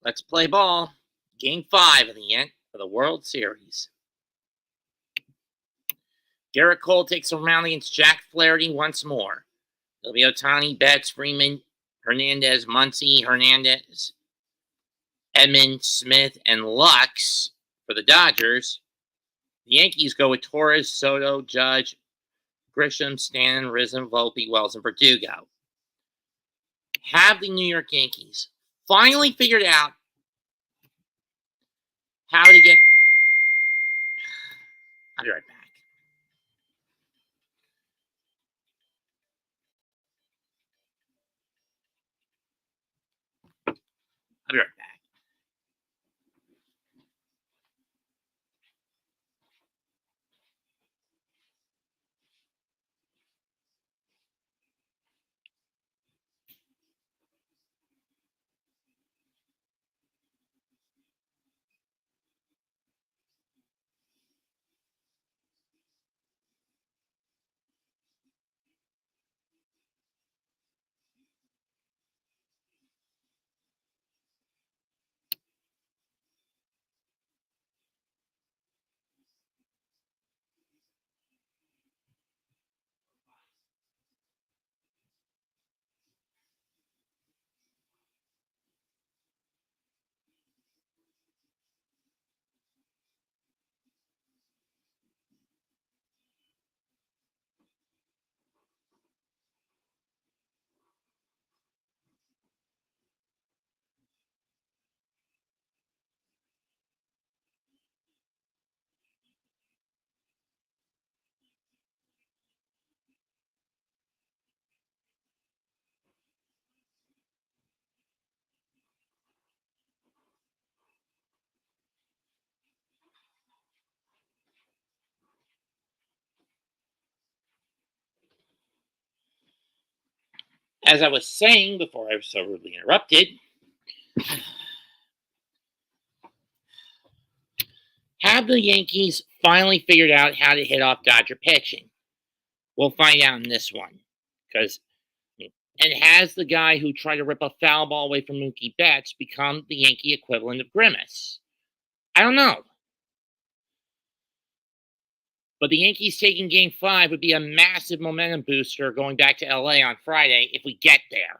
Let's play ball. Game 5 of the World Series. Garrett Cole takes a round against Jack Flaherty once more. It'll be Ohtani, Betts, Freeman, Hernandez, Muncy, Hernandez, Edmund, Smith, and Lux for the Dodgers. The Yankees go with Torres, Soto, Judge, Grisham, Stanton, Rizzo, Volpe, Wells, and Verdugo. Have the New York Yankees finally figured out how to get... I'll be right back. I'll be right back. As I was saying before I was so rudely interrupted, have the Yankees finally figured out how to hit off Dodger pitching? We'll find out in this one. And has the guy who tried to rip a foul ball away from Mookie Betts become the Yankee equivalent of Grimace? I don't know. But the Yankees taking Game 5 would be a massive momentum booster going back to LA on Friday if we get there.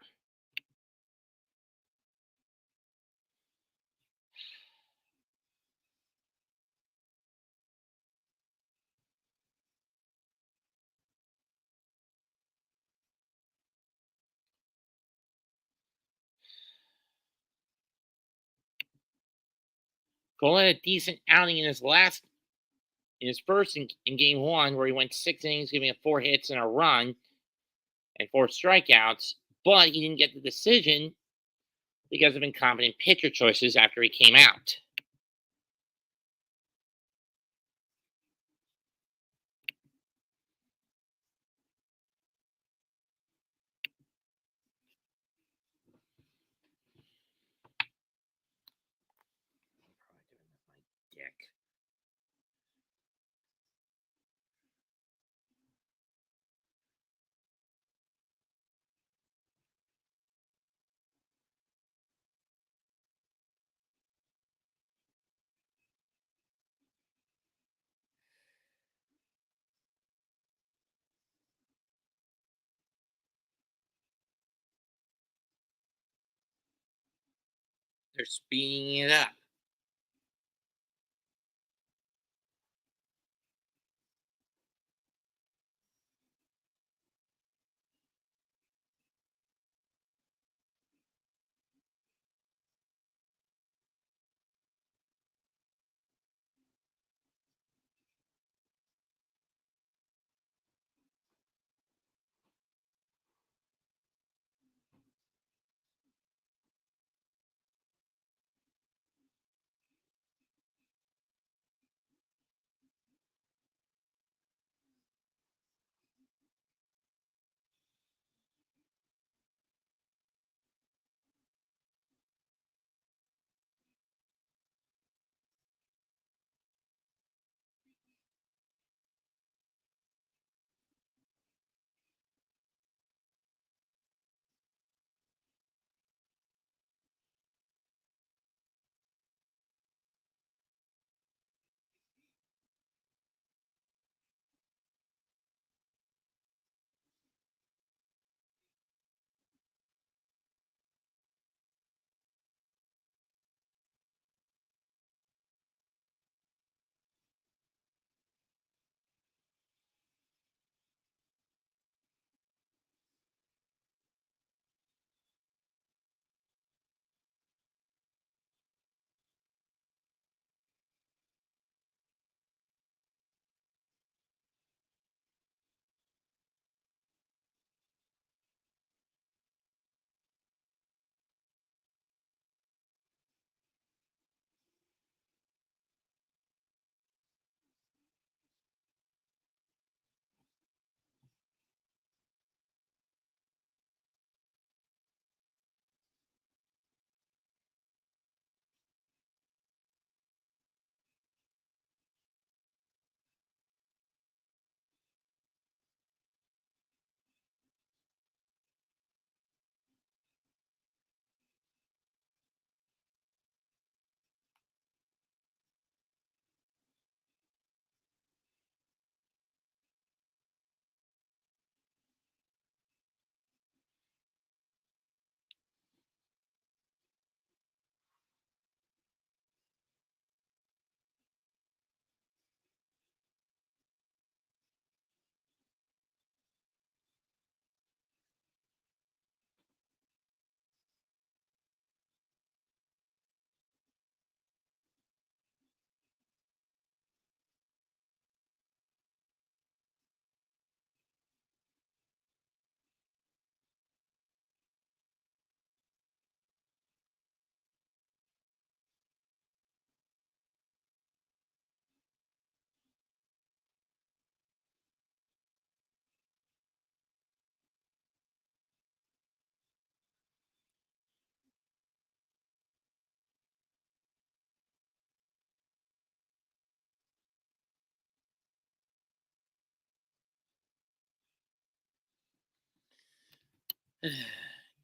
Cole had a decent outing in his first in Game 1, where he went 6 innings, giving up 4 hits and a run and 4 strikeouts, but he didn't get the decision because of incompetent pitcher choices after he came out. They're speeding it up.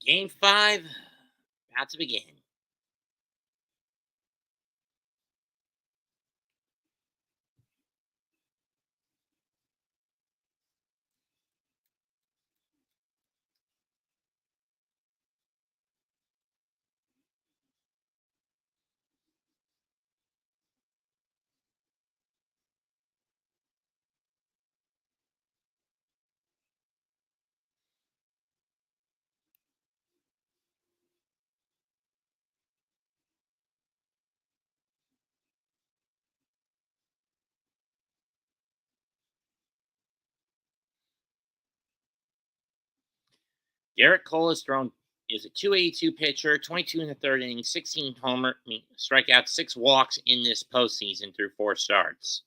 Game 5 about to begin. Garrett Cole is a 282 pitcher, 22 in the third inning, 16 strikeouts, 6 walks in this postseason through 4 starts.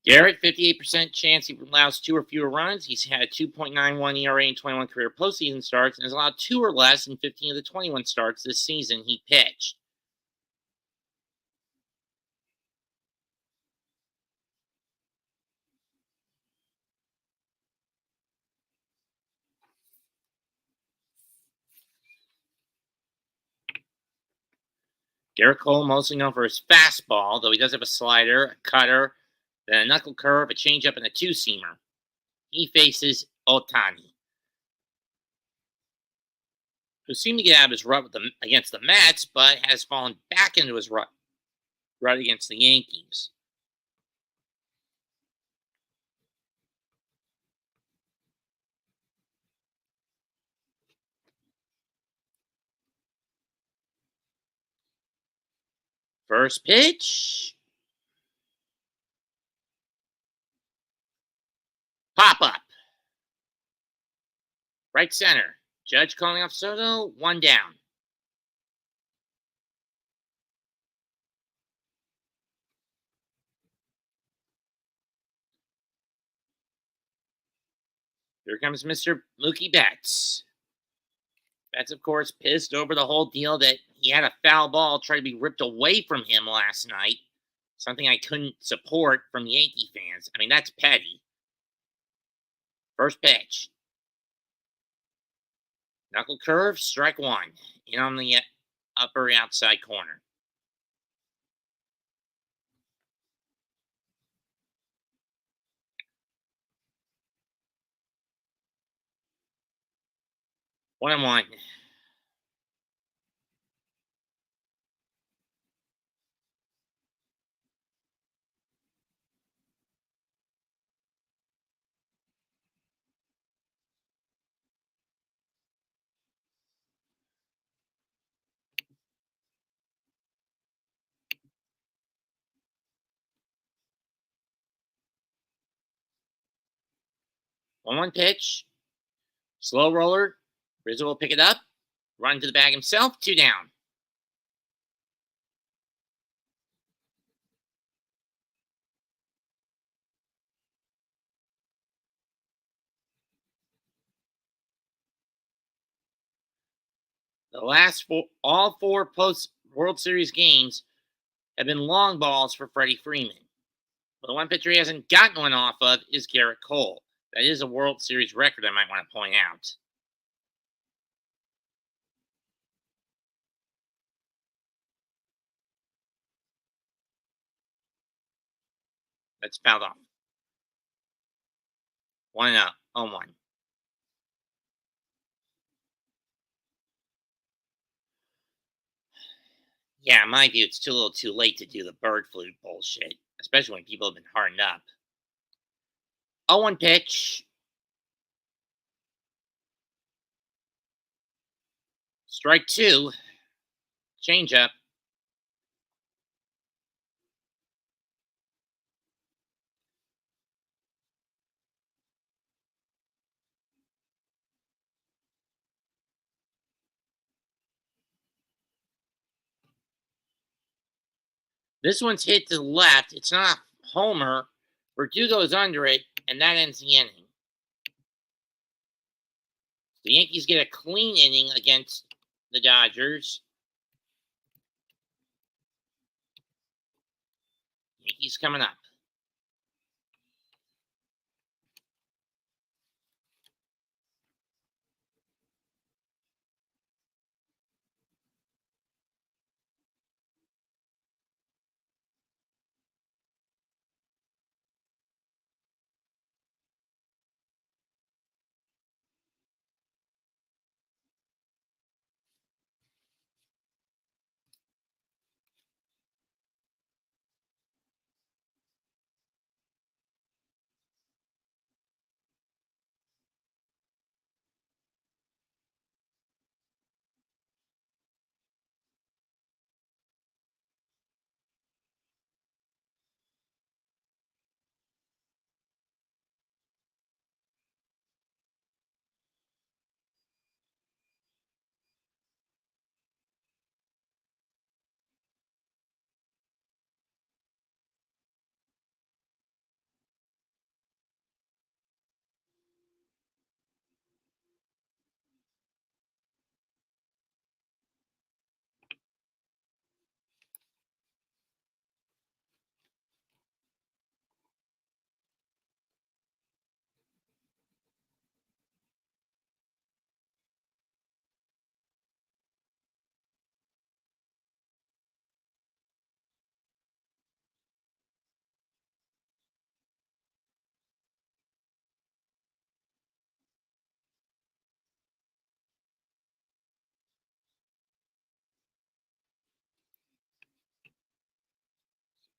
Garrett, 58% chance he allows 2 or fewer runs. He's had a 2.91 ERA in 21 career postseason starts and has allowed 2 or less in 15 of the 21 starts this season he pitched. Garrett Cole, mostly known for his fastball, though he does have a slider, a cutter, then a knuckle curve, a changeup, and a two-seamer. He faces Ohtani, who seemed to get out of his rut against the Mets, but has fallen back into his rut against the Yankees. First pitch. Pop up. Right center. Judge calling off Soto. 1 down. Here comes Mr. Mookie Betts. Betts, of course, pissed over the whole deal that he had a foul ball try to be ripped away from him last night. Something I couldn't support from Yankee fans. I mean, that's petty. First pitch. Knuckle curve, strike 1. In on the upper outside corner. One and one. 1-1 pitch. Slow roller. Rizzo will pick it up. Run to the bag himself. 2 down. All four post World Series games have been long balls for Freddie Freeman. But the one pitcher he hasn't gotten one off of is Garrett Cole. That is a World Series record I might want to point out. That's fouled off. 1-0. 0-1. Yeah, in my view, it's too little too late to do the bird flu bullshit, especially when people have been hardened up. 0-1 pitch. Strike 2. Changeup. This one's hit to the left. It's not a homer. Verdugo's under it, and that ends the inning. The Yankees get a clean inning against the Dodgers. Yankees coming up.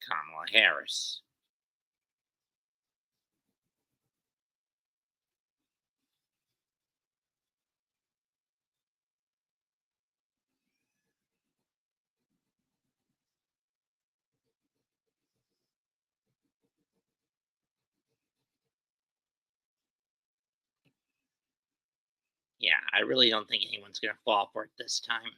Kamala Harris. Yeah, I really don't think anyone's going to fall for it this time.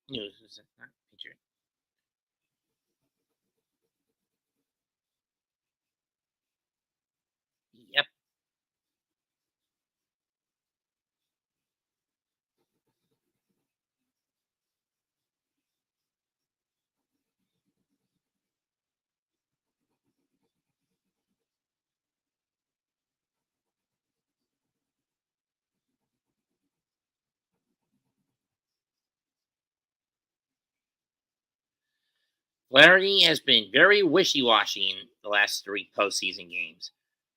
News is not featured. Yep. Flaherty has been very wishy-washy in the last 3 postseason games.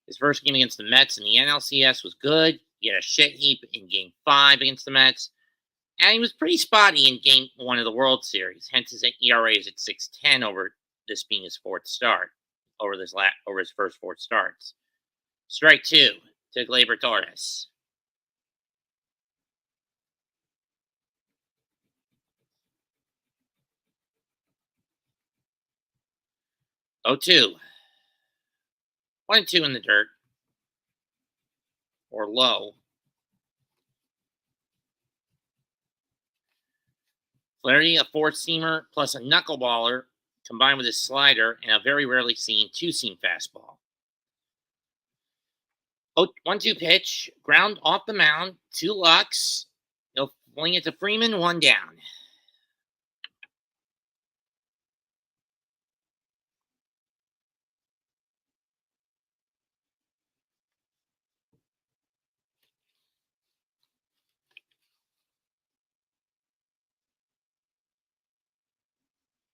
His first game against the Mets in the NLCS was good. He had a shit heap in Game 5 against the Mets. And he was pretty spotty in Game 1 of the World Series. Hence his ERA is at 6.10 over this being his 4th start. Over his first 4 starts. Strike 2 to Gleyber Torres. 0-2. 1-2 in the dirt. Or low. Flaherty, a 4-seamer plus a knuckleballer, combined with his slider and a very rarely seen 2-seam fastball. 1-2 pitch, ground off the mound, 2 Lux. He'll fling it to Freeman, 1 down.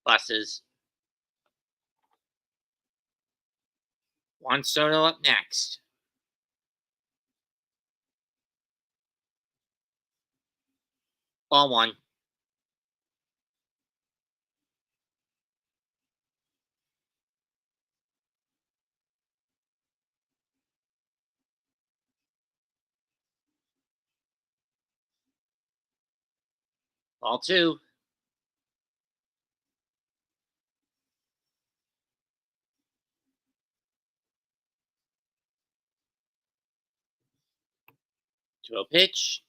Buses. Juan Soto up next. Ball 1. Ball 2. To a pitch.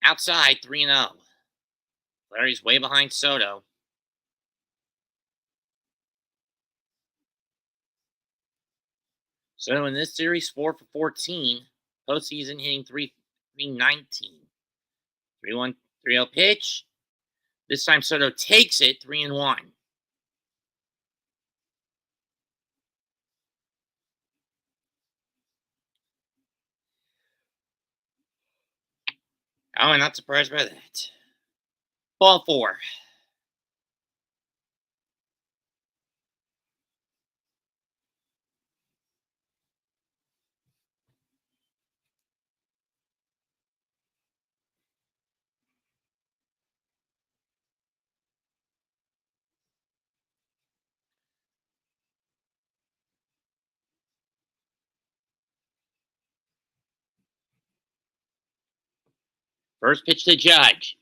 Outside, 3-0. Larry's way behind Soto. So in this series, 4 for 14. Postseason hitting 319. 3-1, 3-0 pitch. This time Soto takes it 3-1. Oh, I'm not surprised by that. Ball 4. First pitch to Judge.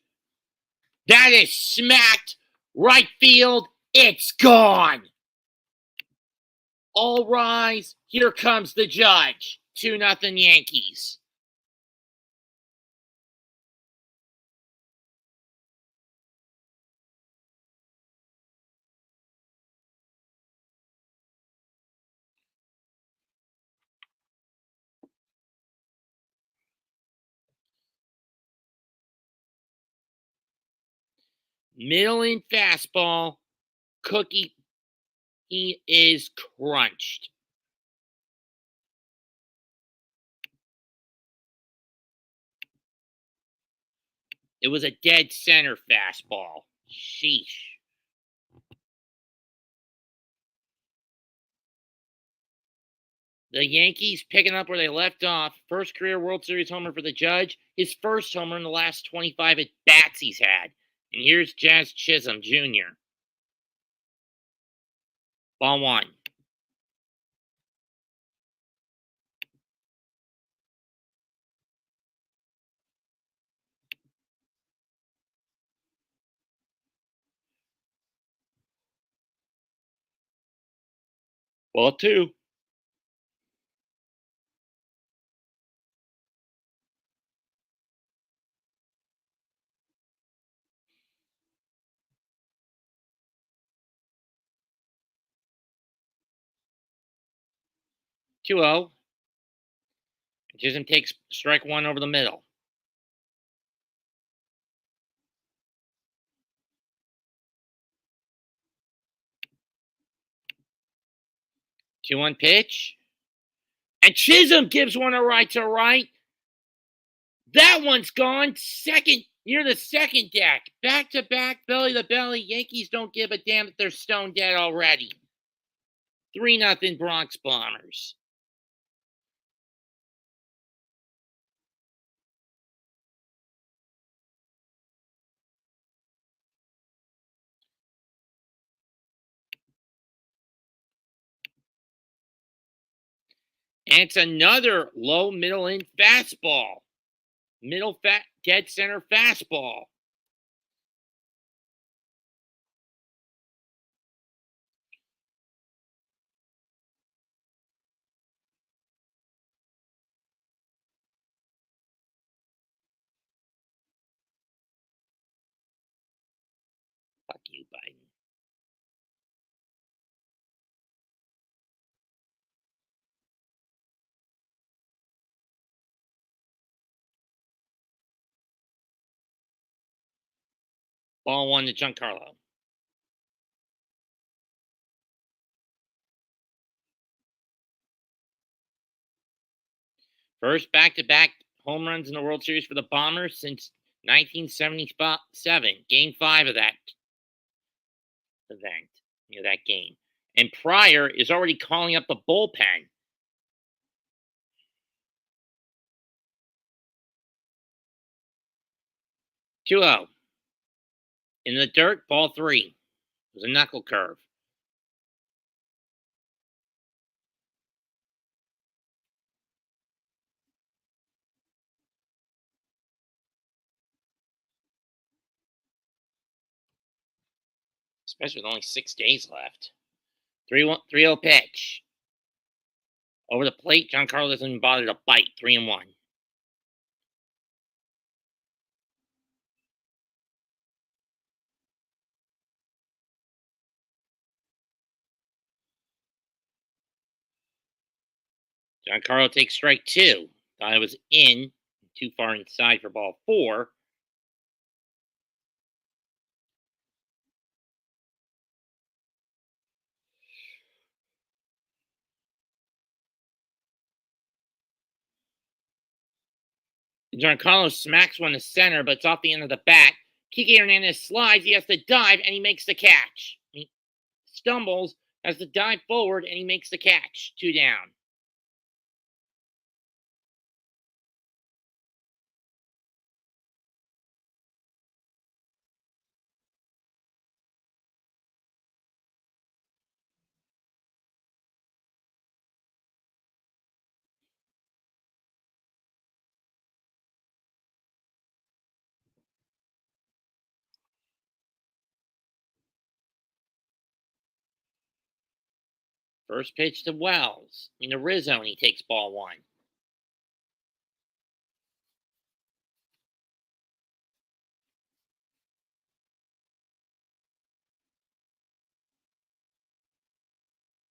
That is smacked right field. It's gone. All rise. Here comes the Judge. 2-0 Yankees. Middle in fastball. Cookie. He is crunched. It was a dead center fastball. Sheesh. The Yankees picking up where they left off. First career World Series homer for the Judge. His first homer in the last 25 at-bats he's had. And here's Jazz Chisholm Jr. Ball 1. Ball 2. 2-0. Chisholm takes strike 1 over the middle. 2-1 pitch. And Chisholm gives one a right to right. That one's gone. Second, near the second deck. Back to back, belly to belly. Yankees don't give a damn if they're stone dead already. 3-0 Bronx Bombers. And it's another low middle in fastball. Middle dead center fastball. Fuck you, Biden. Ball 1 to Giancarlo. First back-to-back home runs in the World Series for the Bombers since 1977. Game 5 of that event. That game. And Pryor is already calling up the bullpen. Two 0. In the dirt, ball 3. It was a knuckle curve. Especially with only 6 days left. 3-0 pitch. Over the plate, Giancarlo doesn't even bother to bite. 3-1. Giancarlo takes strike 2. Thought it was in, too far inside for ball 4. Giancarlo smacks one to center, but it's off the end of the bat. Kike Hernandez slides. He has to dive, and he makes the catch. He stumbles, has to dive forward, and he makes the catch. 2 down. First pitch to Wells. To Rizzo, and he takes ball 1.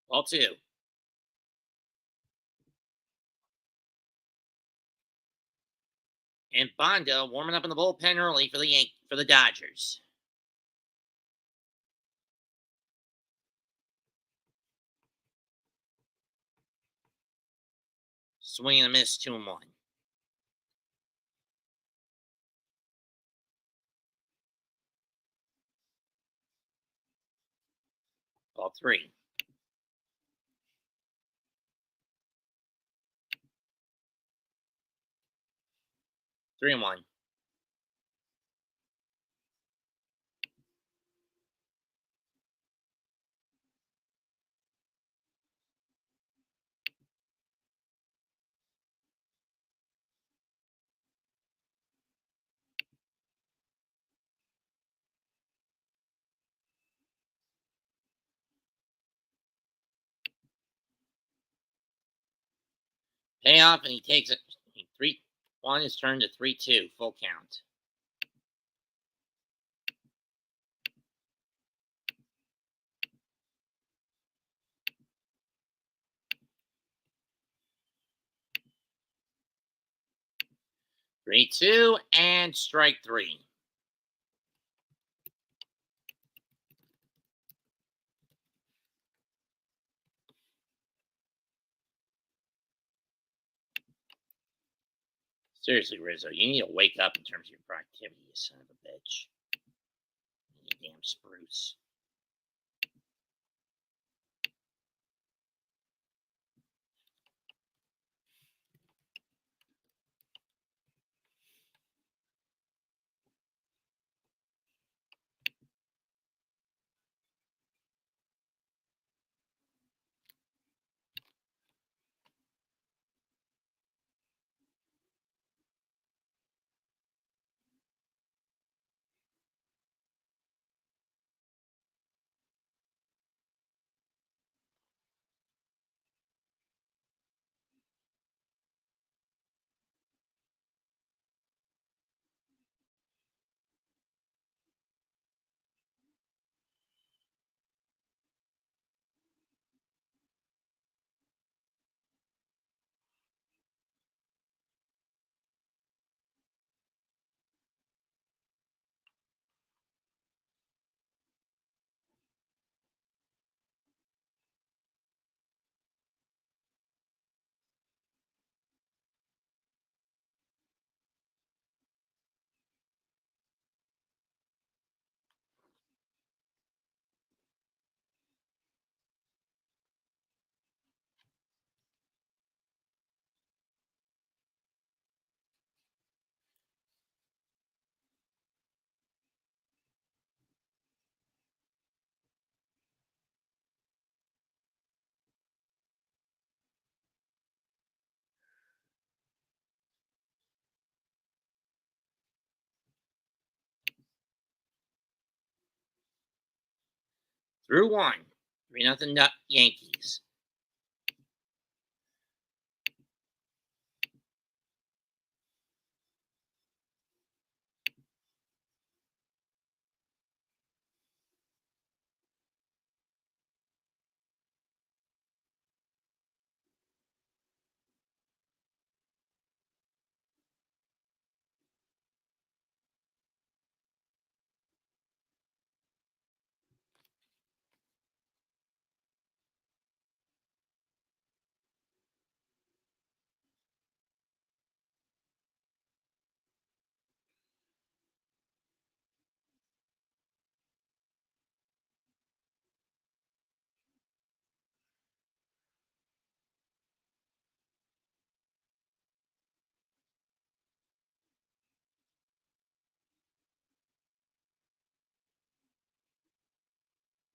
Ball 2. And Bondo warming up in the bullpen early for the Dodgers. Swing and a miss, 2-1. Ball 3. 3-1. Payoff, and he takes it. 3-1 is turned to 3-2. Full count. Three, 2, and strike 3. Seriously, Rizzo, you need to wake up in terms of your productivity, you son of a bitch. You damn spruce. Through 1. 3-0 Yankees.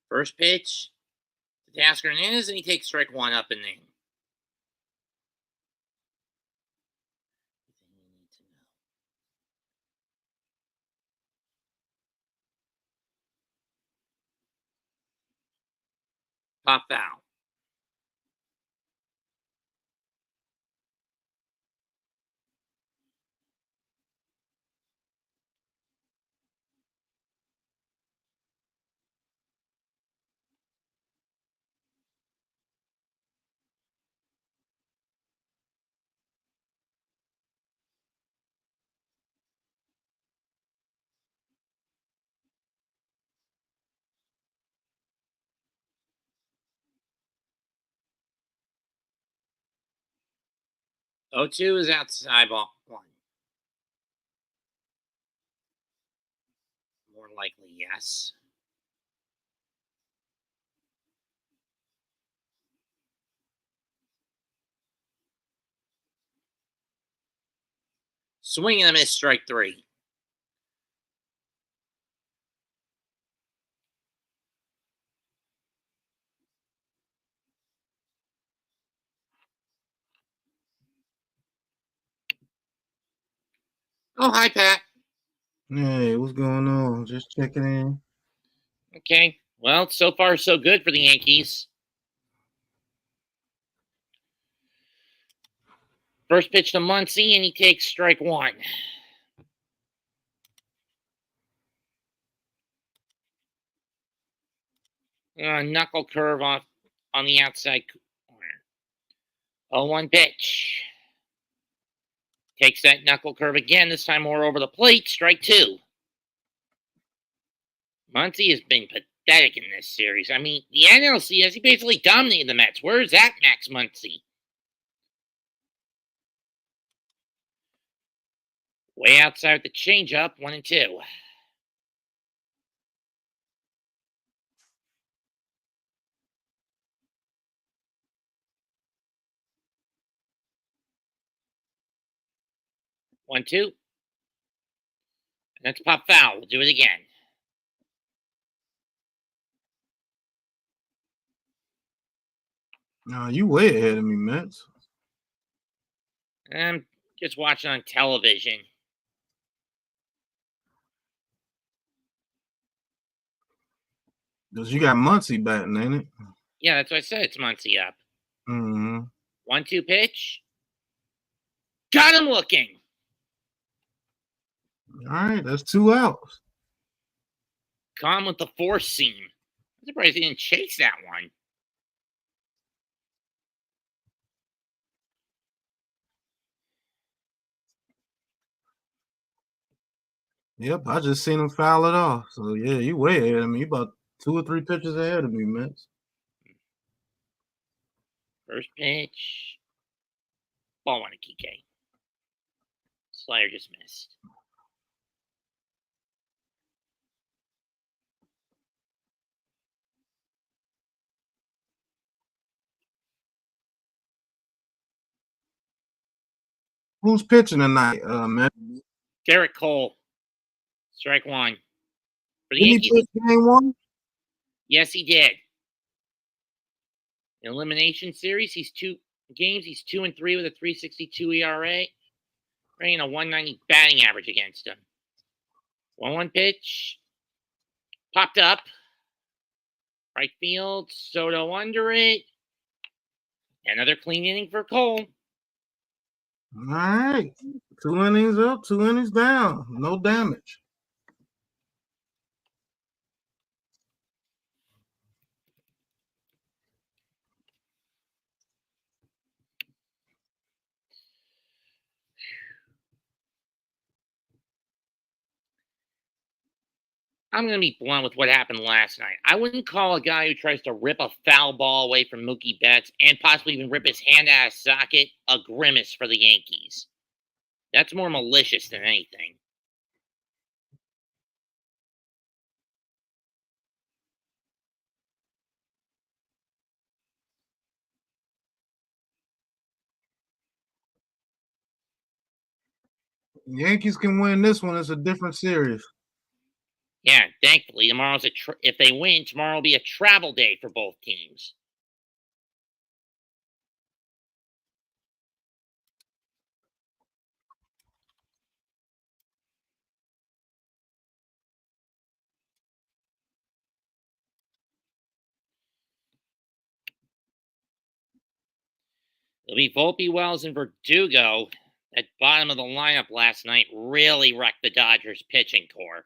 First pitch to Tasker Hernandez, and he takes strike one up and in. Pop foul. Oh, 2 is outside ball one. More likely, yes. Swing and a miss, strike 3. Oh, hi, Pat. Hey, what's going on? Just checking in. Okay. Well, so far, so good for the Yankees. First pitch to Muncy, and he takes strike 1. Knuckle curve off on the outside corner. 0-1 pitch. Takes that knuckle curve again, this time more over the plate, strike 2. Muncy has been pathetic in this series. I mean, the NLCS, he basically dominated the Mets. Where's that Max Muncy? Way outside the changeup, 1-2. One, two. And that's pop foul. We'll do it again. You way ahead of me, Mets. I'm just watching on television. Because you got Muncy batting, ain't it? Yeah, that's what I said. It's Muncy up. Mm-hmm. 1-2 pitch. Got him looking. All right, that's 2 outs. Calm with the fourth seam. I'm surprised he didn't chase that one. Yep, I just seen him foul it off. So, yeah, you way ahead of me. You about 2 or 3 pitches ahead of me, Mets. First pitch. Ball on a Kike. Slider just missed. Who's pitching tonight, Mets? Garrett Cole. Strike 1. For the Didn't he Yankees. pitch game 1? Yes, he did. Elimination series, he's 2 games. He's 2-3 with a 3.62 ERA. Bringing a 190 batting average against him. 1-1 pitch. Popped up. Right field. Soto under it. Another clean inning for Cole. All right. 2 innings up, 2 innings down. No damage. I'm going to be blunt with what happened last night. I wouldn't call a guy who tries to rip a foul ball away from Mookie Betts and possibly even rip his hand out of his socket a grimace for the Yankees. That's more malicious than anything. Yankees can win this one. It's a different series. Yeah, thankfully, tomorrow's if they win, tomorrow will be a travel day for both teams. It'll be Volpe, Wells, and Verdugo. At bottom of the lineup last night really wrecked the Dodgers pitching core.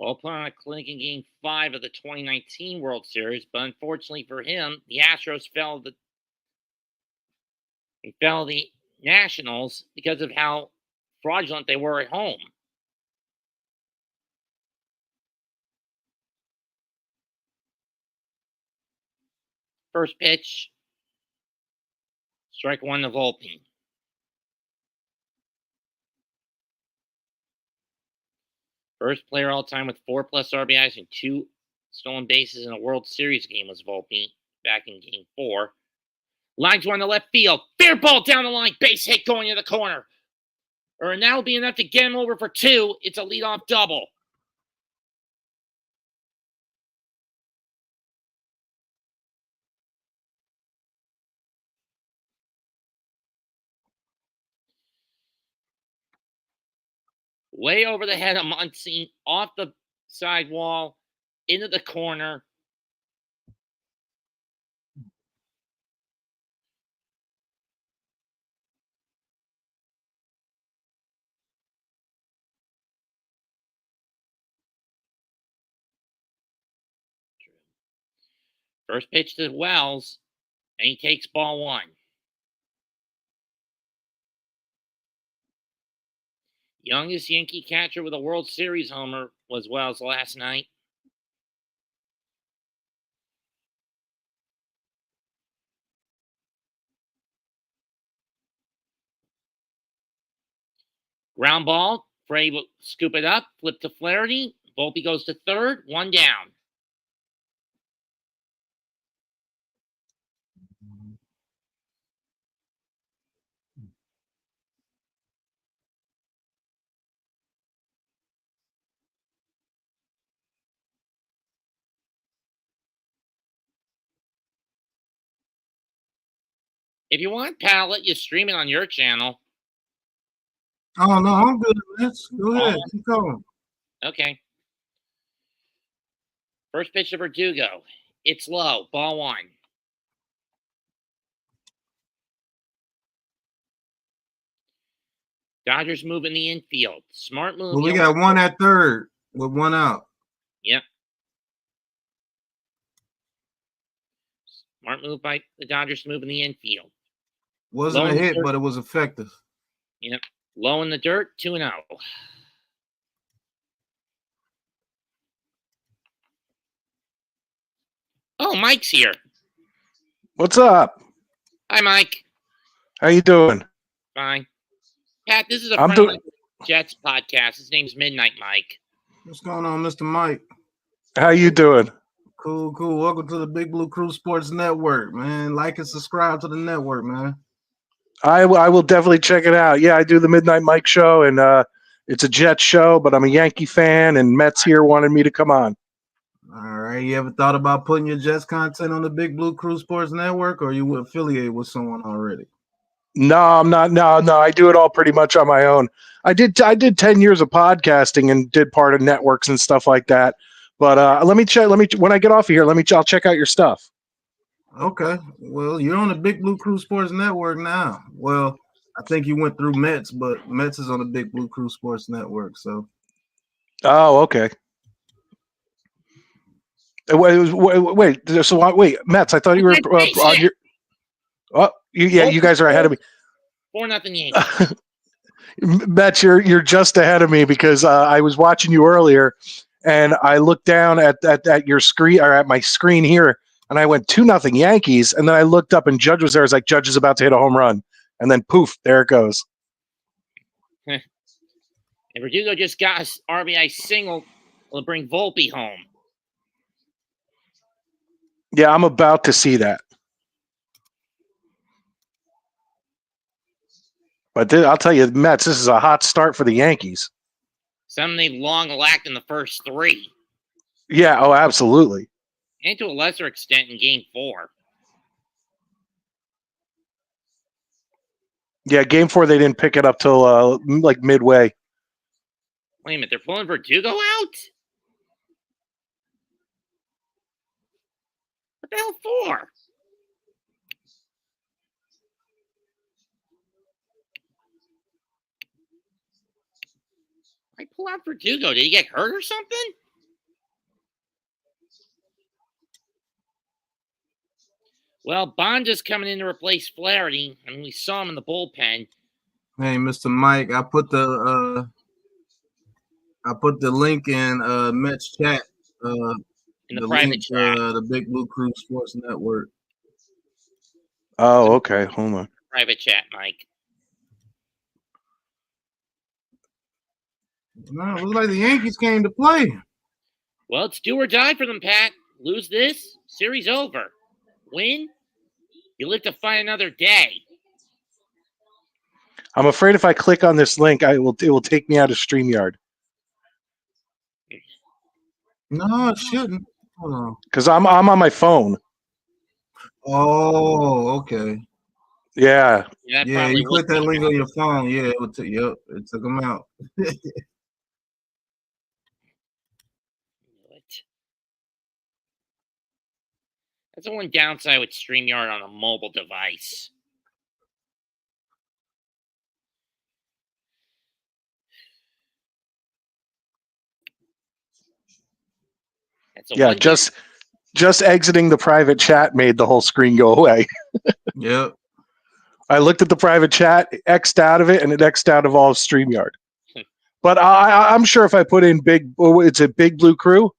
Cole put on a clinic in Game 5 of the 2019 World Series, but unfortunately for him, the Astros fell the Nationals because of how fraudulent they were at home. First pitch, strike one to Volpe. First player all time with 4+ RBIs and 2 stolen bases in a World Series game was Volpe back in Game 4. Lines one to left field. Fair ball down the line. Base hit going to the corner. And that'll be enough to get him over for 2. It's a leadoff double. Way over the head of Muncy, off the sidewall, into the corner. First pitch to Wells, and he takes ball 1. Youngest Yankee catcher with a World Series homer was Wells last night. Ground ball. Frey will scoop it up, flip to Flaherty. Volpe goes to third, 1 down. If you want, pal, I'll let you stream it on your channel. Oh no, I'm good. Let's go ahead. Keep going. Okay. First pitch to Verdugo. It's low. Ball 1. Dodgers move in the infield. Smart move. Well, we got 1 at third with 1 out. Yep. Smart move by the Dodgers to move in the infield. Wasn't a hit, but it was effective. Yep. Low in the dirt, 2-0. Oh, Mike's here. What's up? Hi, Mike. How you doing? Fine. Pat, this is a friend of the Jets podcast. His name's Midnight Mike. What's going on, Mr. Mike? How you doing? Cool. Welcome to the Big Blue Crew Sports Network, man. Like and subscribe to the network, man. I will definitely check it out. Yeah, I do the Midnight Mike show, and it's a Jets show, but I'm a Yankee fan, and Mets here wanted me to come on. All right. You ever thought about putting your Jets content on the Big Blue Crew Sports Network, or you affiliate with someone already? No, I'm not. No, I do it all pretty much on my own. I did 10 years of podcasting and did part of networks and stuff like that. But let me check. When I get off of here, I'll check out your stuff. Okay. Well, you're on the Big Blue Crew Sports Network now. Well, I think you went through Mets, but Mets is on the Big Blue Crew Sports Network. So. Oh, okay. Wait. So wait, Mets. I thought you were on your. Oh, you guys are ahead of me. 4-0 Yankees. Mets, you're just ahead of me because I was watching you earlier, and I looked down at your screen or at my screen here, and I went 2-0 Yankees, and then I looked up and Judge was there. I was like, Judge is about to hit a home run, and then poof, there it goes. And Verdugo just got his RBI single to bring Volpe home. Yeah, I'm about to see that. But I'll tell you, Mets, this is a hot start for the Yankees. Something they long lacked in the first 3. Yeah, oh, absolutely. And to a lesser extent in Game 4. Yeah, Game 4, they didn't pick it up till like midway. Wait a minute, they're pulling Verdugo out? What the hell for? I pull out Verdugo. Did he get hurt or something? Well, Bond is coming in to replace Flaherty, and we saw him in the bullpen. Hey, Mr. Mike, I put the link in Mets chat. In the private chat. The Big Blue Crew Sports Network. Oh, okay. Hold on. Private chat, Mike. No, it looks like the Yankees came to play. Well, it's do or die for them, Pat. Lose this, series over. Win, you live to fight another day. I'm afraid if I click on this link, it will take me out of StreamYard. No, it shouldn't. Hold on. Because I'm on my phone. Oh, okay. Yeah. Yeah, you click that link on your phone. Yeah, it took them out. That's the one downside with StreamYard on a mobile device. Yeah, just exiting the private chat made the whole screen go away. Yep. I looked at the private chat, X'd out of it, and it X'd out of all of StreamYard. But I'm sure if I put in it's a Big Blue Crew?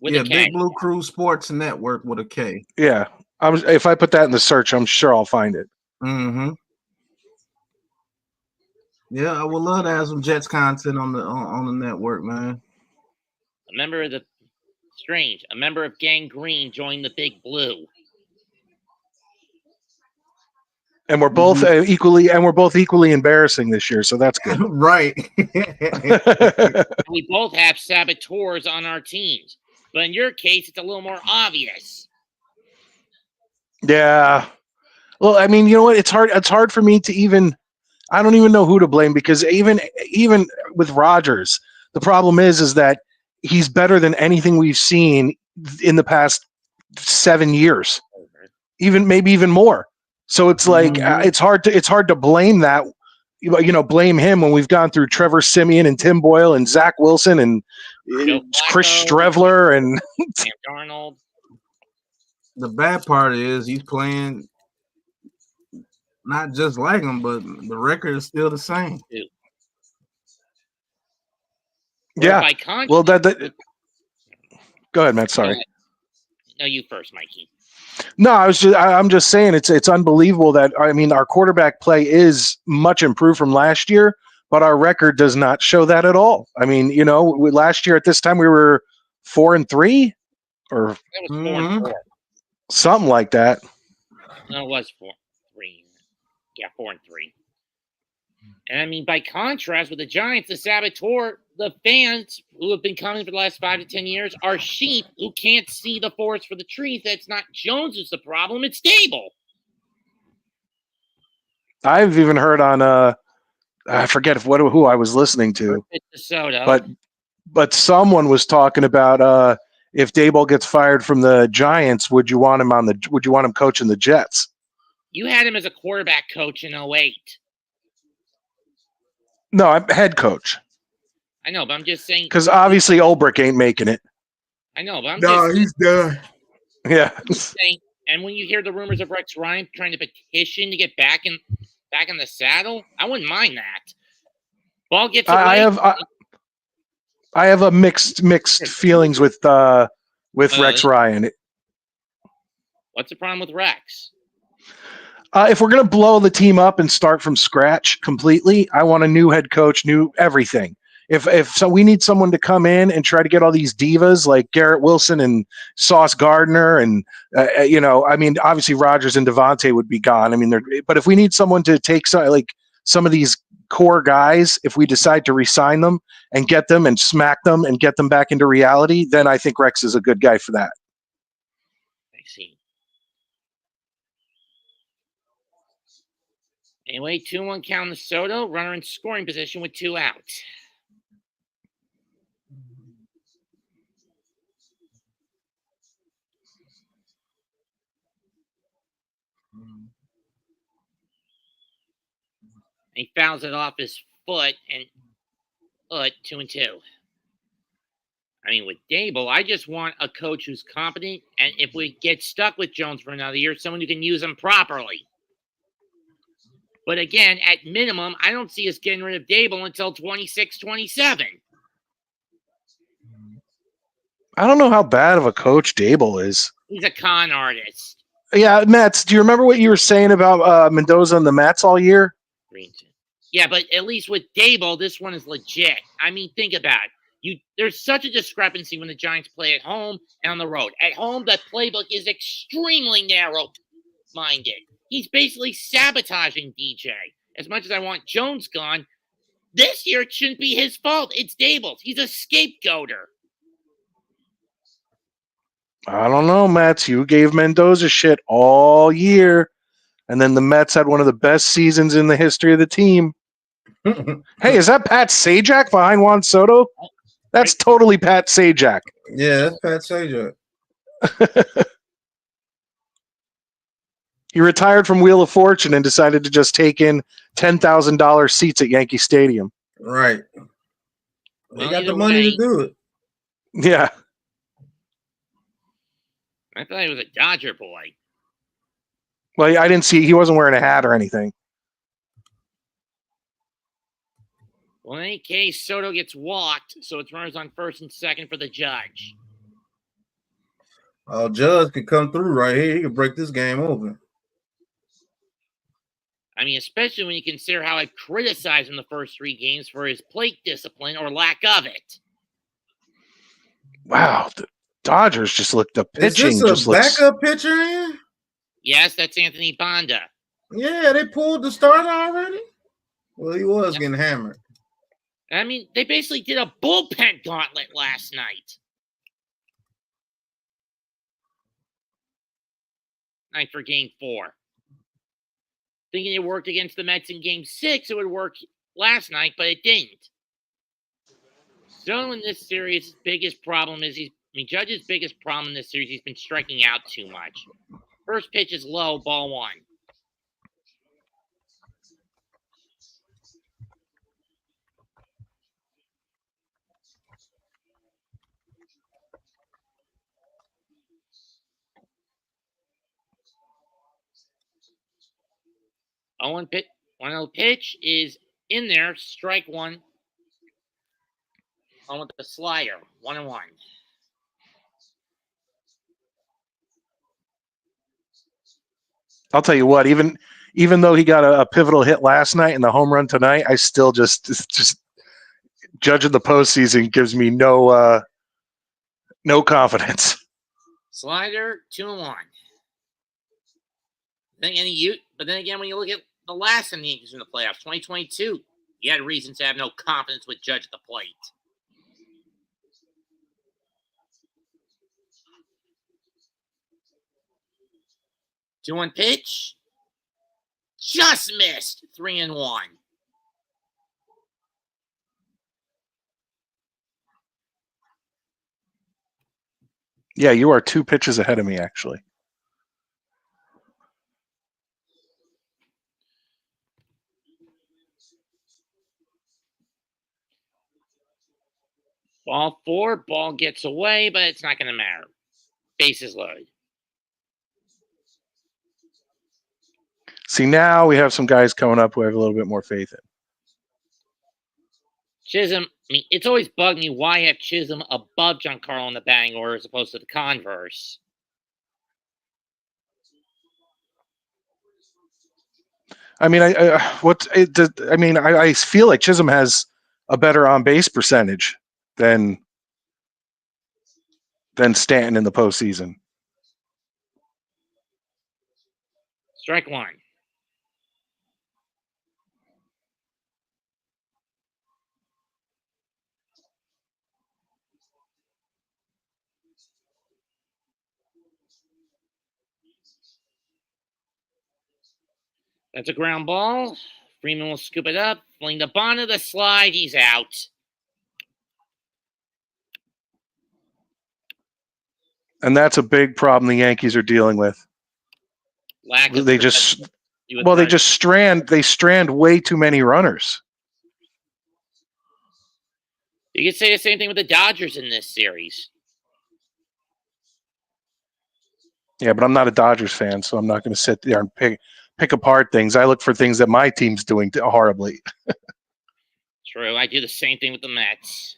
Big Blue Crew Sports Network with a K. Yeah. If I put that in the search, I'm sure I'll find it. Mm-hmm. Yeah, I would love to have some Jets content on the network, man. A member of Gang Green joined the Big Blue. And we're both equally embarrassing this year, so that's good. Right. We both have saboteurs on our teams, but in your case, it's a little more obvious. Yeah. Well, I mean, you know what? It's hard for me to even. I don't even know who to blame because even with Rodgers, the problem is that he's better than anything we've seen in the past 7 years, maybe even more. So it's like it's hard to blame that, blame him when we've gone through Trevor Siemian and Tim Boyle and Zach Wilson and Chris Strevler and Sam Darnold. The bad part is he's playing not just like him, but the record is still the same. Yeah. Well, go ahead, Matt. Sorry. No, you first, Mikey. No, I'm just saying it's unbelievable that, I mean, our quarterback play is much improved from last year, but our record does not show that at all. I mean, last year at this time we were 4-3 or it was 4-4. Something like that. No, it was 4-3. Yeah, 4-3. And I mean, by contrast with the Giants, the saboteur, the fans who have been coming for the last 5 to 10 years are sheep who can't see the forest for the trees. That's not Jones who's the problem, it's Dable. I've even heard on I forget who I was listening to, but someone was talking about if Daboll gets fired from the Giants, would you want him coaching the Jets? You had him as a quarterback coach in 08. No, I'm head coach. I know, but I'm just saying because obviously Ulbrich ain't making it. I know, but he's done. Yeah. I'm just saying, and when you hear the rumors of Rex Ryan trying to petition to get back in the saddle, I wouldn't mind that. Ball gets away. I have a mixed feelings with Rex Ryan. What's the problem with Rex? If we're gonna blow the team up and start from scratch completely, I want a new head coach, new everything. If so, we need someone to come in and try to get all these divas like Garrett Wilson and Sauce Gardner, and I mean, obviously Rodgers and Devontae would be gone. I mean, but if we need someone to take some of these core guys, if we decide to re-sign them and get them and smack them and get them back into reality, then I think Rex is a good guy for that. I see. Anyway, 2-1 count Soto, runner in scoring position with 2 outs. He fouls it off his foot and 2-2. I mean, with Dable, I just want a coach who's competent, and if we get stuck with Jones for another year, someone who can use him properly. But again, at minimum, I don't see us getting rid of Dable until 26-27. I don't know how bad of a coach Dable is. He's a con artist. Yeah, Mets. Do you remember what you were saying about Mendoza and the Mets all year? Yeah, but at least with Dable, this one is legit. I mean, think about it. There's such a discrepancy when the Giants play at home and on the road. At home, that playbook is extremely narrow-minded. He's basically sabotaging DJ. As much as I want Jones gone, this year it shouldn't be his fault. It's Dable's. He's a scapegoater. I don't know, Mets. You gave Mendoza shit all year, and then the Mets had one of the best seasons in the history of the team. Hey, is that Pat Sajak behind Juan Soto? That's totally Pat Sajak. Yeah, that's Pat Sajak. He retired from Wheel of Fortune and decided to just take in $10,000 seats at Yankee Stadium. Right. They got the money to do it. Yeah. I thought he was a Dodger boy. Well, I didn't see. He wasn't wearing a hat or anything. Well, in any case, Soto gets walked, so it's runners on first and second for the Judge. Oh, Judge could come through right here. He could break this game open. I mean, especially when you consider how I've criticized him the first 3 games for his plate discipline or lack of it. Wow, the Dodgers just looked. The pitching Is this a backup pitcher in? Yes, that's Anthony Banda. Yeah, they pulled the starter already. Well, he was getting hammered. I mean, they basically did a bullpen gauntlet last night. For Game 4. Thinking it worked against the Mets in Game 6, it would work last night, but it didn't. So in this series, biggest problem is Judge's biggest problem in this series, he's been striking out too much. First pitch is low, ball 1. One pitch is in there, strike 1. On with the slider, 1-1. I'll tell you what, even though he got a pivotal hit last night and the home run tonight, I still just judging the postseason gives me no confidence. Slider, 2-1. But then again, when you look at the last time the Yankees were in the playoffs, 2022. He had reasons to have no confidence with Judge at the plate. 2-1 pitch. Just missed. 3-1. Yeah, you are 2 pitches ahead of me, actually. Ball 4. Ball gets away, but it's not going to matter. Bases loaded. See, now we have some guys coming up who I have a little bit more faith in. Chisholm, I mean, it's always bugged me why I have Chisholm above Giancarlo in the batting order as opposed to the converse. I mean, I feel like Chisholm has a better on-base percentage than Stanton in the postseason. Strike 1. That's a ground ball. Freeman will scoop it up, fling the bond of the slide. He's out. And that's a big problem the Yankees are dealing with. They strand way too many runners. You could say the same thing with the Dodgers in this series. Yeah, but I'm not a Dodgers fan, so I'm not going to sit there and pick apart things. I look for things that my team's doing horribly. True. I do the same thing with the Mets.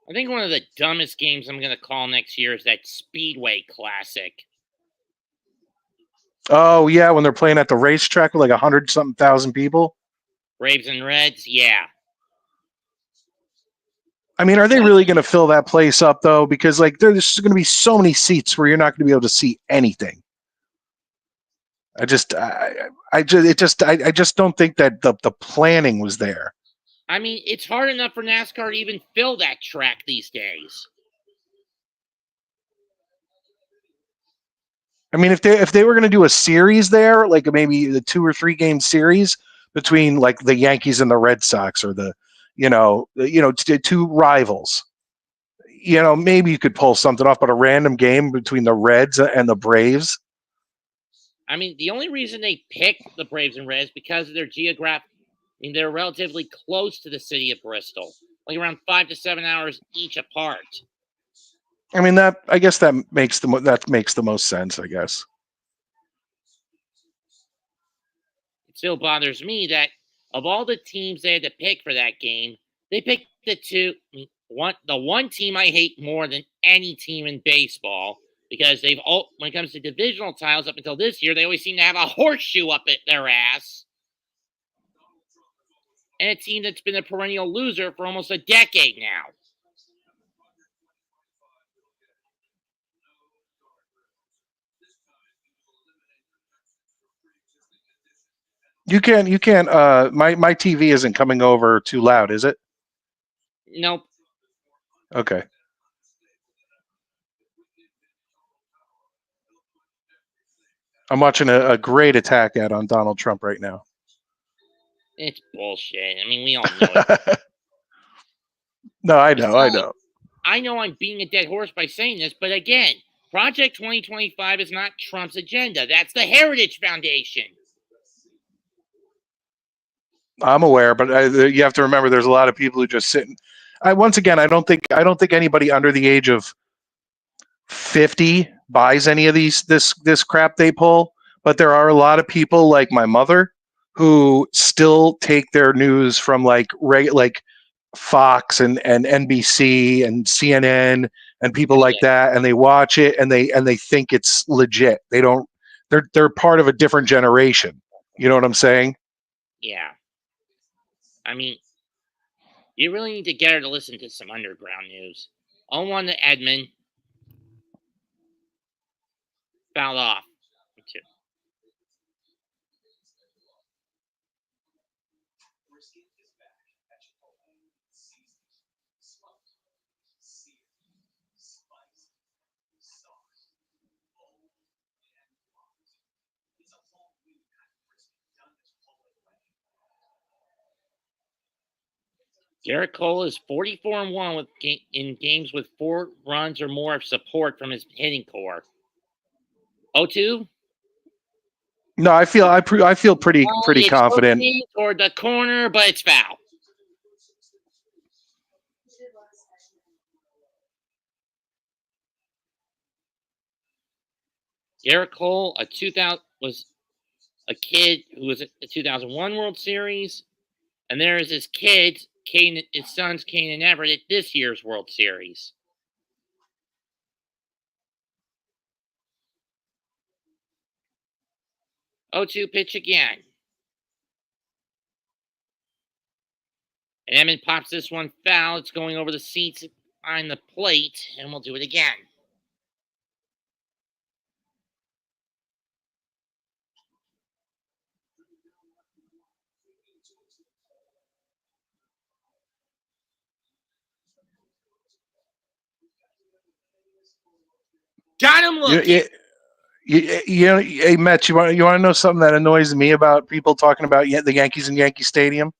I think one of the dumbest games I'm going to call next year is that Speedway Classic. Oh, yeah, when they're playing at the racetrack with like 100-something thousand people? Braves and Reds, yeah. I mean, are they really going to fill that place up, though? Because like there's going to be so many seats where you're not going to be able to see anything. I just don't think that the planning was there. I mean, it's hard enough for NASCAR to even fill that track these days. I mean, if they were going to do a series there, like maybe the 2 or 3 game series between like the Yankees and the Red Sox, or the 2 rivals, maybe you could pull something off. But a random game between the Reds and the Braves. I mean, the only reason they picked the Braves and Reds because of their geographic. I mean, they're relatively close to the city of Bristol, like around 5 to 7 hours each apart. I mean, I guess that makes the most sense, I guess. It still bothers me that of all the teams they had to pick for that game, they picked the one team I hate more than any team in baseball, because when it comes to divisional titles up until this year, they always seem to have a horseshoe up at their ass. And a team that's been a perennial loser for almost a decade now. You can't. My TV isn't coming over too loud, is it? Nope. Okay. I'm watching a great attack ad on Donald Trump right now. It's bullshit. I mean, we all know it. No, I know. I know I'm beating a dead horse by saying this, but again, Project 2025 is not Trump's agenda. That's the Heritage Foundation. I'm aware, but you have to remember there's a lot of people who just sit. Once again, I don't think anybody under the age of 50 buys any of this crap they pull. But there are a lot of people like my mother who still take their news from like Fox and NBC and CNN and people like that, and they watch it and they think it's legit. They're part of a different generation. You know what I'm saying? Yeah. I mean, You really need to get her to listen to some underground news. 0-1 to Edmund. Fouled off. 2. Garrett Cole is 44-1 in games with 4 runs or more of support from his hitting core. 0-2. No, I feel pretty confident. It's toward the corner, but it's foul. Garrett Cole, was a kid who was at the 2001 World Series, and there is his kids, his sons Kane and Everett, at this year's World Series. Oh, 2 pitch again. And Emmett pops this one foul. It's going over the seats behind the plate, and we'll do it again. Got him looking. Hey, Matt, you want to know something that annoys me about people talking about the Yankees and Yankee Stadium?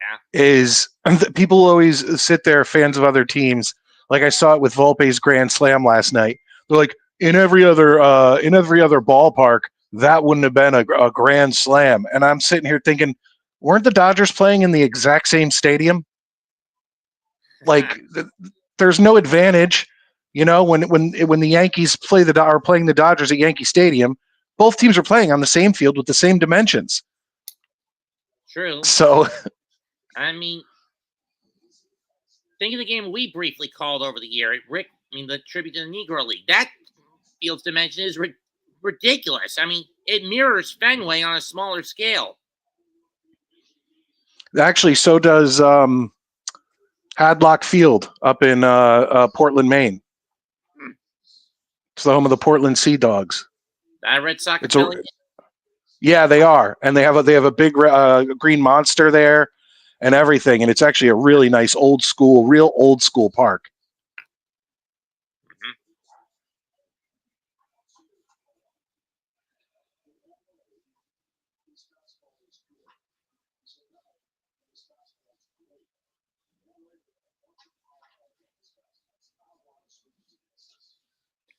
Yeah. Is that people always sit there, fans of other teams. Like I saw it with Volpe's grand slam last night. They're like, in every other ballpark, that wouldn't have been a grand slam. And I'm sitting here thinking, weren't the Dodgers playing in the exact same stadium? Like, there's no advantage. You know, when the Yankees are playing the Dodgers at Yankee Stadium, both teams are playing on the same field with the same dimensions. True. So, I mean, think of the game we briefly called over the year. The tribute to the Negro League. That field's dimension is ridiculous. I mean, it mirrors Fenway on a smaller scale. Actually, so does Hadlock Field up in Portland, Maine. It's the home of the Portland Sea Dogs. Red Sox. Yeah, they are, and they have a big green monster there, and everything, and it's actually a really nice real old school park. Mm-hmm.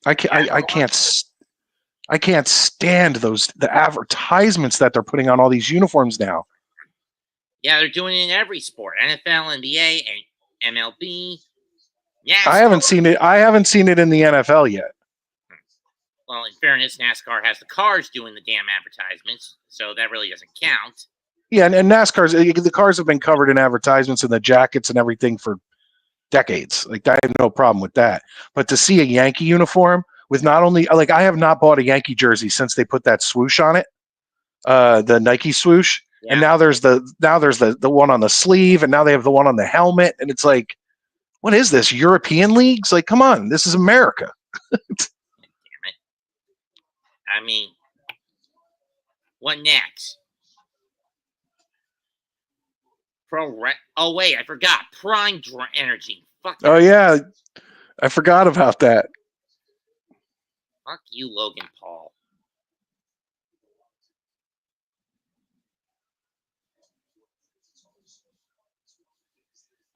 I can't stand the advertisements that they're putting on all these uniforms now. Yeah, they're doing it in every sport: NFL, NBA, and MLB. Yeah, I haven't seen it in the NFL yet. Well, in fairness, NASCAR has the cars doing the damn advertisements, so that really doesn't count. Yeah, and the cars have been covered in advertisements and the jackets and everything for decades. Like, I have no problem with that. But to see a Yankee uniform with not only, like, I have not bought a Yankee jersey since they put that swoosh on it, the Nike swoosh, yeah. And now there's the one on the sleeve, and now they have the one on the helmet, and it's like, what is this? European leagues? Like, come on, this is America. Damn it! I mean, what next? Oh wait, I forgot. Prime Energy. Fuck. Oh yeah, I forgot about that. Fuck you, Logan Paul.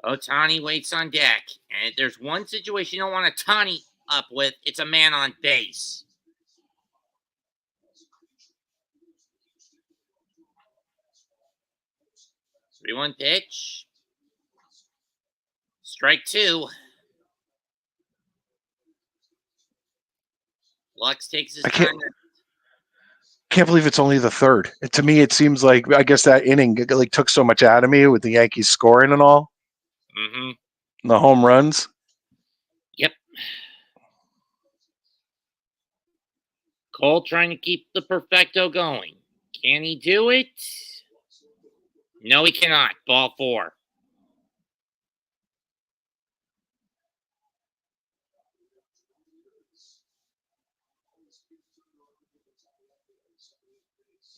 Ohtani waits on deck, and if there's one situation you don't want Ohtani up with, it's a man on base. 3-1 pitch. Strike 2. Lux takes his time. Can't believe it's only the third. To me, it seems like, I guess that inning like took so much out of me with the Yankees scoring and all. Mm-hmm. The home runs. Yep. Cole trying to keep the perfecto going. Can he do it? No, he cannot. Ball 4.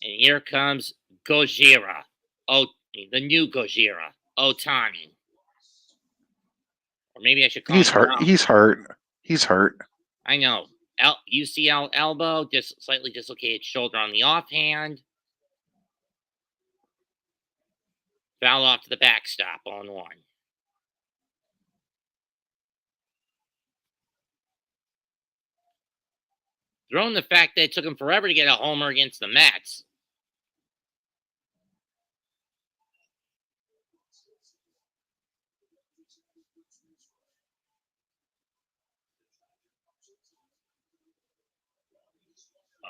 And here comes Gojira. Oh, the new Gojira. Otani. Or maybe I should call He's him hurt. Ram. He's hurt. He's hurt. I know. UCL elbow, slightly dislocated shoulder on the offhand. Foul off to the backstop on 1. Throwing the fact that it took him forever to get a homer against the Mets.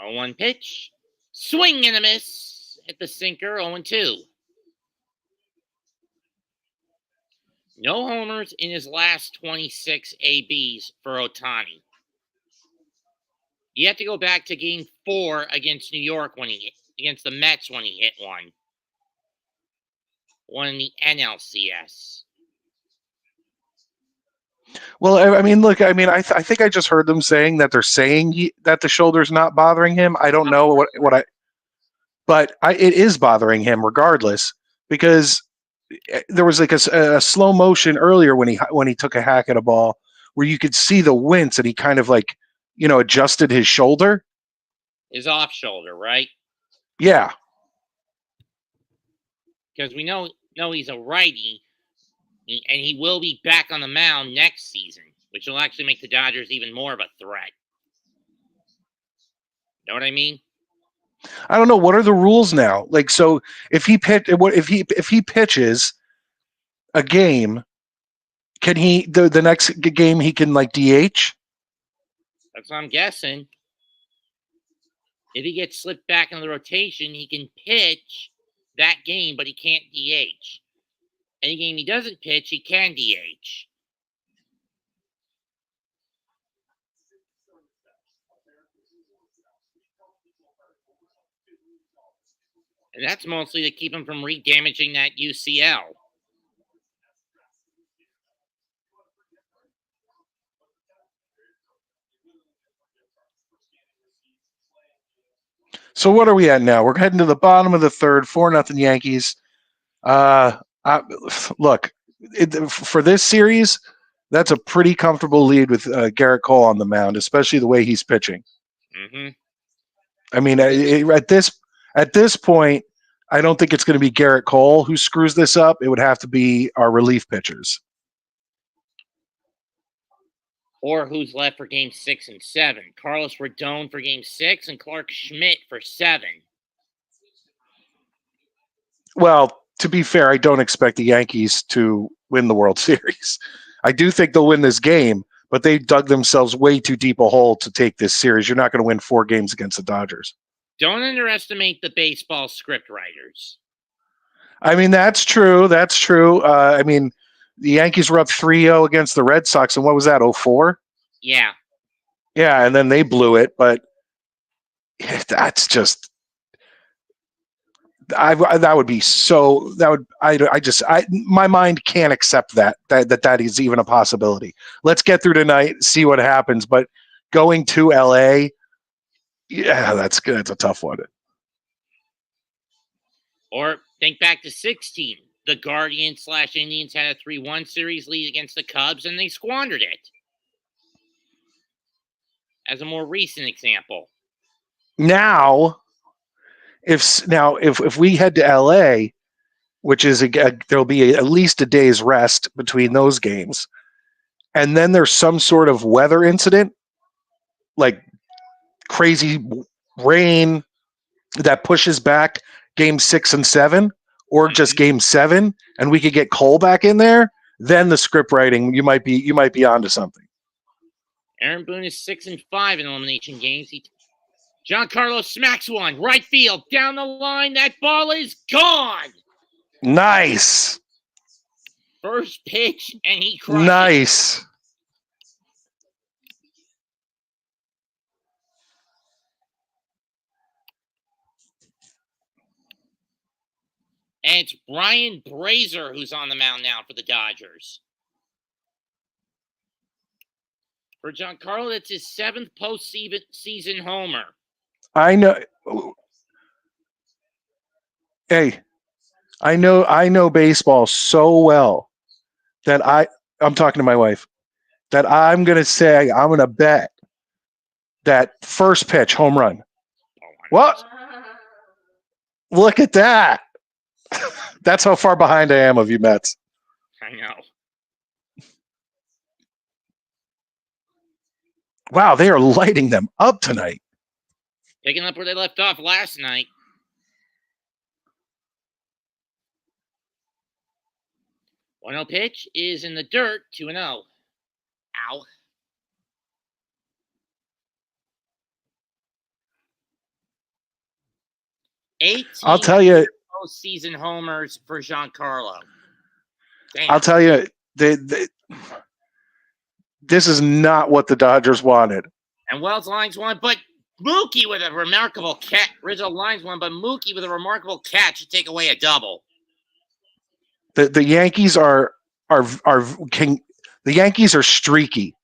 Oh, 1 pitch. Swing and a miss at the sinker, 0-2. No homers in his last 26 ABs for Otani. You have to go back to Game 4 against New York against the Mets when he hit one. One in the NLCS. Well, I mean, look, I mean, I think I just heard them saying that they're saying that the shoulder's not bothering him. I don't know but it is bothering him regardless, because there was like a slow motion earlier when he took a hack at a ball where you could see the wince and he kind of like, adjusted his shoulder. His off shoulder, right? Yeah. Because we know he's a righty, and he will be back on the mound next season, which will actually make the Dodgers even more of a threat. Know what I mean? I don't know, what are the rules now? Like, so if he pitches a game, can he the next game he can like DH? That's what I'm guessing. If he gets slipped back into the rotation, he can pitch that game, but he can't DH. Any game he doesn't pitch, he can DH. And that's mostly to keep him from re-damaging that UCL. So what are we at now? We're heading to the bottom of the third, 4-0 Yankees. Look, for this series, that's a pretty comfortable lead with Garrett Cole on the mound, especially the way he's pitching. Mm-hmm. I mean, at this point, I don't think it's going to be Garrett Cole who screws this up. It would have to be our relief pitchers. Or who's left for Game 6 and 7. Carlos Rodon for Game 6 and Clark Schmidt for 7. Well, to be fair, I don't expect the Yankees to win the World Series. I do think they'll win this game, but they dug themselves way too deep a hole to take this series. You're not going to win 4 games against the Dodgers. Don't underestimate the baseball script writers. I mean, that's true. That's true. I mean, the Yankees were up 3-0 against the Red Sox, and what was that, 0-4? Yeah. Yeah, and then they blew it, but that's just that would be so that would my mind can't accept that is even a possibility. Let's get through tonight, see what happens, but going to LA, yeah, that's good. That's a tough one. Or think back to 16. The Guardians/Indians had a 3-1 series lead against the Cubs, and they squandered it. As a more recent example. Now, if we head to LA, which is there'll be at least a day's rest between those games, and then there's some sort of weather incident, like crazy rain that pushes back Game 6 and 7, or just Game 7, and we could get Cole back in there, then the script writing you might be onto something. Aaron Boone is 6-5 in elimination games. Giancarlo smacks one right field down the line. That ball is gone. Nice. First pitch, and he crushed nice. It. And it's Brian Brazier who's on the mound now for the Dodgers. For Giancarlo, that's his 7th postseason homer. I know. Hey, I know baseball so well that I'm talking to my wife that I'm gonna say I'm gonna bet that first pitch home run. What? Look at that. That's how far behind I am of you Mets. I know. Wow, they are lighting them up tonight. Picking up where they left off last night. One 0 pitch is in the dirt, 2-0. Ow. I'll tell you. Postseason homers for Giancarlo. Damn. I'll tell you. This is not what the Dodgers wanted. And Wells lines one, but Mookie with a remarkable catch. Rizzo lines one, but Mookie with a remarkable catch to take away a double. The Yankees are the Yankees are streaky,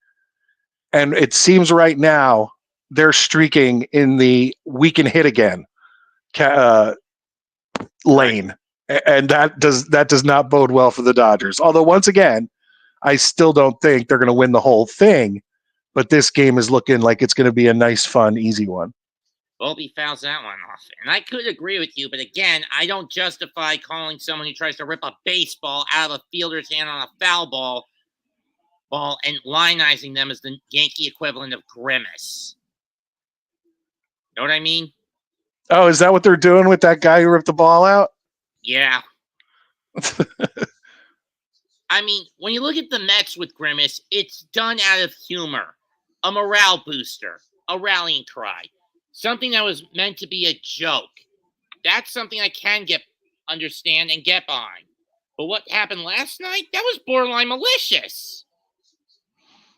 and it seems right now they're streaking in the we can hit again lane, and that does not bode well for the Dodgers. Although once again, I still don't think they're going to win the whole thing, but this game is looking like it's going to be a nice, fun, easy one. Volpe fouls that one off. And I could agree with you, but again, I don't justify calling someone who tries to rip a baseball out of a fielder's hand on a foul ball and lionizing them as the Yankee equivalent of grimace. Know what I mean? Oh, is that what they're doing with that guy who ripped the ball out? Yeah. I mean, when you look at the Mets with grimace, it's done out of humor, a morale booster, a rallying cry. Something that was meant to be a joke. That's something I can understand and get behind. But what happened last night, that was borderline malicious.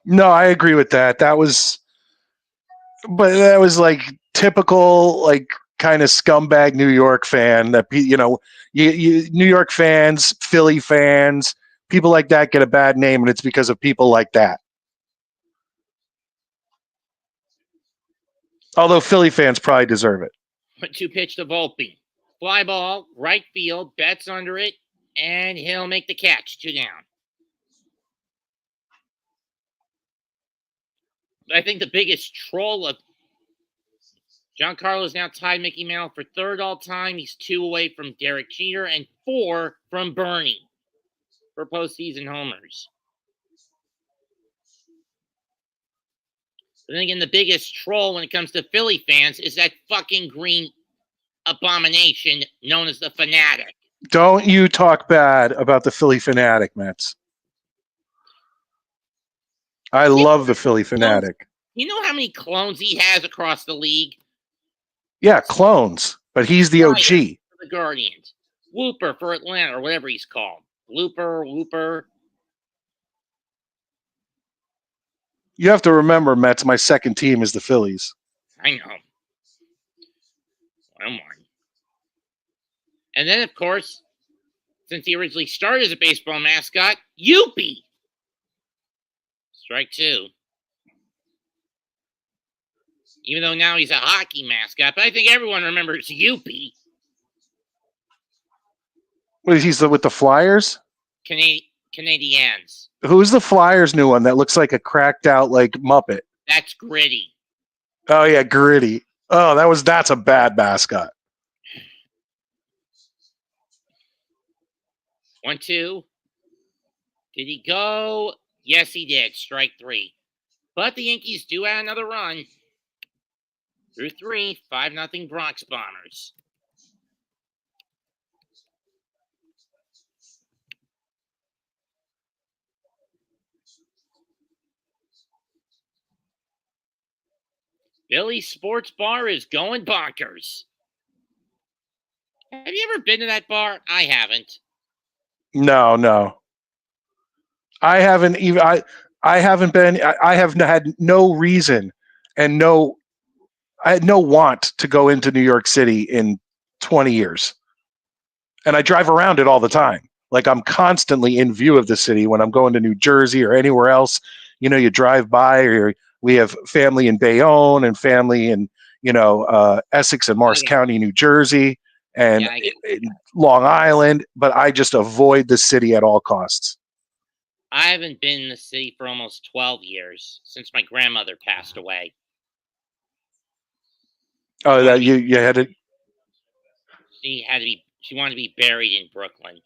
No, I agree with that. That was like typical, like kind of scumbag New York fan that, New York fans, Philly fans, people like that get a bad name, and it's because of people like that. Although Philly fans probably deserve it. 1-2 pitch to Volpe. Fly ball, right field, Betts under it, and he'll make the catch. 2 down. I think the biggest troll of Giancarlo is now tied Mickey Mantle for third all time. He's 2 away from Derek Jeter and 4 from Bernie for postseason homers. But then again, the biggest troll when it comes to Philly fans is that fucking green abomination known as the Fanatic. Don't you talk bad about the Philly Fanatic, Mets. I love the Philly Fanatic. You know how many clones he has across the league? Yeah, clones, but he's the OG. For the Guardians. Whooper for Atlanta, or whatever he's called. Whooper. You have to remember, Mets, my second team is the Phillies. I know. Come on. And then, of course, since he originally started as a baseball mascot, Youppi. Strike 2. Even though now he's a hockey mascot, but I think everyone remembers Youppi. What is he with the Flyers? Canadiens. Who's the Flyers' new one that looks like a cracked out like Muppet? That's Gritty. Oh yeah, Gritty. Oh, that's a bad mascot. 1-2. Did he go? Yes, he did. Strike 3. But the Yankees do add another run. Through 3, 5-0 Bronx Bombers. Billy's Sports Bar is going bonkers. Have you ever been to that bar? I haven't. No. I haven't even. I haven't been. I have had no reason and I had no want to go into New York City in 20 years. And I drive around it all the time. Like I'm constantly in view of the city when I'm going to New Jersey or anywhere else. You drive by, or we have family in Bayonne and family in, Essex and Morris County, New Jersey. and Yeah, I get Long Island, but I just avoid the city at all costs. I haven't been in the city for almost 12 years since my grandmother passed away. Oh, that you had it. She wanted to be buried in Brooklyn.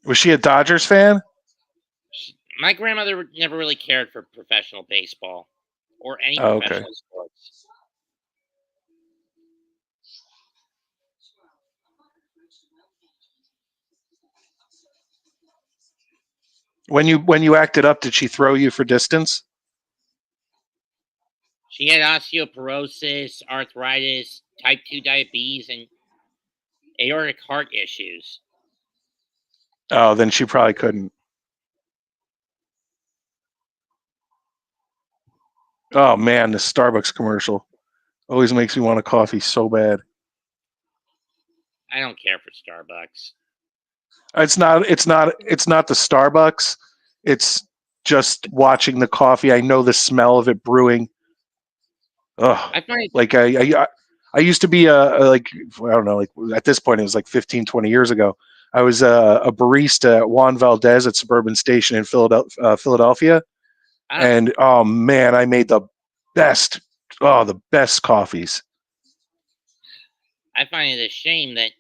Was she a Dodgers fan? My grandmother never really cared for professional baseball or any Oh, okay. professional sports. When you acted up, did she throw you for distance? She had osteoporosis, arthritis, type 2 diabetes, and aortic heart issues. Oh, then she probably couldn't. Oh man, the Starbucks commercial always makes me want a coffee so bad. I don't care for Starbucks. It's not the Starbucks. It's just watching the coffee. I know the smell of it brewing. Ugh. I find Like I used to be like, I don't know, like at this point it was like 15, 20 years ago. I was a barista at Juan Valdez at Suburban Station in Philadelphia. And oh man, I made the best coffees. I find it a shame that,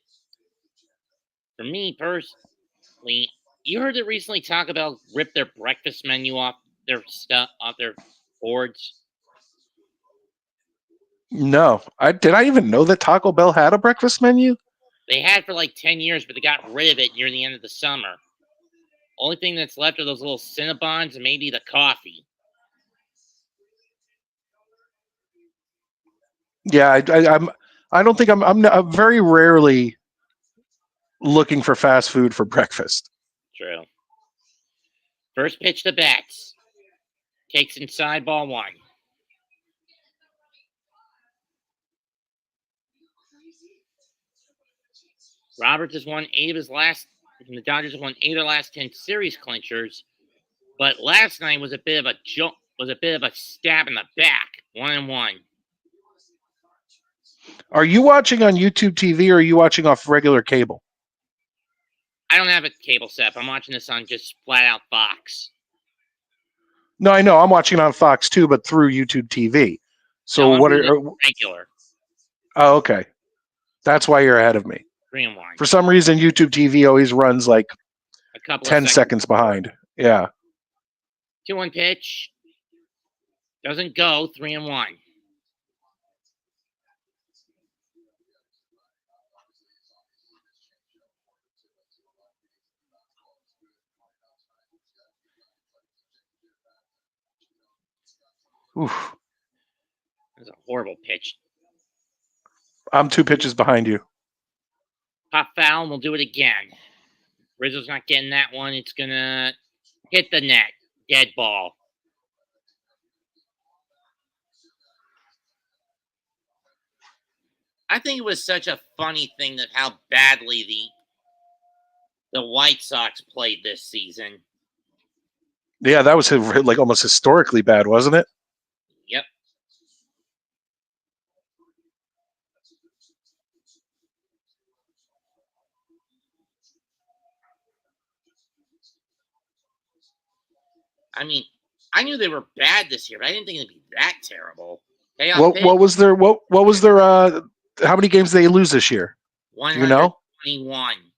for me personally, you heard it recently Taco Bell rip their breakfast menu off their boards. No, did I even know that Taco Bell had a breakfast menu? They had for like 10 years, but they got rid of it near the end of the summer. Only thing that's left are those little Cinnabons and maybe the coffee. Yeah, I don't think I'm very rarely looking for fast food for breakfast. True. First pitch to bats. Takes inside ball 1. Roberts has won 8 of his last. The Dodgers have won 8 of their last 10 series clinchers, but last night was a bit of a stab in the back. 1-1. Are you watching on YouTube TV or are you watching off regular cable? I don't have a cable set. I'm watching this on just flat out Fox. No, I know I'm watching on Fox too, but through YouTube TV. So No, what I'm are? regular? Oh, okay. That's why you're ahead of me. 3-1. For some reason, YouTube TV always runs like A couple 10 of seconds behind. Yeah. 2-1 pitch. Doesn't go. 3-1. Oof. That's a horrible pitch. I'm 2 pitches behind you. Pop foul, and we'll do it again. Rizzo's not getting that one. It's going to hit the net. Dead ball. I think it was such a funny thing that how badly the White Sox played this season. Yeah, that was like almost historically bad, wasn't it? Yep. I mean, I knew they were bad this year, but I didn't think it'd be that terrible. What was their how many games did they lose this year? 121. Do you know?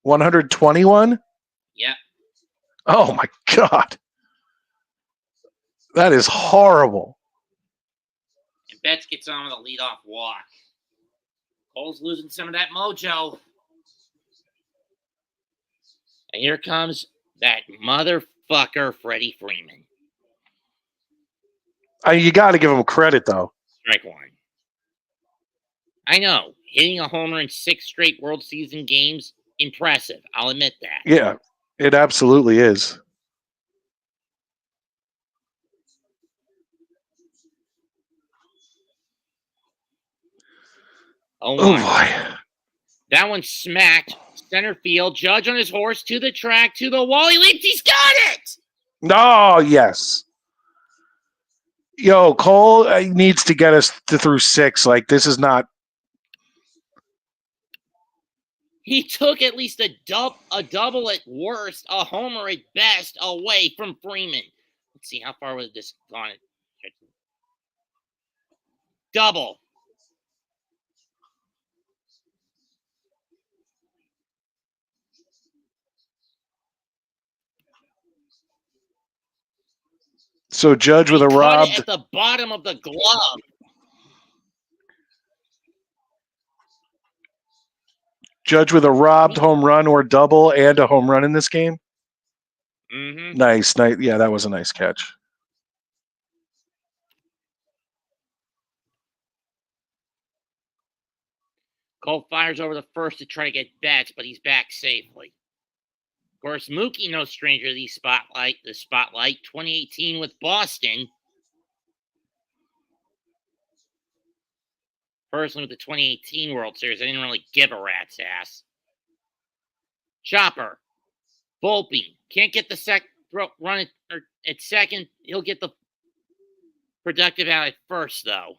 121? Yep. Oh my god. That is horrible. And Betts gets on with a leadoff walk. Cole's losing some of that mojo. And here comes that motherfucker, Freddie Freeman. You got to give him credit, though. Strike 1. I know. Hitting a homer in 6 straight World Season games, impressive. I'll admit that. Yeah, it absolutely is. Oh, boy. That one smacked Center field. Judge on his horse to the track, to the wall. He leaps. He's got it. Oh, yes. Yo, Cole needs to get us through 6. Like, this is not. He took at least a double at worst, a homer at best, away from Freeman. Let's see, how far was this gone? Double. So Judge with a robbed. It at the bottom of the glove. Judge with a robbed home run or double and a home run in this game. Mm-hmm. Nice. Yeah, that was a nice catch. Cole fires over the first to try to get Betts, but he's back safely. Of course, Mookie, no stranger to the spotlight. 2018 with Boston. Personally, with the 2018 World Series, I didn't really give a rat's ass. Chopper. Volpe. Can't get the run at second. He'll get the productive out at first, though.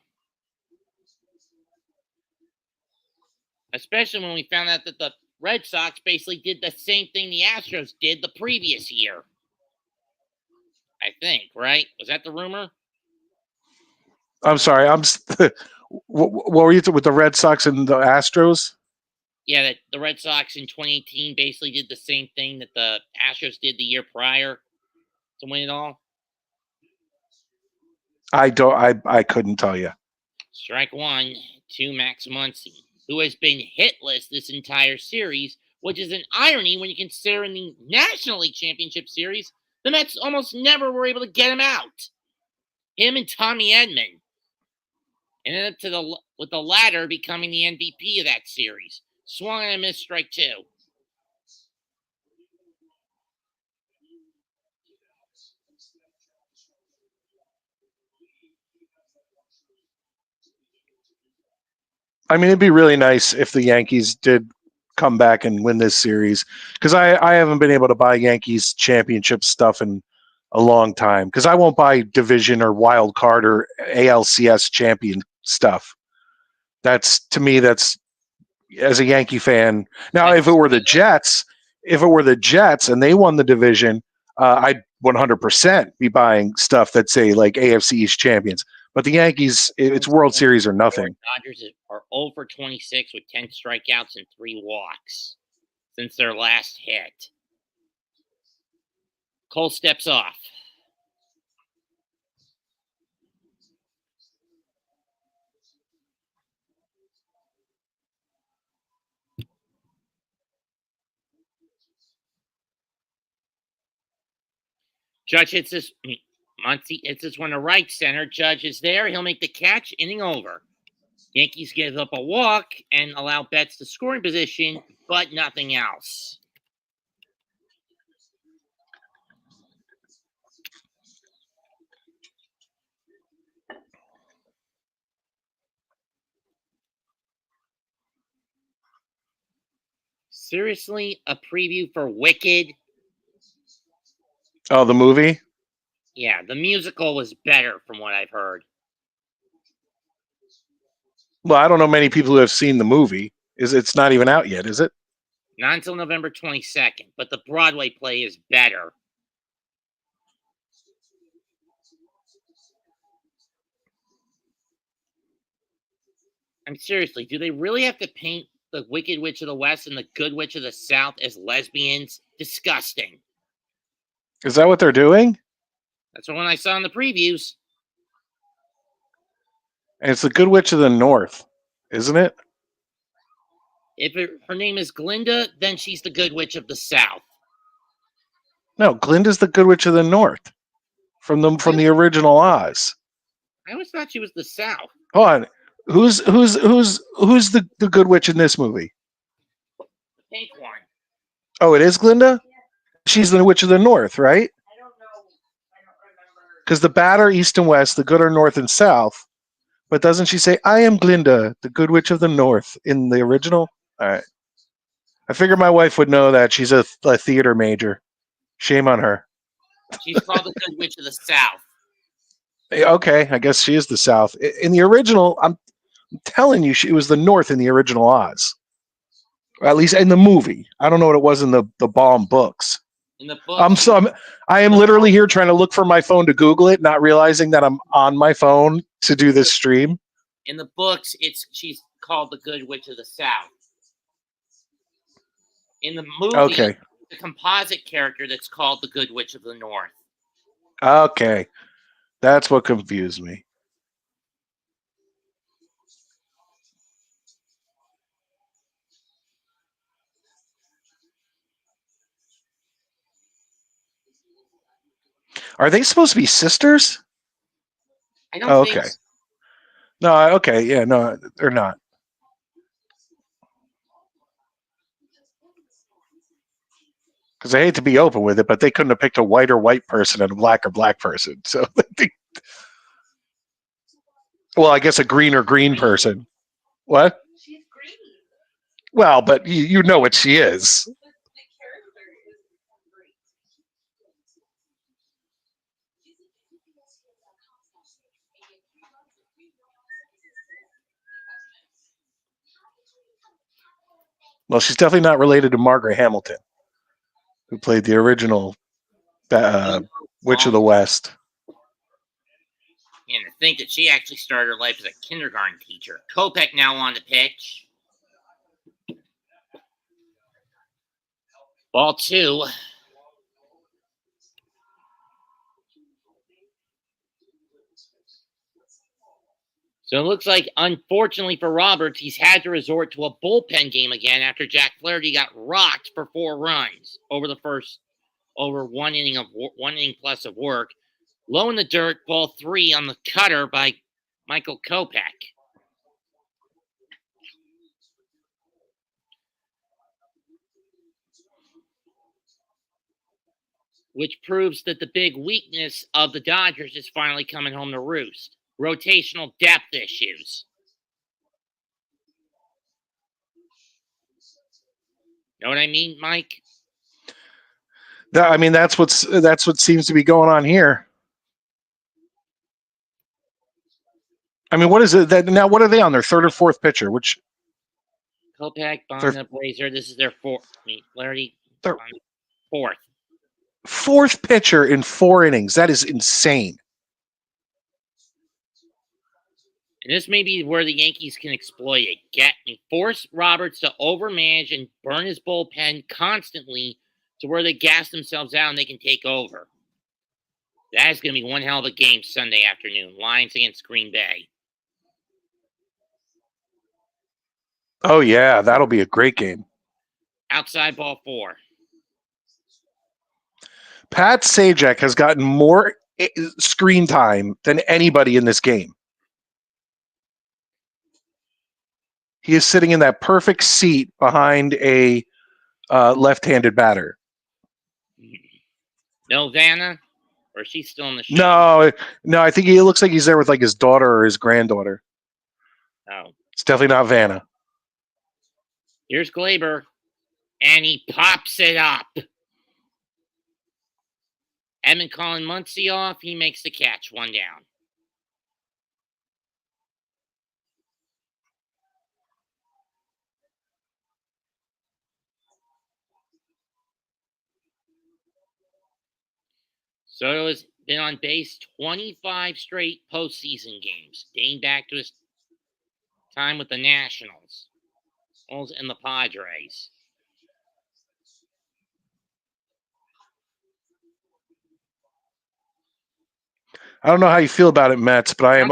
Especially when we found out that the Red Sox basically did the same thing the Astros did the previous year. I think, right? Was that the rumor? I'm sorry. What were you with the Red Sox and the Astros? Yeah, that the Red Sox in 2018 basically did the same thing that the Astros did the year prior to win it all. I couldn't tell you. Strike one to Max Muncy, who has been hitless this entire series, which is an irony when you consider in the National League Championship Series, the Mets almost never were able to get him out. Him and Tommy Edman. And ended up with the latter becoming the MVP of that series. Swung and a missed, strike two. I mean, it'd be really nice if the Yankees did come back and win this series, because I haven't been able to buy Yankees championship stuff in a long time, because I won't buy division or wild card or ALCS champion stuff. That's, to me, that's, as a Yankee fan. Now, if it were the Jets and they won the division, I'd 100% be buying stuff that say like AFC East champions. But the Yankees, it's World Series or nothing. Dodgers are 0 for 26 with 10 strikeouts and 3 walks since their last hit. Cole steps off. Judge hits this. Muncy hits this one to right center. Judge is there. He'll make the catch. Inning over. Yankees give up a walk and allow Betts to scoring position, but nothing else. Seriously, a preview for Wicked? Oh, the movie? Yeah, the musical was better from what I've heard. Well, I don't know many people who have seen the movie. It's not even out yet, is it? Not until November 22nd, but the Broadway play is better. Seriously, do they really have to paint the Wicked Witch of the West and the Good Witch of the South as lesbians? Disgusting. Is that what they're doing? That's what I saw in the previews. And it's the Good Witch of the North, isn't it? If her name is Glinda, then she's the Good Witch of the South. No, Glinda's the Good Witch of the North from the original Oz. I always thought she was the South. Hold on. Who's the Good Witch in this movie? The pink one. Oh, it is Glinda? She's the Witch of the North, right? I don't know. I don't remember. Because the bad are east and west, the good are north and south. But doesn't she say, I am Glinda, the Good Witch of the North in the original? All right. I figure my wife would know that. She's a theater major. Shame on her. She's called the Good Witch of the South. Okay, I guess she is the South. In the original, I'm telling you, she was the North in the original Oz. Or at least in the movie. I don't know what it was in the Baum books. In the book, I am literally here trying to look for my phone to Google it, not realizing that I'm on my phone to do this stream. in the books, she's called the Good Witch of the South. In the movie, Okay. the composite character that's called the Good Witch of the North. Okay. That's what confused me. Are they supposed to be sisters? I don't think Okay. No, okay. Yeah, no, they're not. Because I hate to be open with it, but they couldn't have picked a white person and a black person. So, well, I guess a green person. What? She's green. Well, but you know what she is. But the character is green. Well, she's definitely not related to Margaret Hamilton, who played the original Witch of the West. And to think that she actually started her life as a kindergarten teacher. Kopech now on the pitch. Ball 2. So it looks like, unfortunately for Roberts, he's had to resort to a bullpen game again after Jack Flaherty got rocked for 4 runs over one inning plus of work. Low in the dirt, ball 3 on the cutter by Michael Kopech. Which proves that the big weakness of the Dodgers is finally coming home to roost. Rotational depth issues. Know what I mean, Mike? That's what seems to be going on here. I mean, what is it that now? What are they on their third or fourth pitcher? Which Kopech, Bonda, Blazer. This is their fourth. Flaherty, fourth. Fourth pitcher in 4 innings. That is insane. And this may be where the Yankees can exploit it. Force Roberts to overmanage and burn his bullpen constantly to where they gas themselves out and they can take over. That is going to be one hell of a game Sunday afternoon. Lions against Green Bay. Oh, yeah. That'll be a great game. Outside ball 4. Pat Sajak has gotten more screen time than anybody in this game. He is sitting in that perfect seat behind a left-handed batter. No Vanna? Or is she still in the show? No, I think he looks like he's there with like his daughter or his granddaughter. Oh. It's definitely not Vanna. Here's Glaber. And he pops it up. Edmund calling Muncy off. He makes the catch. 1 down. Soto has been on base 25 straight postseason games, dating back to his time with the Nationals and the Padres. I don't know how you feel about it, Mets, but I am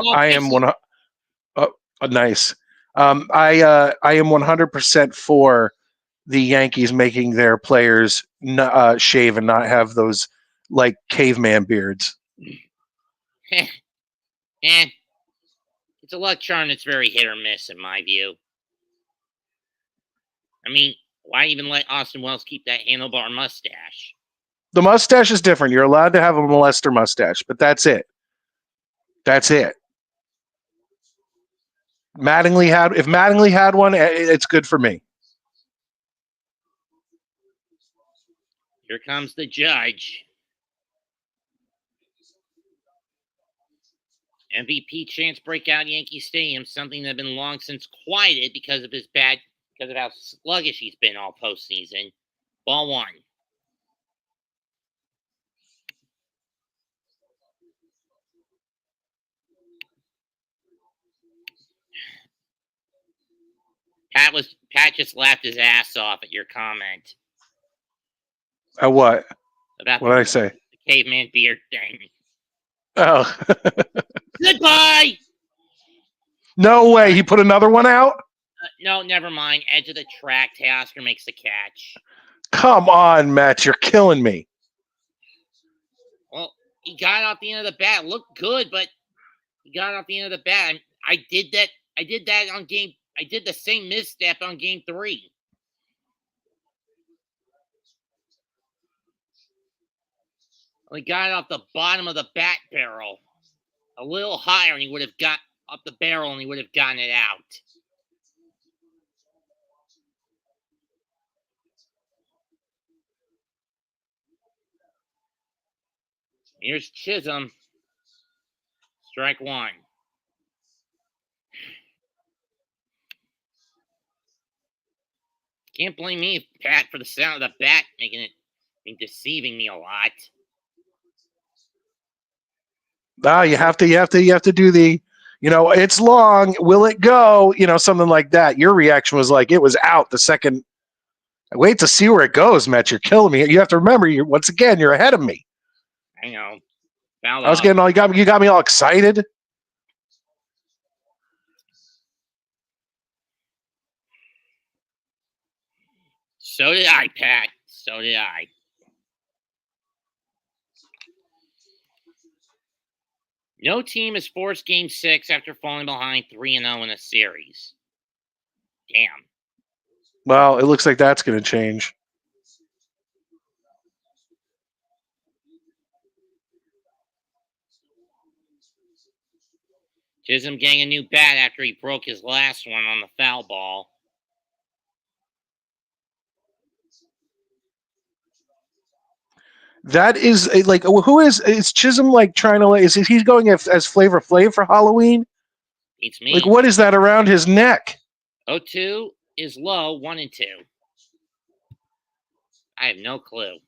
nice. I am 100% for the Yankees making their players shave and not have those like caveman beards. It's a luck charm that's very hit or miss in my view. I mean, why even let Austin Wells keep that handlebar mustache? The mustache is different. You're allowed to have a molester mustache, but that's it. That's it. If Mattingly had one, it's good for me. Here comes the judge. MVP chance break out Yankee Stadium, something that had been long since quieted because of how sluggish he's been all postseason. Ball one. Pat just laughed his ass off at your comment What? about What did I say? the caveman beard thing. Oh. Goodbye. No way. He put another one out? No, never mind. Edge of the track. Teoscar makes the catch. Come on, Matt. You're killing me. Well, he got off the end of the bat. Looked good, but he got off the end of the bat. I did that on game. I did the same misstep on game 3. He got it off the bottom of the bat barrel. A little higher, and he would have got up the barrel, and he would have gotten it out. Here's Chisholm. Strike 1. Can't blame me, Pat, for the sound of the bat deceiving me a lot. You have to do the, it's long. Will it go? Something like that. Your reaction was like, it was out the second. I wait to see where it goes, Matt. You're killing me. You have to remember, you're ahead of me. I know. I was getting all, you got me all excited. So did I, Pat. So did I. No team has forced Game 6 after falling behind 3-0 in a series. Damn. Well, it looks like that's going to change. Chisholm getting a new bat after he broke his last one on the foul ball. That is like, who is Chisholm like trying to, is he going as Flavor Flav for Halloween? Beats me. Like, what is that around his neck? 0-2 is low, 1 and 2. I have no clue.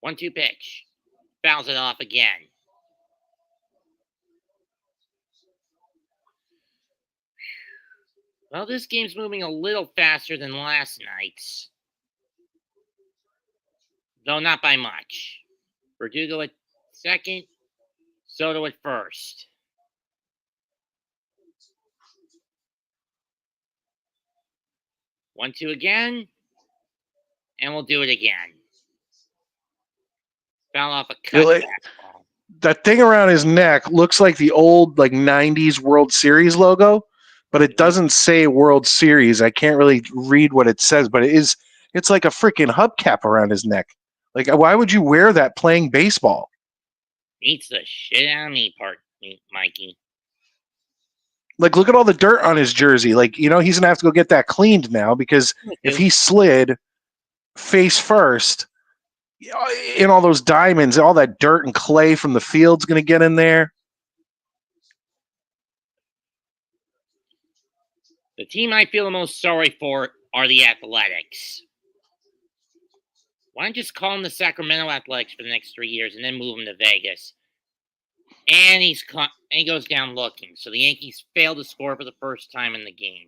One-two pitch. Fouls it off again. Well, this game's moving a little faster than last night's. Though not by much. Verdugo at second. Soto at first. 1-2 again. And we'll do it again. Foul off a cut. That thing around his neck looks like the old 90s World Series logo, but it doesn't say World Series. I can't really read what it says, but it's like a freaking hubcap around his neck. Like, why would you wear that playing baseball? Beats the shit out of me, Mikey. Like, look at all the dirt on his jersey. Like, he's going to have to go get that cleaned now, because if he slid face first, in all those diamonds, all that dirt and clay from the field's going to get in there. The team I feel the most sorry for are the Athletics. Why don't you just call them the Sacramento Athletics for the next 3 years and then move them to Vegas? And he goes down looking. So the Yankees fail to score for the first time in the game.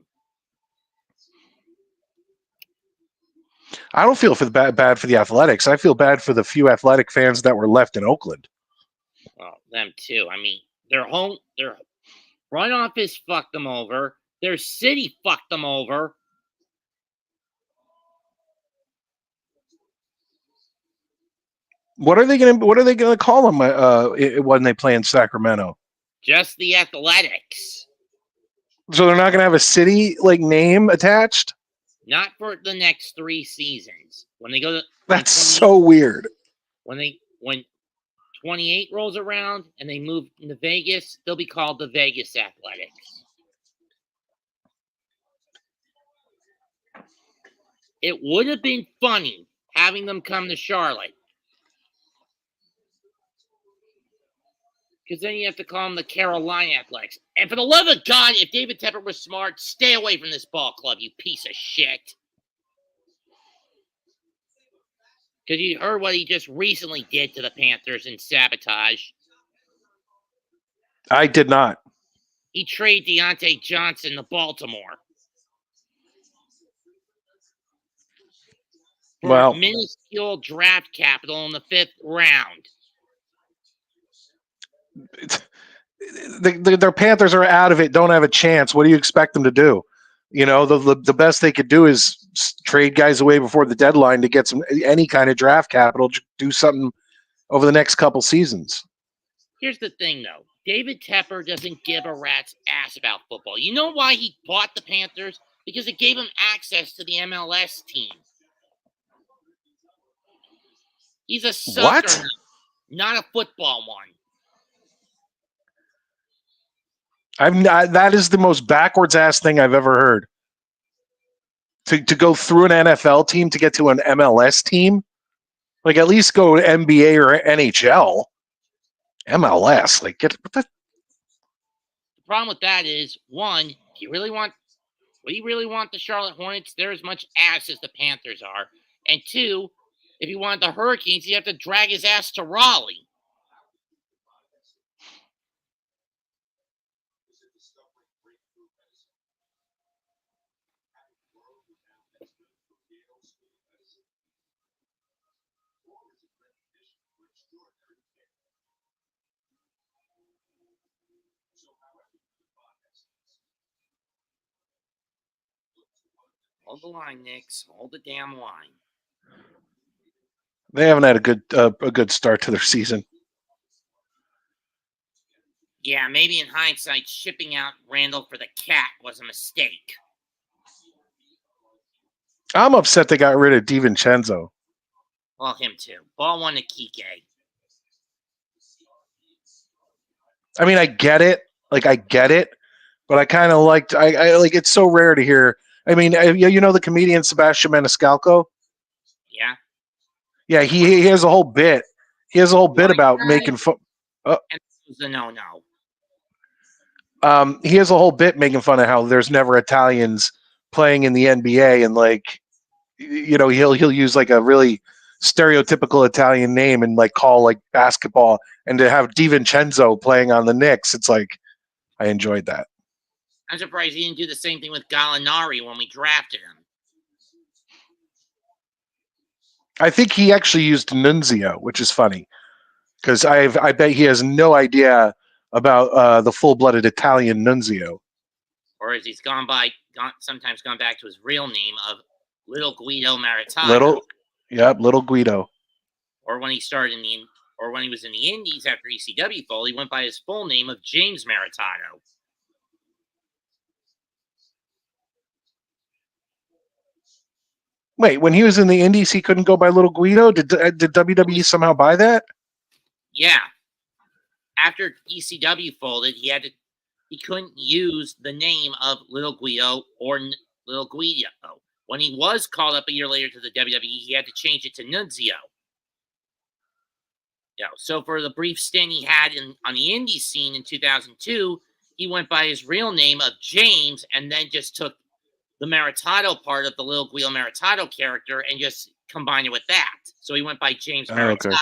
I don't feel bad for the Athletics. I feel bad for the few Athletic fans that were left in Oakland. Well, them too. I mean, their front office fucked them over. Their city fucked them over. What are they gonna call them when they play in Sacramento? Just the Athletics. So they're not gonna have a city name attached? Not for the next 3 seasons. When they go to That's so weird. when 28 rolls around and they move into Vegas, they'll be called the Vegas Athletics. It would have been funny having them come to Charlotte. Because then you have to call them the Carolina Athletics. And for the love of God, if David Tepper was smart, stay away from this ball club, you piece of shit. Because you heard what he just recently did to the Panthers in sabotage. I did not. He traded Deontay Johnson to Baltimore for minuscule draft capital in the 5th round. Their Panthers are out of it, don't have a chance. What do you expect them to do? You know, the best they could do is trade guys away before the deadline to get any kind of draft capital, do something over the next couple seasons. Here's the thing, though. David Tepper doesn't give a rat's ass about football. You know why he bought the Panthers? Because it gave him access to the MLS team. He's a sucker, not a football one. That is the most backwards ass thing I've ever heard. To go through an NFL team to get to an MLS team, like at least go to NBA or NHL. MLS, like get what the. The problem with that is, one, do you really want the Charlotte Hornets? They're as much ass as the Panthers are, and two, if you want the Hurricanes, you have to drag his ass to Raleigh. Hold the line, Knicks. Hold the damn line. They haven't had a good start to their season. Yeah, maybe in hindsight, shipping out Randall for the cat was a mistake. I'm upset they got rid of DiVincenzo. Well, him too. Ball one to Kike. I mean, I get it. But I kind of liked. I like. It's so rare to hear. I mean, you know the comedian Sebastian Maniscalco. Yeah. Yeah, he has a whole bit. He has a whole bit about making fun. And this was a no-no. He has a whole bit making fun of how there's never Italians playing in the NBA, and like, you know, he'll use like a really stereotypical Italian name and like call like basketball, and to have DiVincenzo playing on the Knicks, it's like I enjoyed that. I'm surprised he didn't do the same thing with Gallinari when we drafted him. I think he actually used Nunzio, which is funny because I bet he has no idea about the full-blooded Italian Nunzio. Or as he's sometimes gone back to his real name of Little Guido Maritano. Little Guido. Or when he was in the Indies after ECW fall, he went by his full name of James Maritano. Wait, when he was in the Indies, he couldn't go by Little Guido? Did WWE somehow buy that? Yeah. After ECW folded, he couldn't use the name of Little Guido or Little Guido. When he was called up a year later to the WWE, he had to change it to Nunzio. So for the brief stint he had on the indie scene in 2002, he went by his real name of James and then just took the Maritano part of the Little Guido Maritano character and just combined it with that. So he went by James Maritano. Okay.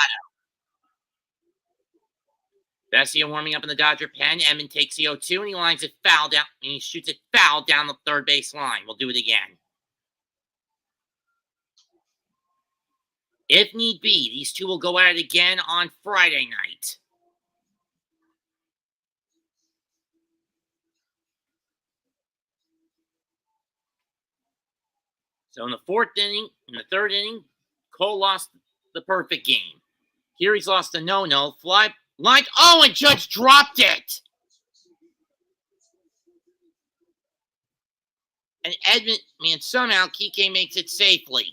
Vessia warming up in the Dodger pen. Edmund takes the 0-2 and he lines it foul down. And he shoots it foul down the third base line. We'll do it again. If need be, these two will go at it again on Friday night. So in the third inning, Cole lost the perfect game. Here he's lost a no-no. Fly line. Oh, and Judge dropped it. And somehow Kike makes it safely.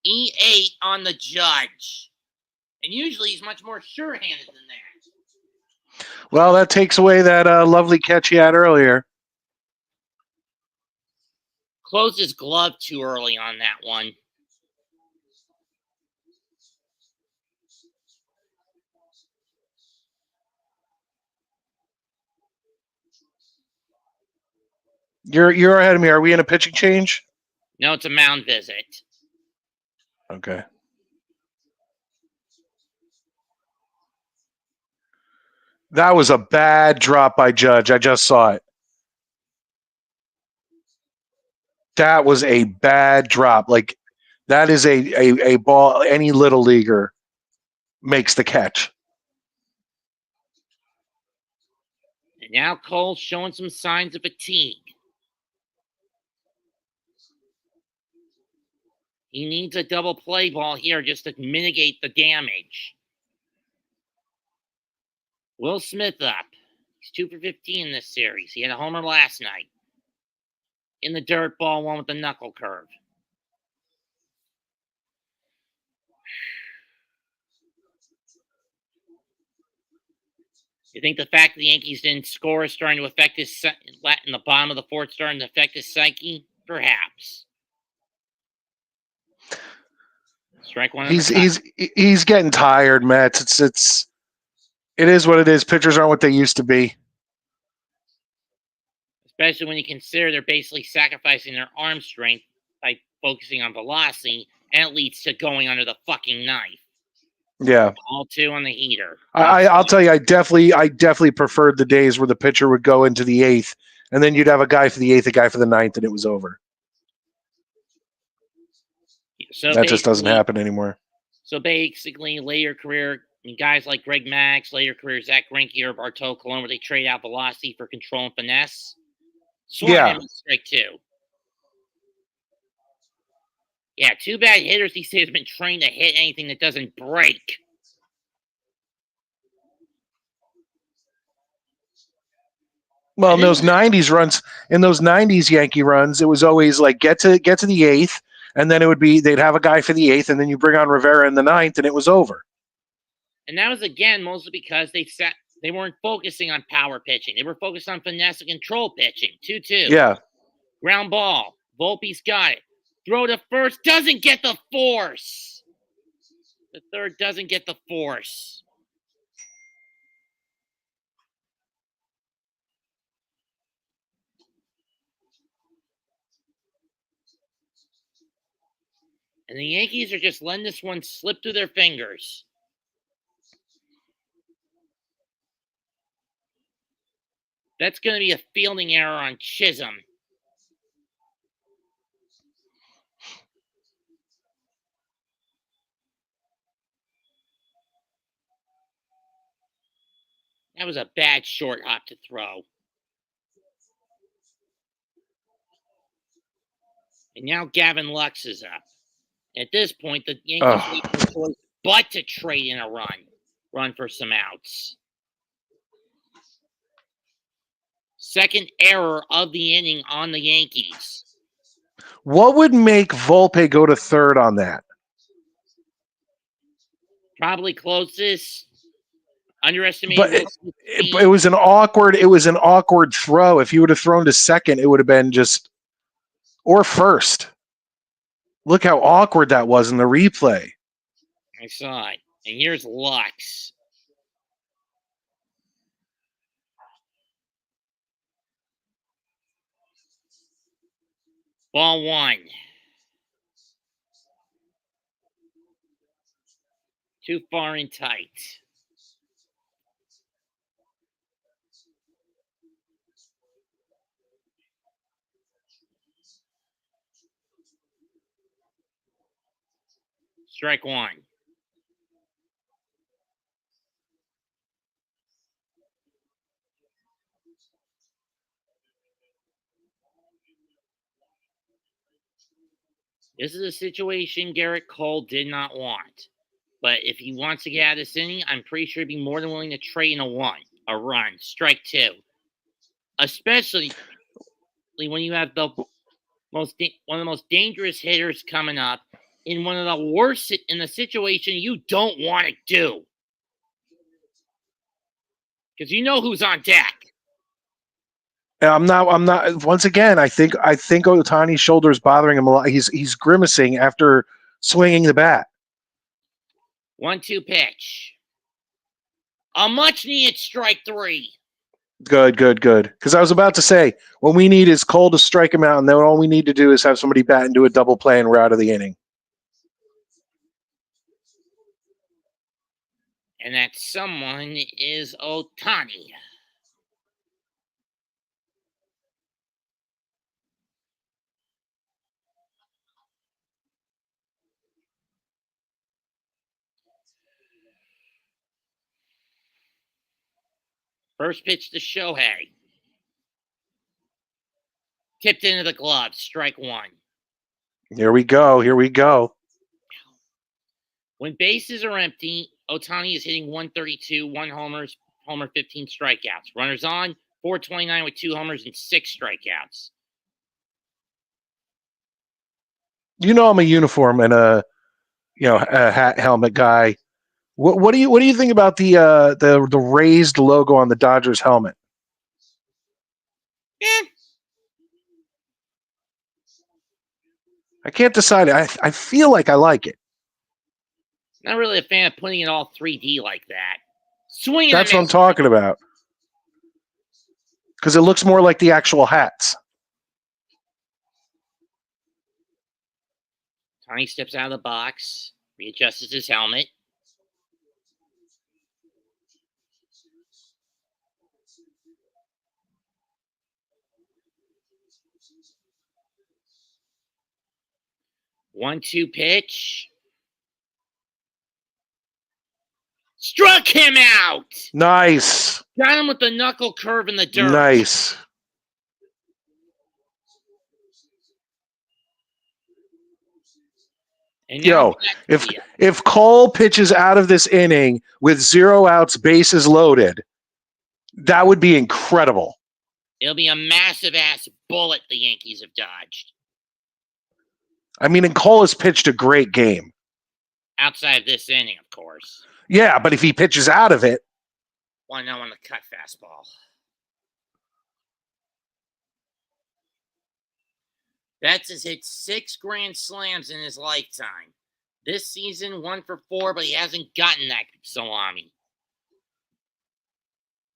E8 on the Judge. And usually he's much more sure-handed than that. Well, that takes away that lovely catch he had earlier. Closed his glove too early on that one. You're ahead of me. Are we in a pitching change? No, it's a mound visit. Okay. That was a bad drop by Judge. I just saw it. That was a bad drop. Like, that is a ball any little leaguer makes the catch. And now Cole's showing some signs of fatigue. He needs a double play ball here just to mitigate the damage. Will Smith up. He's 2 for 15 in this series. He had a homer last night. In the dirt, ball one with the knuckle curve. You think the fact that the Yankees didn't score is starting to affect his in the bottom of the fourth, starting to affect his psyche? Perhaps. Strike one. He's getting tired, Matt. It is what it is. Pitchers aren't what they used to be. Especially when you consider they're basically sacrificing their arm strength by focusing on velocity, and it leads to going under the fucking knife. Yeah. All two on the heater. I'll tell you, I definitely preferred the days where the pitcher would go into the eighth, and then you'd have a guy for the eighth, a guy for the ninth, and it was over. So that just doesn't happen anymore. So basically, later career, guys like Greg Max, later career Zach Greinke or Bartolo Colon, where they trade out velocity for control and finesse. Yeah. Strike two. Yeah, too bad hitters these days have been trained to hit anything that doesn't break. Well, in those '90s Yankee runs, it was always like get to the eighth, and then it would be they'd have a guy for the eighth, and then you bring on Rivera in the ninth, and it was over. And that was again mostly because they weren't focusing on power pitching; they were focused on finesse and control pitching. 2-2. Yeah. Ground ball. Volpe's got it. Throw to first. Doesn't get the force. The third doesn't get the force. And the Yankees are just letting this one slip through their fingers. That's going to be a fielding error on Chisholm. That was a bad short hop to throw. And now Gavin Lux is up. At this point, the Yankees make no choice but to trade in a run for some outs. Second error of the inning on the Yankees. What would make Volpe go to third on that? Probably closest. Underestimated. But it was an awkward throw. If you would have thrown to second, it would have been just or first. Look how awkward that was in the replay. I saw it. And here's Lux. Ball one. Too far and tight. Strike one. This is a situation Garrett Cole did not want. But if he wants to get out of this inning, I'm pretty sure he'd be more than willing to trade in a run. Strike two. Especially when you have one of the most dangerous hitters coming up in one of the worst in the situation you don't want to do. Because you know who's on deck. I'm not. Once again, I think Ohtani's shoulder is bothering him a lot. He's grimacing after swinging the bat. 1-2 pitch. A much-needed strike 3. Good. Because I was about to say, what we need is Cole to strike him out, and then all we need to do is have somebody bat and do a double play, and we're out of the inning. And that someone is Ohtani. First pitch to Shohei. Tipped into the glove. Strike 1. Here we go. When bases are empty, Ohtani is hitting 132, 1 homer, 15 strikeouts. Runners on, 429 with 2 homers and 6 strikeouts. You know I'm a uniform and a hat helmet guy. What do you think about the raised logo on the Dodgers helmet? Yeah. I can't decide. I feel like I like it. Not really a fan of putting it all 3D like that. Swinging. That's what I'm talking about. Because it looks more like the actual hats. Tony steps out of the box, readjusts his helmet. One-two pitch. Struck him out. Nice. Got him with the knuckle curve in the dirt. Nice. And now if Cole pitches out of this inning with 0 outs, bases loaded, that would be incredible. It'll be a massive ass bullet the Yankees have dodged. I mean, and Cole has pitched a great game. Outside of this inning, of course. Yeah, but if he pitches out of it. Well, no on the cut fastball. Betts has hit 6 grand slams in his lifetime. This season, 1 for 4, but he hasn't gotten that salami.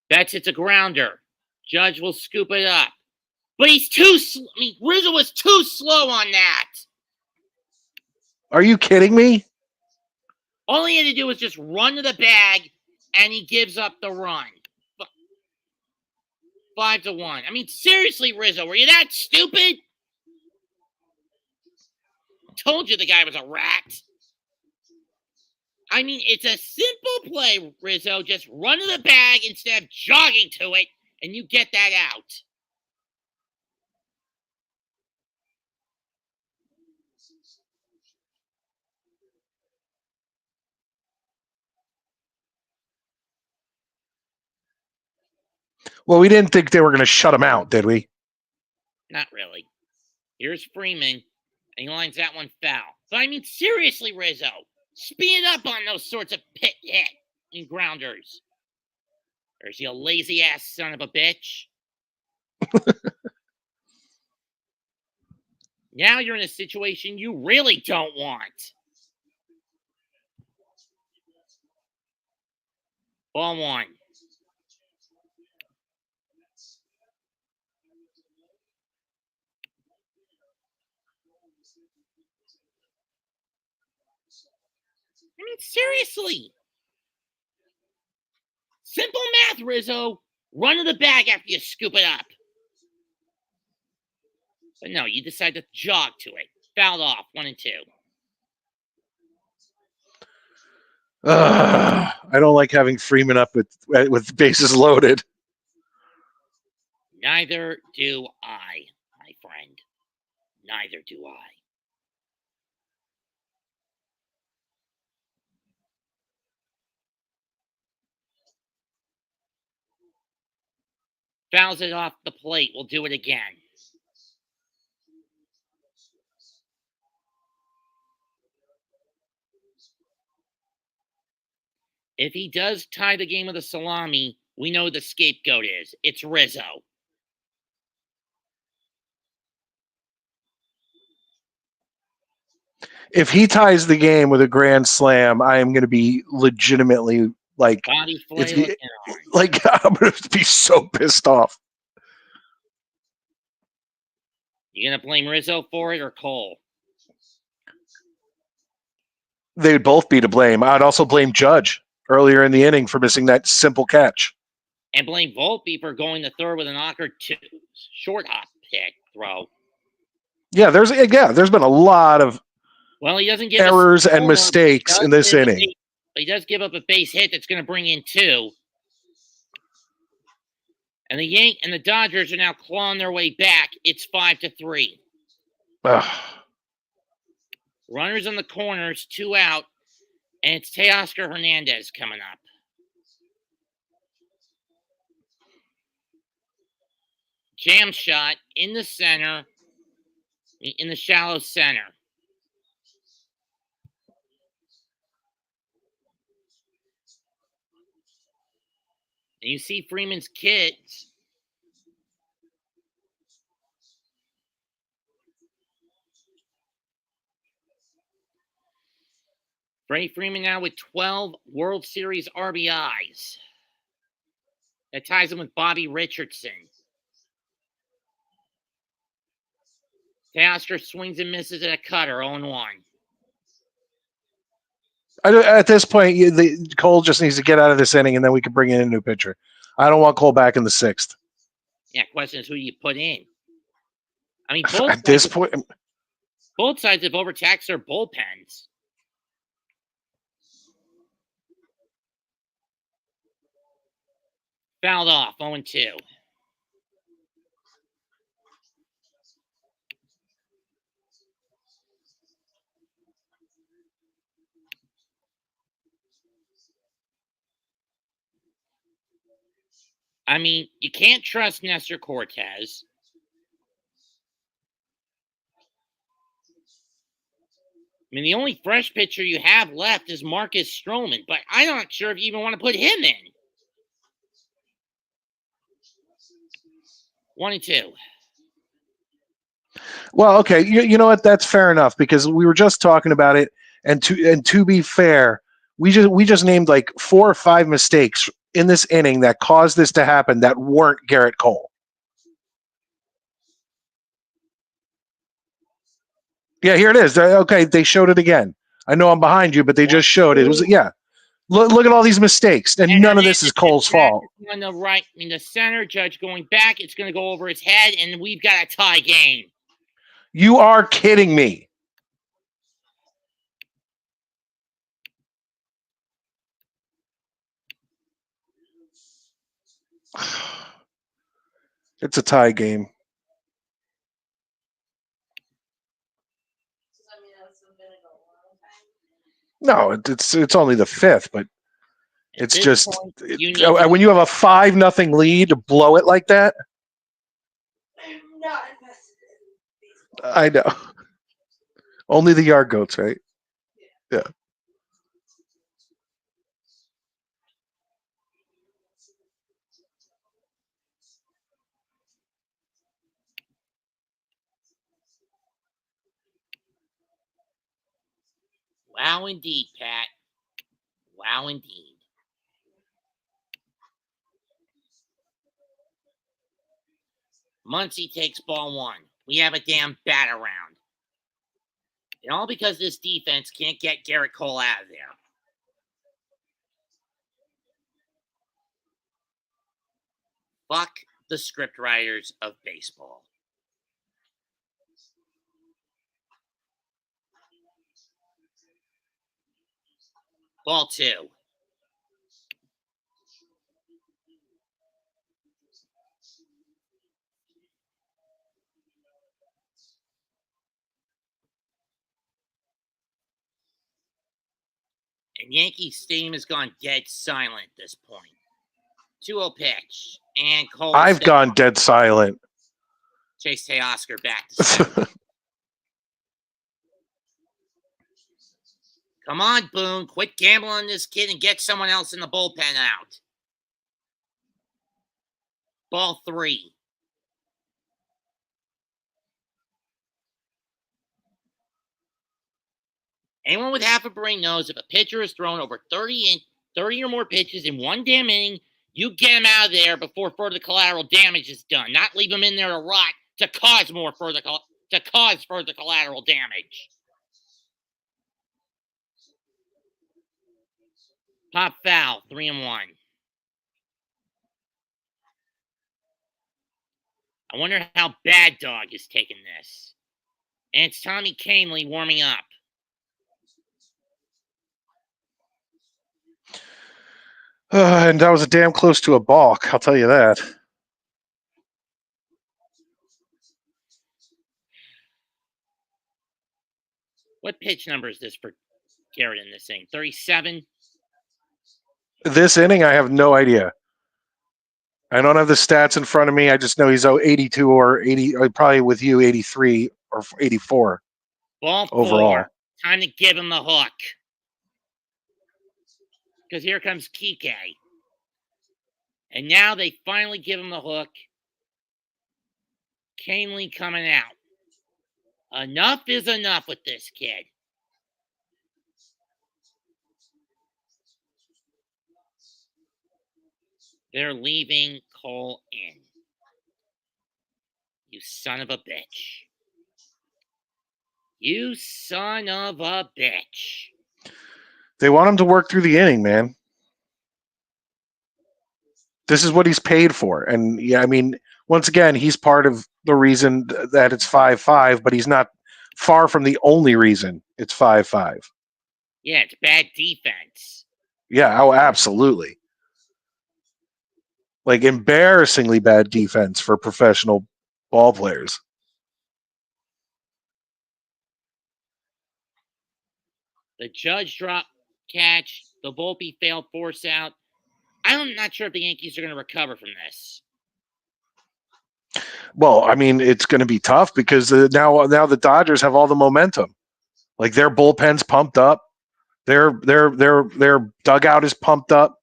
Betts hits a grounder. Judge will scoop it up. But he's too Rizzo was too slow on that. Are you kidding me? All he had to do was just run to the bag, and he gives up the run. 5-1. I mean, seriously, Rizzo, were you that stupid? Told you the guy was a rat. I mean, it's a simple play, Rizzo. Just run to the bag instead of jogging to it, and you get that out. Well, we didn't think they were going to shut him out, did we? Not really. Here's Freeman, and he lines that one foul. But I mean, seriously, Rizzo, speed up on those sorts of pit hit and grounders. Or is he a lazy-ass son of a bitch? Now you're in a situation you really don't want. Ball 1. I mean, seriously. Simple math, Rizzo. Run to the bag after you scoop it up. But no, you decide to jog to it. Fouled off, 1 and 2. I don't like having Freeman up with bases loaded. Neither do I, my friend. Neither do I. Fouls it off the plate. We'll do it again. If he does tie the game with a salami, we know who the scapegoat is. It's Rizzo. If he ties the game with a grand slam, I am going to be legitimately like, Body it's flail and arm. like I'm going to be so pissed off. You gonna blame Rizzo for it or Cole? They would both be to blame. I'd also blame Judge earlier in the inning for missing that simple catch. And blame Volpe for going to third with an awkward short hop pick throw. Yeah, there's been a lot of Well, he doesn't give errors and mistakes in this inning. He does give up a base hit that's going to bring in 2. And the Dodgers are now clawing their way back. It's 5-3. Ugh. Runners on the corners, 2 out, and it's Teoscar Hernandez coming up. Jam shot in the center, in the shallow center. And you see Freeman's kids. Freddie Freeman now with 12 World Series RBIs. That ties him with Bobby Richardson. Teoscar swings and misses at a cutter, 0-1. At this point, Cole just needs to get out of this inning, and then we can bring in a new pitcher. I don't want Cole back in the 6th. Yeah, question is who you put in. I mean, At this point, both sides have overtaxed their bullpens. Fouled off, 0-2. I mean, you can't trust Nestor Cortez. I mean, the only fresh pitcher you have left is Marcus Stroman, but I'm not sure if you even want to put him in. 1-2. well, okay, you know what? That's fair enough because we were just talking about it, and to be fair, we just named like 4 or 5 mistakes in this inning that caused this to happen that weren't Garrett Cole. Yeah, here it is. Okay, they showed it again. I know I'm behind you, but they just showed it. It was Look at all these mistakes, and none of this is Cole's fault. On the right, I mean the center, Judge going back, it's going to go over his head, and we've got a tie game. You are kidding me. It's a tie game. No, it's only the 5th, but it's just when you have a 5-0 lead to blow it like that. I'm not invested in baseball. I know. Only the yard goats, right? Yeah. Wow, indeed, Pat. Wow, indeed. Muncy takes ball 1. We have a damn bat around. And all because this defense can't get Garrett Cole out of there. Fuck the script writers of baseball. Ball 2. And Yankee Stadium has gone dead silent at this point. 2-0 pitch. And Cole. I've gone dead silent. Chase Teoscar back to center. Come on, Boone. Quit gambling on this kid and get someone else in the bullpen out. Ball 3. Anyone with half a brain knows if a pitcher has thrown over 30 or more pitches in one damn inning, you get him out of there before further collateral damage is done. Not leave him in there to rot to cause further collateral damage. Pop foul, 3-1. I wonder how Bad Dog is taking this. And it's Tommy Canely warming up. And that was a damn close to a balk, I'll tell you that. What pitch number is this for Garrett in this inning? 37? This inning, I have no idea. I don't have the stats in front of me. I just know he's 82 or 80, or probably with you, 83 or 84. Ball 4. Overall. Time to give him the hook. Because here comes Kike. And now they finally give him the hook. Canely coming out. Enough is enough with this kid. They're leaving Cole in. You son of a bitch. You son of a bitch. They want him to work through the inning, man. This is what he's paid for. And yeah, I mean, once again, he's part of the reason that it's 5-5, but he's not far from the only reason it's 5-5. Yeah, it's bad defense. Yeah, oh, absolutely. Like embarrassingly bad defense for professional ball players. The Judge drop catch. The Volpe failed force out. I'm not sure if the Yankees are going to recover from this. Well, I mean, it's going to be tough because now the Dodgers have all the momentum. Like their bullpen's pumped up, their dugout is pumped up.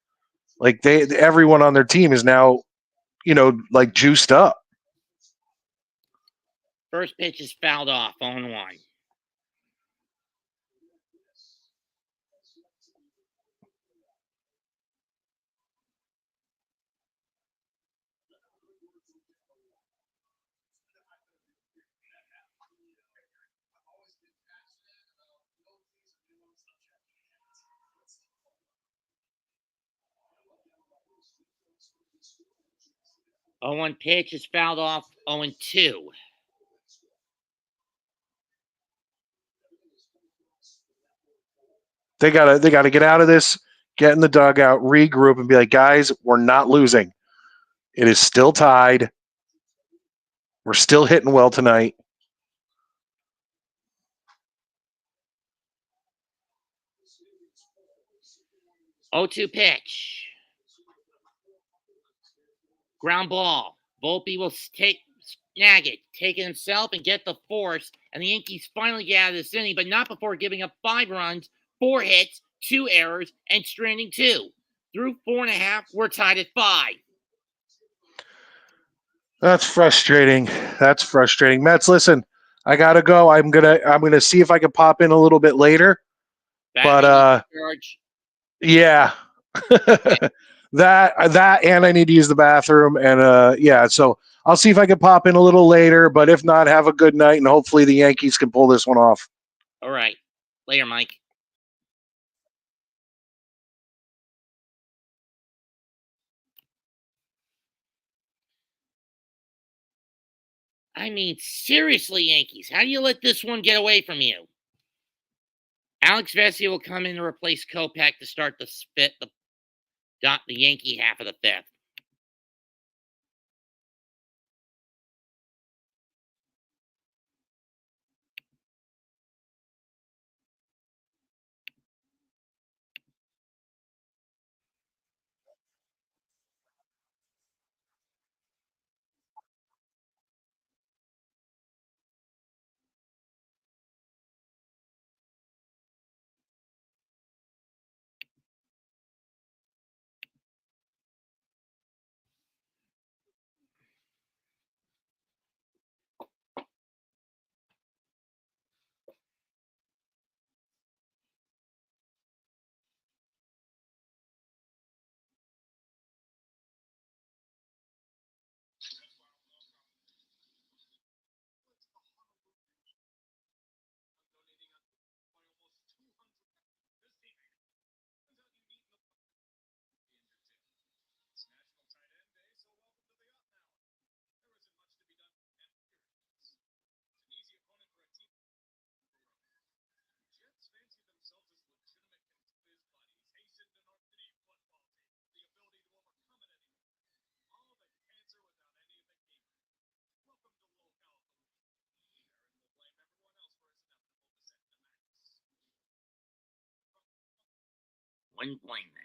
Like everyone on their team is now, like juiced up. First pitch is fouled off, 0-1. Oh, 1 pitch is fouled off, 0-2. They gotta get out of this, get in the dugout, regroup, and be like, guys, we're not losing. It is still tied. We're still hitting well tonight. Oh, 2 pitch. Ground ball. Volpe will snag it, take it himself, and get the force. And the Yankees finally get out of this inning, but not before giving up 5 runs, 4 hits, 2 errors, and stranding 2. Through 4.5, we're tied at 5. That's frustrating. Mets, listen, I gotta go. I'm gonna see if I can pop in a little bit later. George. Yeah. that and I need to use the bathroom. And yeah, so I'll see if I can pop in a little later, but if not, have a good night and hopefully the Yankees can pull this one off. All right. Later, Mike. I mean, seriously, Yankees, how do you let this one get away from you? Alex Vesia will come in to replace Kopech to start the Yankee half of the 5th. Wouldn't blame that.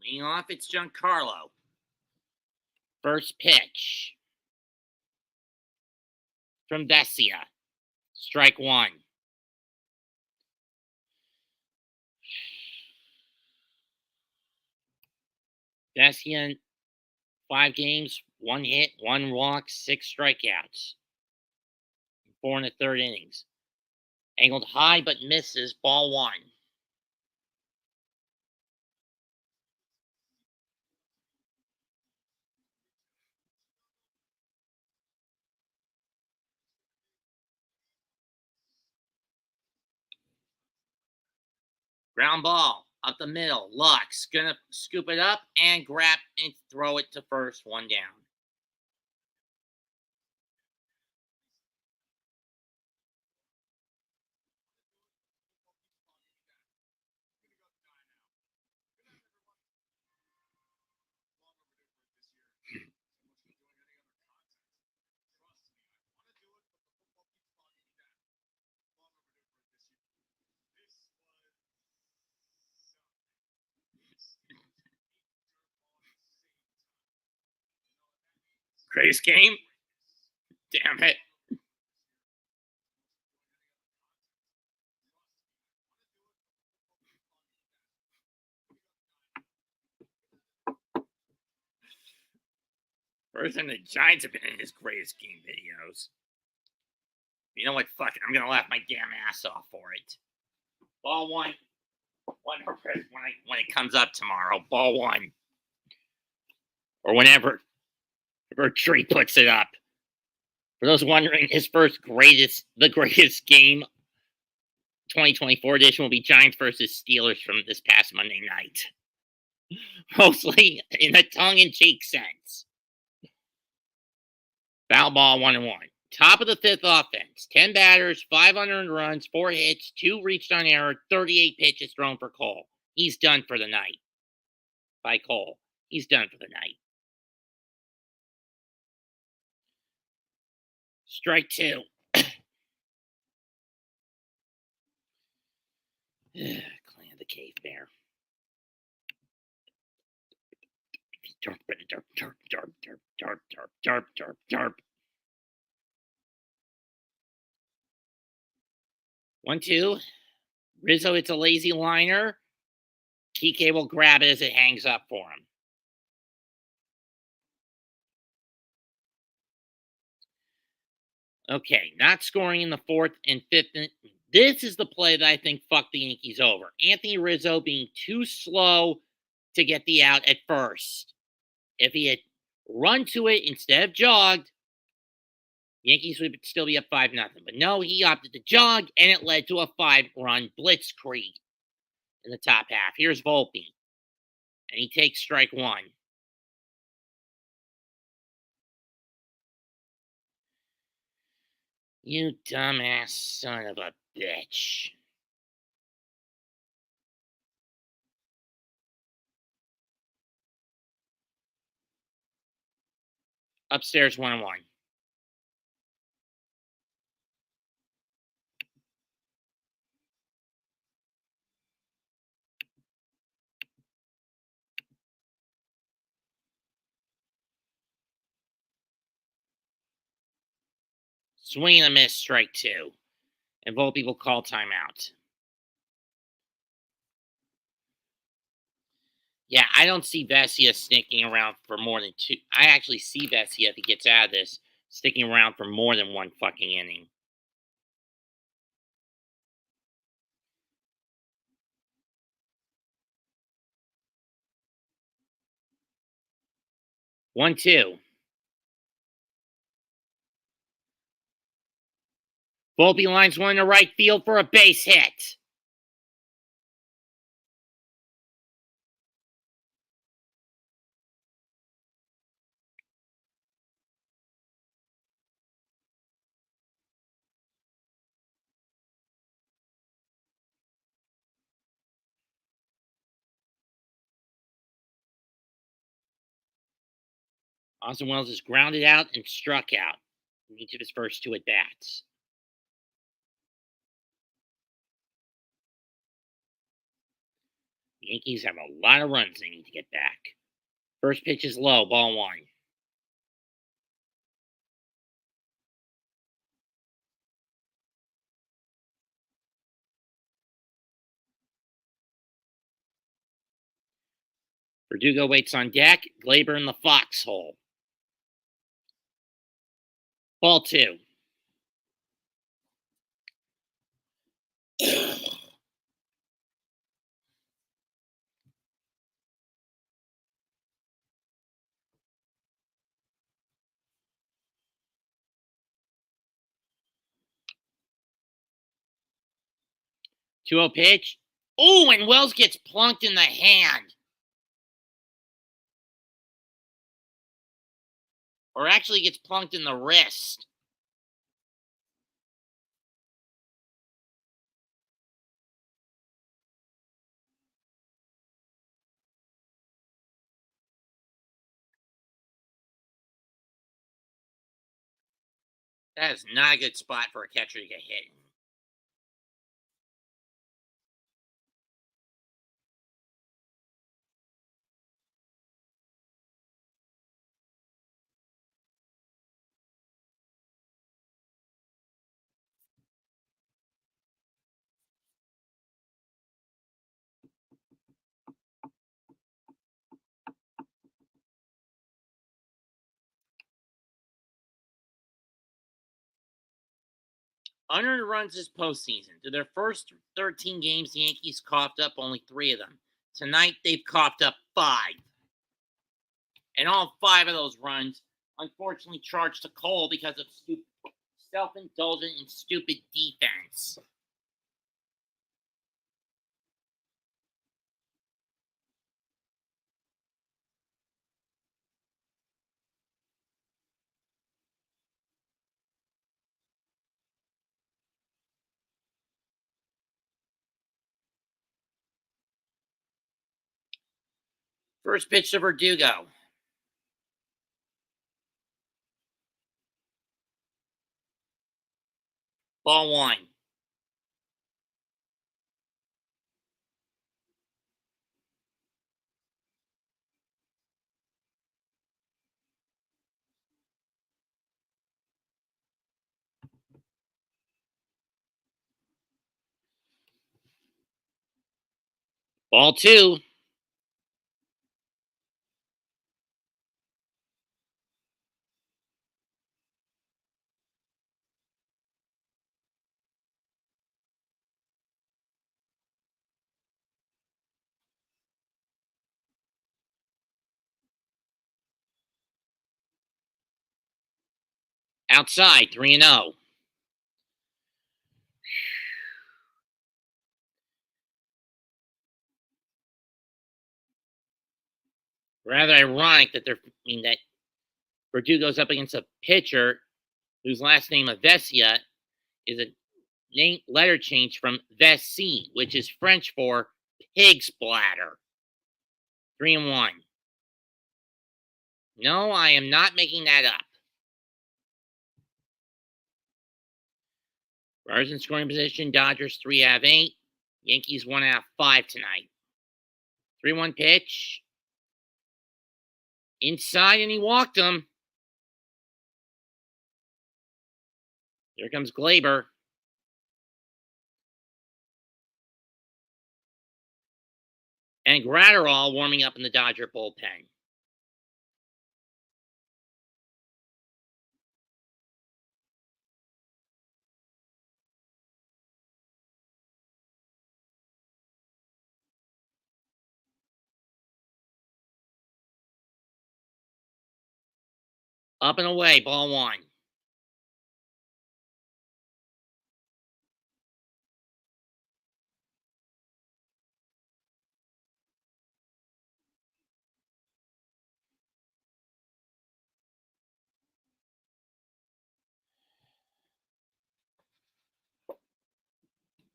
Leading off, it's Giancarlo. First pitch from Vesia. Strike one. Vesia, 5 games, 1 hit, 1 walk, 6 strikeouts. 4 1/3 innings. Angled high but misses. Ball 1. Ground ball up the middle. Lux gonna scoop it up and grab and throw it to first. 1 down. Greatest game? Damn it. First time the Giants have been in his greatest game videos. You know what? Fuck it. I'm gonna laugh my damn ass off for it. Ball 1. When it comes up tomorrow. Ball 1. Or whenever Tree puts it up. For those wondering, his the greatest game 2024 edition will be Giants versus Steelers from this past Monday night. Mostly in a tongue-in-cheek sense. Foul ball 1-1. Top of the 5th offense. 10 batters, 5 unearned runs, 4 hits, 2 reached on error, 38 pitches thrown for Cole. He's done for the night. By Cole. He's done for the night. Strike 2. Clan of the Cave Bear. Derp, derp, derp, derp, derp, derp, derp, derp, derp, derp. 1-2. Rizzo hits a lazy liner. TK will grab it as it hangs up for him. Okay, not scoring in the 4th and 5th. This is the play that I think fucked the Yankees over. Anthony Rizzo being too slow to get the out at first. If he had run to it instead of jogged, Yankees would still be up 5-0. But no, he opted to jog, and it led to a 5-run blitzkrieg in the top half. Here's Volpe, and he takes strike 1. You dumbass son of a bitch. Upstairs 1-1. Swing and a miss, strike 2. And Volpe will call timeout. Yeah, I don't see Vesia sticking around for more than 2. I actually see Vesia, if he gets out of this, sticking around for more than 1 fucking inning. 1-2. Volpe lines one to right field for a base hit. Austin Wells is grounded out and struck out in each of his first 2 at-bats. The Yankees have a lot of runs they need to get back. First pitch is low, ball 1. Verdugo waits on deck. Glaber in the foxhole. Ball 2. Two-zero pitch. Oh, and Wells gets plunked in the hand. Or actually gets plunked in the wrist. That is not a good spot for a catcher to get hit in. Unearned runs this postseason. Through their first 13 games, the Yankees coughed up only 3 of them. Tonight, they've coughed up 5. And all 5 of those runs, unfortunately, charged to Cole because of self-indulgent and stupid defense. First pitch to Verdugo. Ball 1. Ball 2. Outside, 3-0. Rather ironic that that Verdugo's up against a pitcher whose last name Avesia is a letter change from vessie, which is French for pig's bladder. 3-1. No, I am not making that up. Runners in scoring position, Dodgers 3 out of 8. Yankees 1 out of 5 tonight. 3-1 pitch. Inside, and he walked him. Here comes Glaber. And Gratterall warming up in the Dodger bullpen. Up and away, ball one.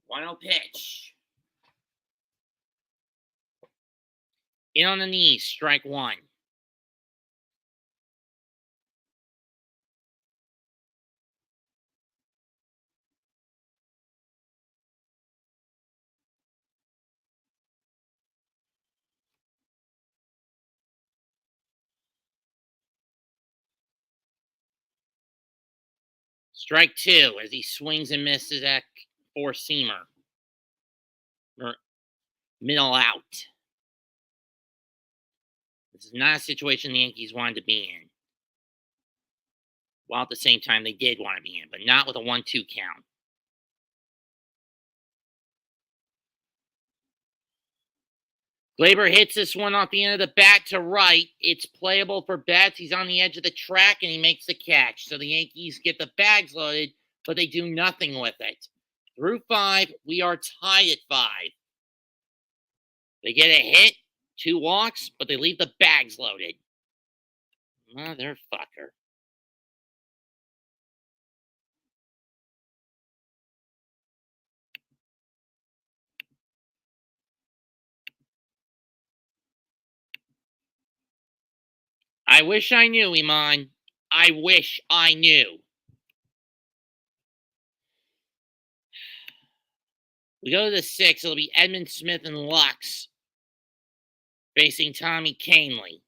One-oh pitch. In on the knees, strike one. Strike two as he swings and misses that four-seamer. Middle out. This is not a situation the Yankees wanted to be in. While at the same time they did want to be in, but not with a 1-2 count. Glaber hits this one off the end of the bat to right. It's playable for Betts. He's on the edge of the track, and he makes the catch. So the Yankees get the bags loaded, but they do nothing with it. Through 5, we are tied at 5. They get a hit, 2 walks, but they leave the bags loaded. Motherfucker. I wish I knew, Iman. I wish I knew. We go to the 6. It'll be Edmund Smith and Lux facing Tommy Canely.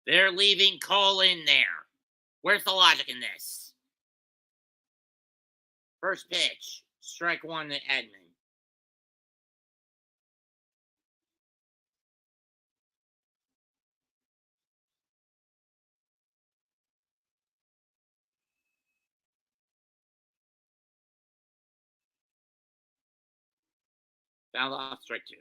They're leaving Cole in there. Where's the logic in this? First pitch, strike one to Edmund. Foul off, strike two.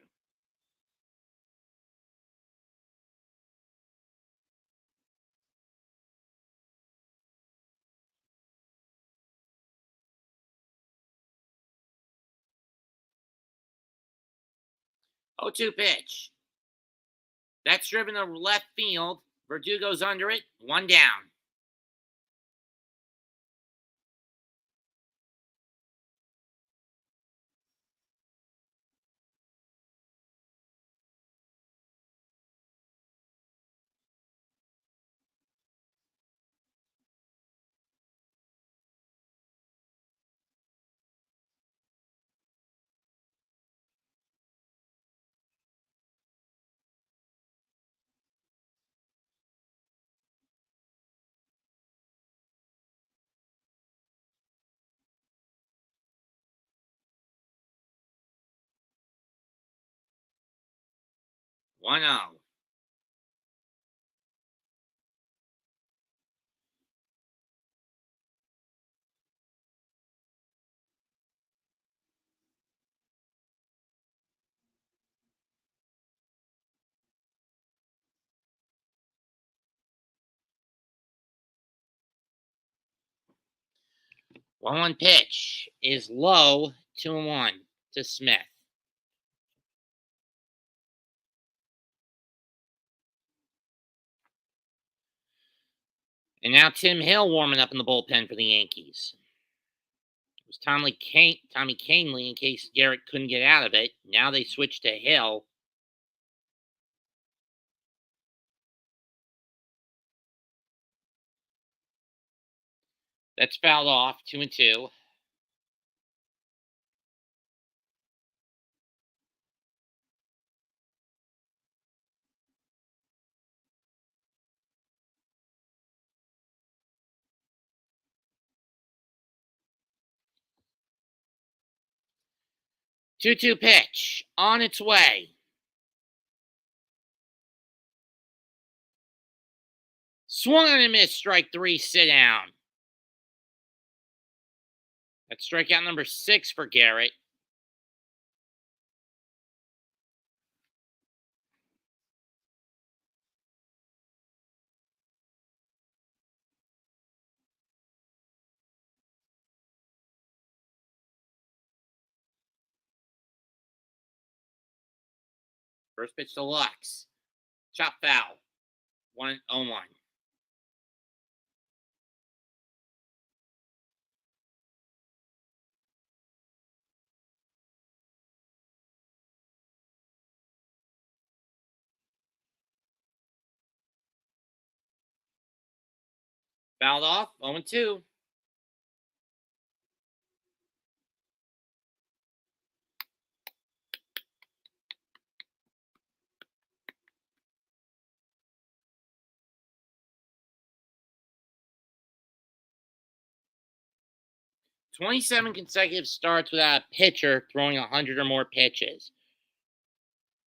Oh, 2 pitch. That's driven to left field. Verdugo's under it. 1 down. One zero. One pitch is low. 2-1 to Smith. And now Tim Hill warming up in the bullpen for the Yankees. It was Tommy Canley in case Garrett couldn't get out of it. Now they switch to Hill. That's fouled off. 2-2. Two-two pitch on its way. Swung on and missed. Strike 3. Sit down. That's strikeout number 6 for Garrett. First pitch to Lux. Chop foul. 1-0-1. Fouled off. 0-2. "27 consecutive starts without a pitcher throwing 100 or more pitches.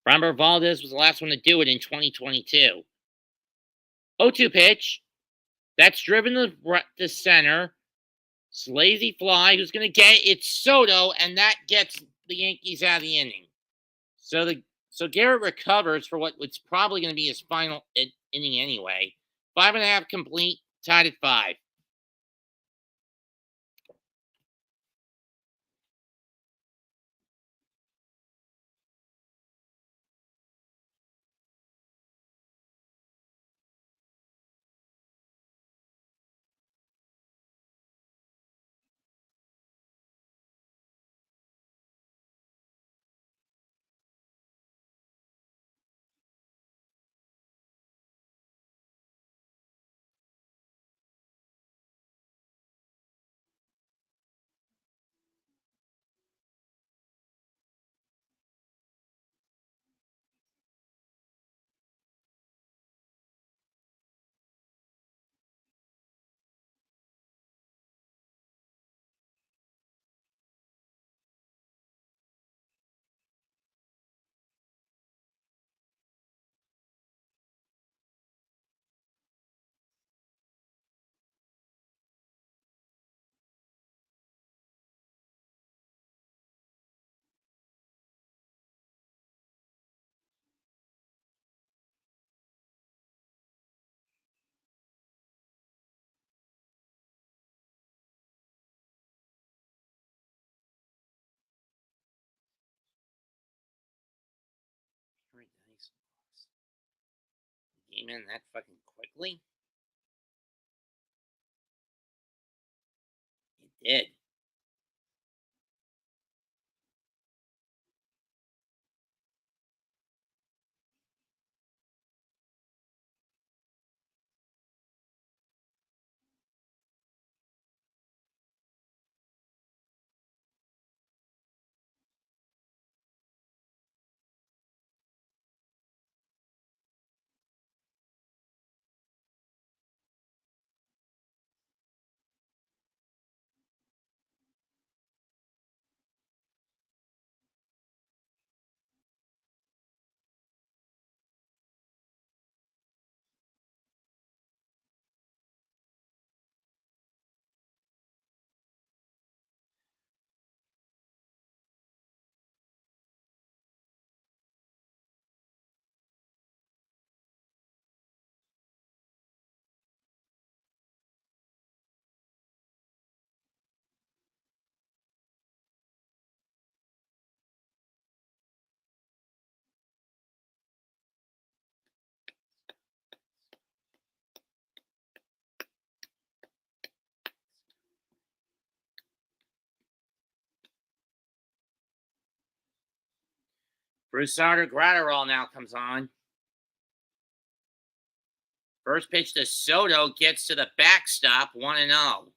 Framber Valdez was the last one to do it in 2022. 0-2 pitch. That's driven to center. Slazy fly. Who's going to get it? It's Soto, and that gets the Yankees out of the inning. So Garrett recovers for what's probably going to be his final inning anyway. 5.5 complete. Tied at 5. came in that fucking quickly. It did. Broussard Gratterall now comes on. First pitch to Soto gets to the backstop, 1-0.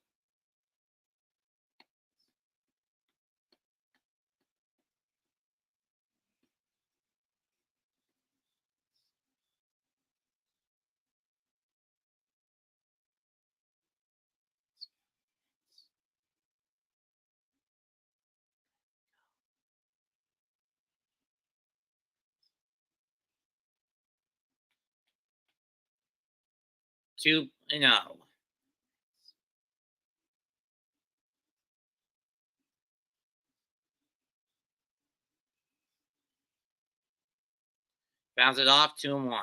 Two, no. Bounce it off, 2-1.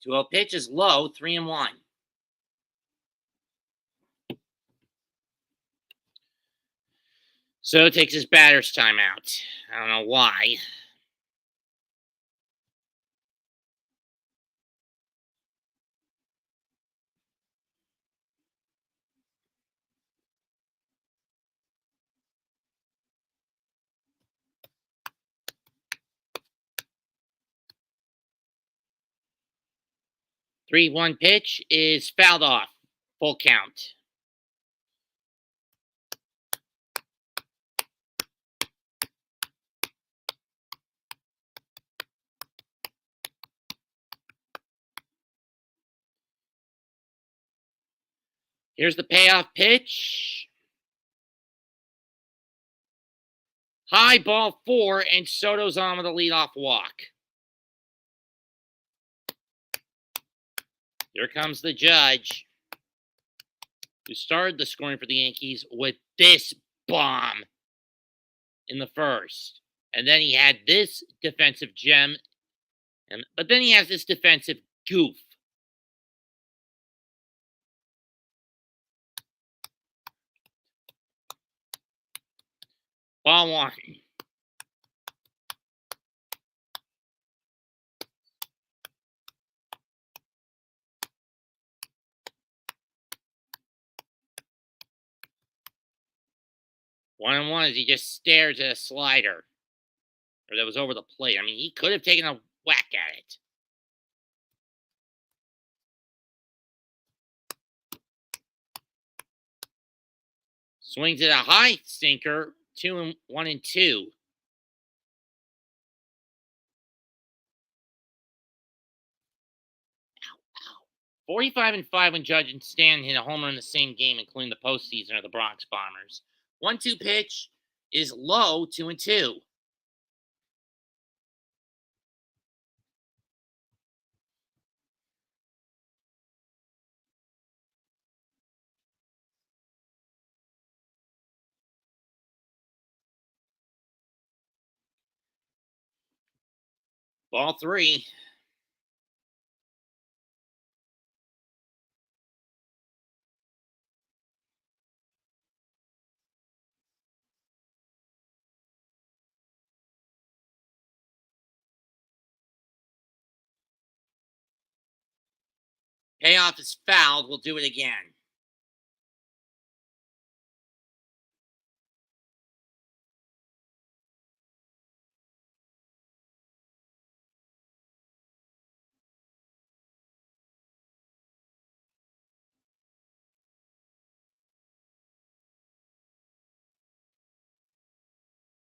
Duel pitch is low, 3-1. So takes his batter's timeout. I don't know why. Three, 1 pitch is fouled off. Full count. Here's the payoff pitch. High ball 4, and Soto's on with a leadoff walk. Here comes the judge, who started the scoring for the Yankees with this bomb in the first. And then he had this defensive gem, but then he has this defensive goof. Ball 1. One and one as he just stares at a slider. Or that was over the plate. I mean, he could have taken a whack at it. Swings at a high sinker, 1-2. 45-5 when Judge and Stan hit a homer in the same game, including the postseason of the Bronx Bombers. 1-2 pitch is low, 2-2. Ball 3. Payoff is fouled. We'll do it again.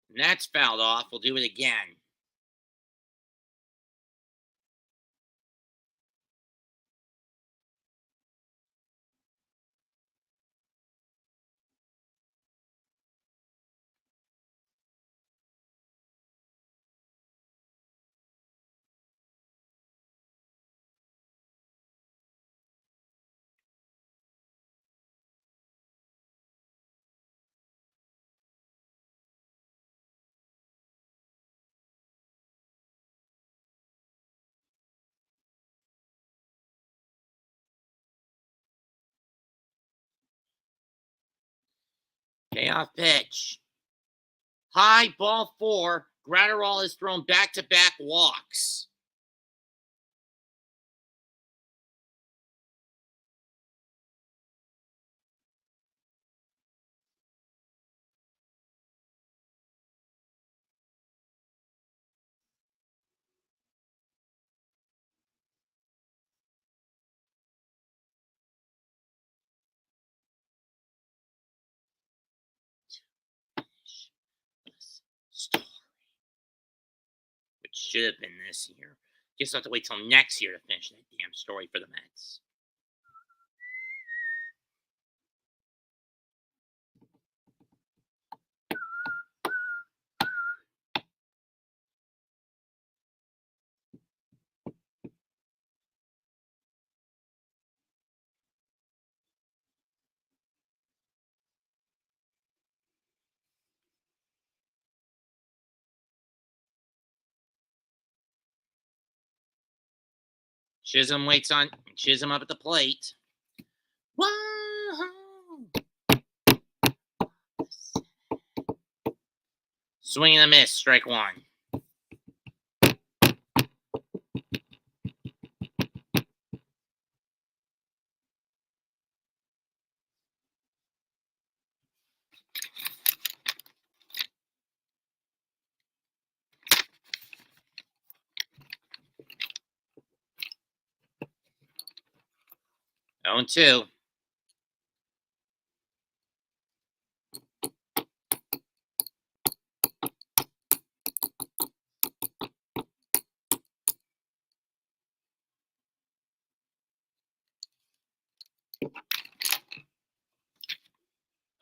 And that's fouled off. We'll do it again. Payoff pitch. High, ball 4. Gratterall has thrown back-to-back walks. Story. Which should have been this year. Guess I'll have to wait till next year to finish that damn story for the Mets. Chisholm waits on Chisholm up at the plate. Whoa! Swing and a miss, strike 1. Oh, 2.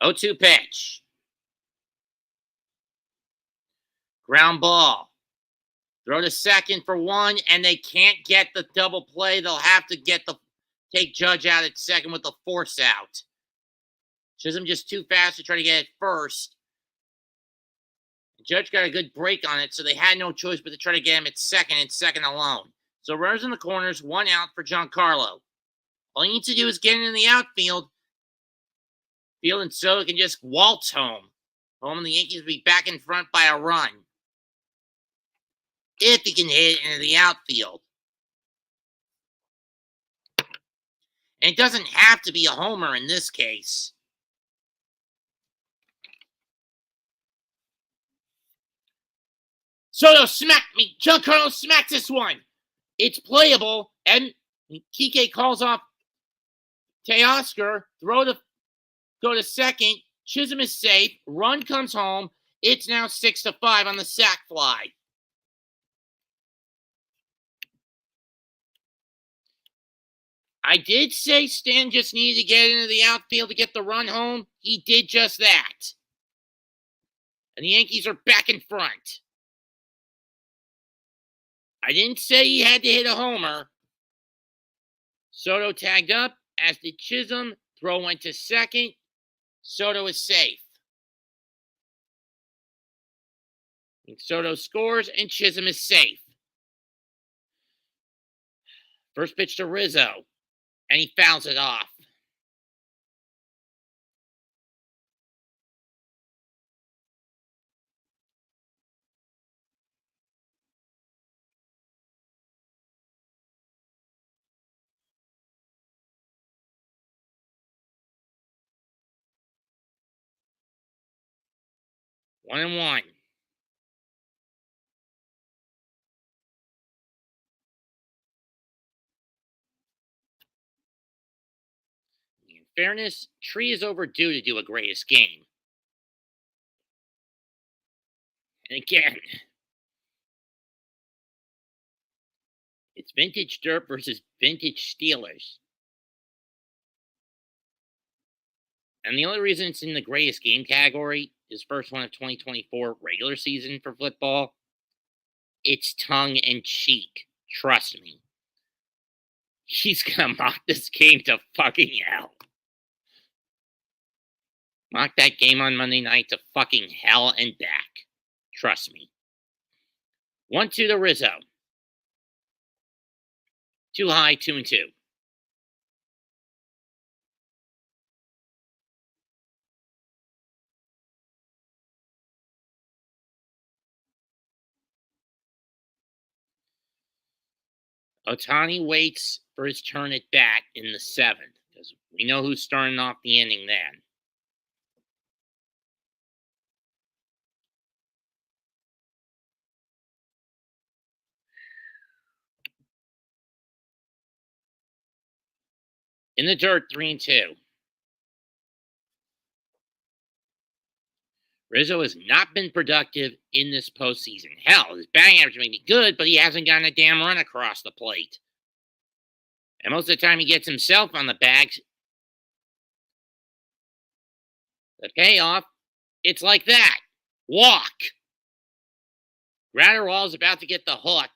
Oh, 2 pitch. Ground ball. Throw to second for 1, and they can't get the double play. They'll have to take Judge out at second with the force out. Chisholm just too fast to try to get it first. Judge got a good break on it, so they had no choice but to try to get him at second and second alone. So runners in the corners, 1 out for Giancarlo. All he needs to do is get in the outfield. Field and Soto can just waltz home. Home and the Yankees will be back in front by a run. If he can hit it into the outfield. And it doesn't have to be a homer in this case. Soto smacked me. Giancarlo smacks this one. It's playable. And Kike calls off Teoscar. Go to second. Chisholm is safe. Run comes home. It's now 6-5 on the sac fly. I did say Stan just needed to get into the outfield to get the run home. He did just that. And the Yankees are back in front. I didn't say he had to hit a homer. Soto tagged up, as did Chisholm. Throw went to second. Soto is safe. And Soto scores, and Chisholm is safe. First pitch to Rizzo, and he fouls it off. 1-1. In fairness, Tree is overdue to do a greatest game. And again, it's vintage Derp versus vintage Steelers. And the only reason it's in the greatest game category is first one of 2024 regular season for football. It's tongue in cheek. Trust me. He's gonna mock this game to fucking hell. Mock that game on Monday night to fucking hell and back. Trust me. 1-2 to Rizzo. Too high, 2-2. Ohtani waits for his turn at bat in the 7th, because we know who's starting off the inning then. In the dirt, 3-2. Rizzo has not been productive in this postseason. Hell, his batting average may be good, but he hasn't gotten a damn run across the plate. And most of the time he gets himself on the bags. The payoff, it's like that. Walk. Gratterall is about to get the hook.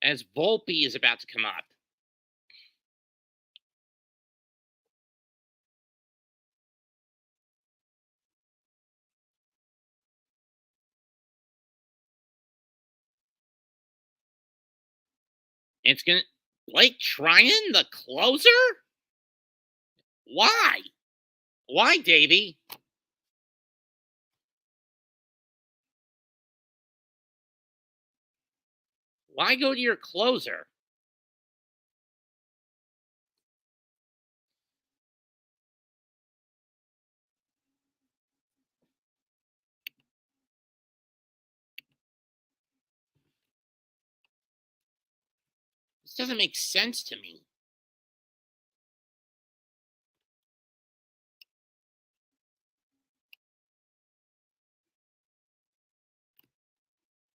As Volpe is about to come up. It's gonna Blake Tryon, the closer? Why? Why, Davey? Why go to your closer? This doesn't make sense to me.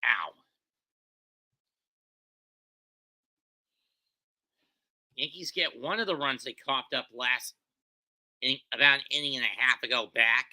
Ow. Yankees get one of the runs they coughed up last inning, about an inning and a half ago back.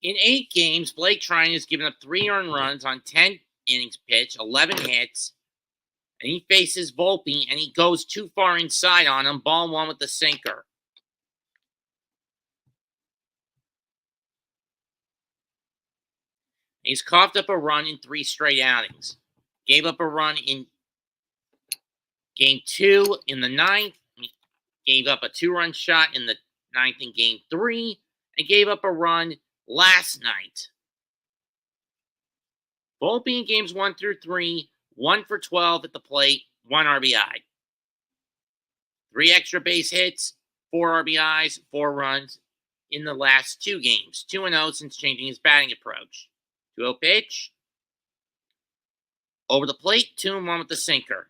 In 8 games, Blake Tryon has given up 3 earned runs on 10 innings pitched, 11 hits, and he faces Volpe, and he goes too far inside on him, ball 1 with the sinker. He's coughed up a run in 3 straight outings. Gave up a run in Game 2 in the 9th. Gave up a 2-run shot in the 9th in Game 3. And gave up a run last night. Both being games 1 through 3, 1 for 12 at the plate, 1 RBI. 3 extra base hits, 4 RBIs, 4 runs in the last 2 games. 2-0 since changing his batting approach. 2-0 pitch. Over the plate, 2-1 with the sinker.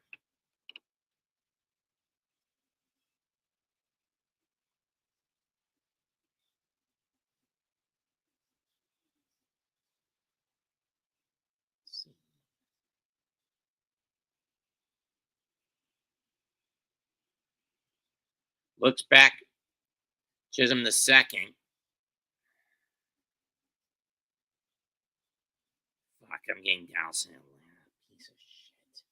Looks back. Chisholm the second. Fuck, I'm getting Dallas in Atlanta. Piece of shit.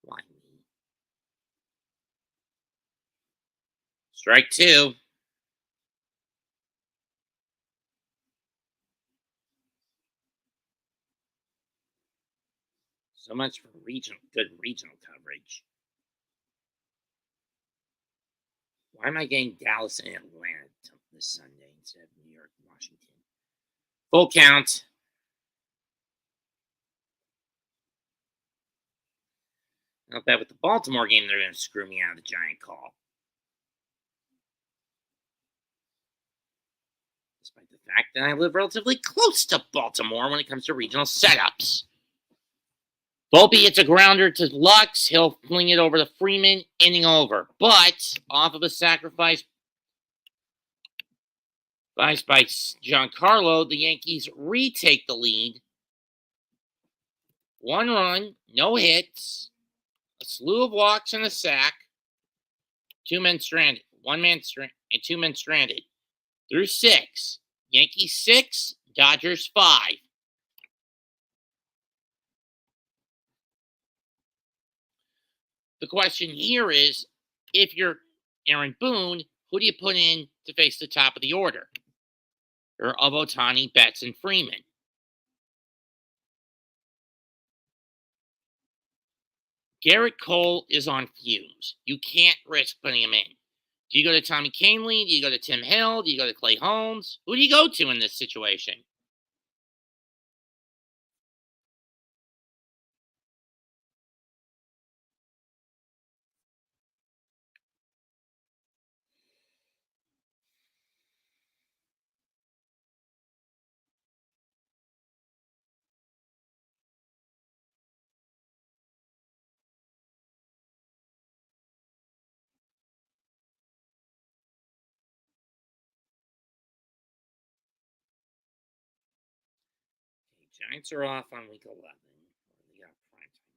Why me? Strike 2. So much for good regional coverage. Why am I getting Dallas and Atlanta this Sunday instead of New York and Washington? Full count. I'll bet with the Baltimore game they're going to screw me out of the giant call. Despite the fact that I live relatively close to Baltimore when it comes to regional setups. Volpe hits a grounder to Lux. He'll fling it over to Freeman. Inning over. But off of a sacrifice by Giancarlo, the Yankees retake the lead. 1 run, no hits, a slew of walks and a sack. 2 men stranded. 1 man stranded and 2 men stranded. Through 6. Yankees 6, Dodgers 5. The question here is, if you're Aaron Boone, who do you put in to face the top of the order? Or of Ohtani, Betts, and Freeman? Garrett Cole is on fumes. You can't risk putting him in. Do you go to Tommy Kahnle? Do you go to Tim Hill? Do you go to Clay Holmes? Who do you go to in this situation? Giants are off on week 11. They got prime time.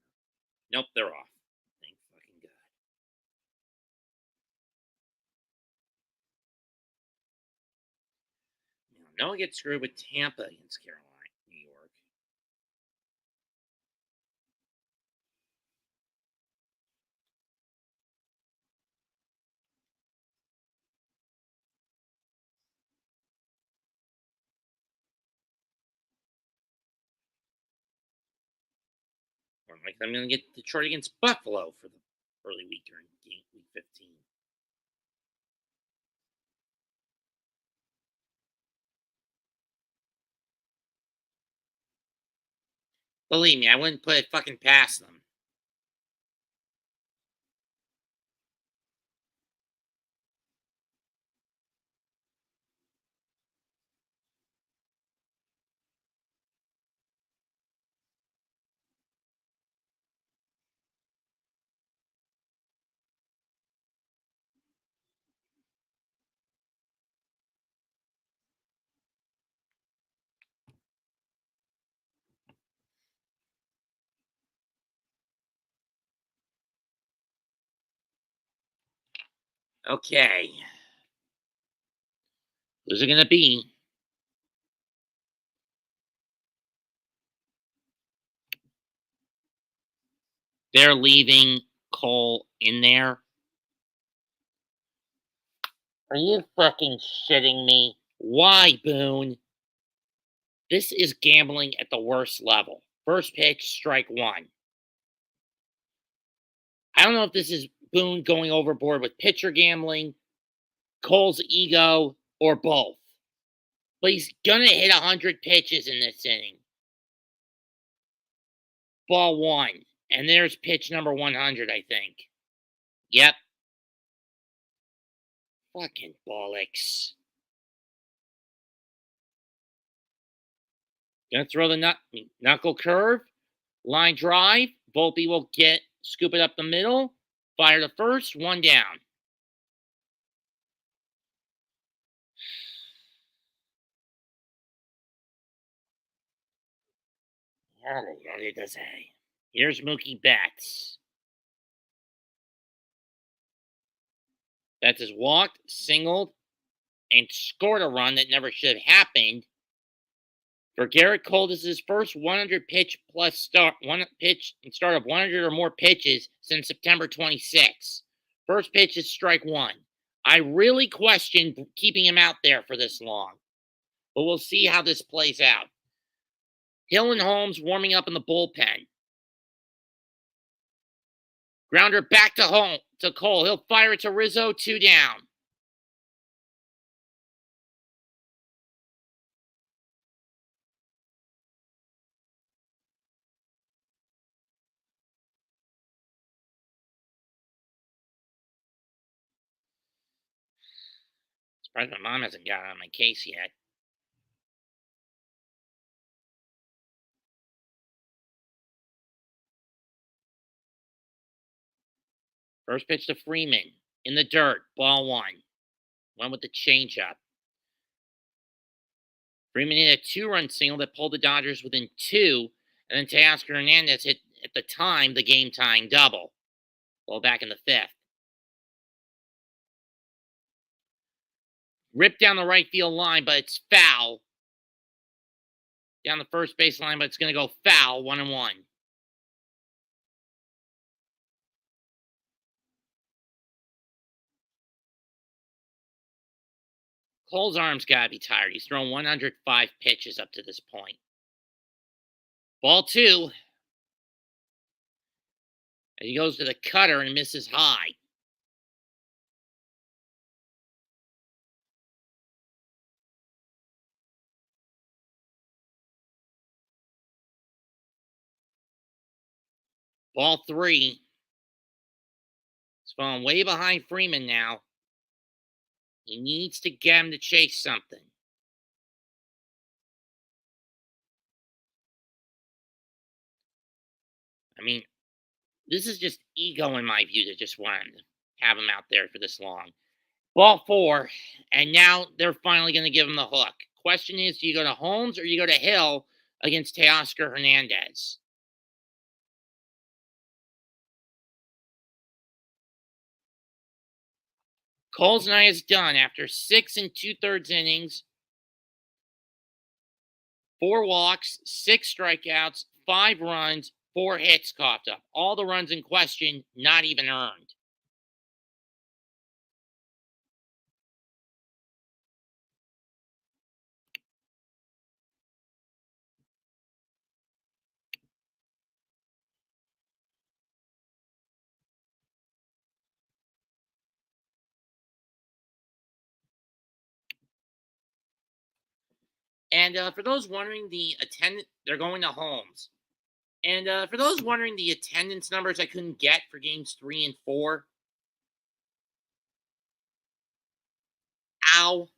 Nope, they're off. Thank fucking God. Noah gets screwed with Tampa against Carolina, New York. Or like I'm going to get Detroit against Buffalo for the early week during week 15. Believe me, I wouldn't put it fucking past them. Okay. Who's it going to be? They're leaving Cole in there. Are you fucking shitting me? Why, Boone? This is gambling at the worst level. First pitch, strike one. I don't know if this is Boone going overboard with pitcher gambling, Cole's ego, or both. But he's going to hit 100 pitches in this inning. Ball one. And there's pitch number 100, I think. Yep. Fucking bollocks. Gonna throw the knuckle curve. Line drive. Volpe will scoop it up the middle. Fire to first. One down. Here's Mookie Betts. Betts has walked, singled, and scored a run that never should have happened. For Garrett Cole, this is his first 100 pitch plus start of 100 or more pitches since September 26. First pitch is strike one. I really question keeping him out there for this long, but we'll see how this plays out. Hill and Holmes warming up in the bullpen. Grounder back to Cole. He'll fire it to Rizzo, 2 down. Surprised my mom hasn't got on my case yet. First pitch to Freeman. In the dirt. Ball one. Went with the changeup. Freeman hit a 2-run single that pulled the Dodgers within 2, and then Teoscar Hernandez hit, at the time, the game-tying double. Ball back in the 5th. Ripped down the right field line, but it's foul. Down the first base line, but it's going to go foul, 1-1. Cole's arm's got to be tired. He's thrown 105 pitches up to this point. Ball 2. And he goes to the cutter and misses high. Ball 3. He's falling way behind Freeman now. He needs to get him to chase something. I mean, this is just ego in my view to just want to have him out there for this long. Ball 4, and now they're finally going to give him the hook. Question is, do you go to Holmes or you go to Hill against Teoscar Hernandez? Cole's night is done after 6 2/3 innings, 4 walks, 6 strikeouts, 5 runs, 4 hits coughed up. All the runs in question not even earned. And for those wondering, they're going to Holmes. And for those wondering the attendance numbers I couldn't get for games 3 and 4. Ow.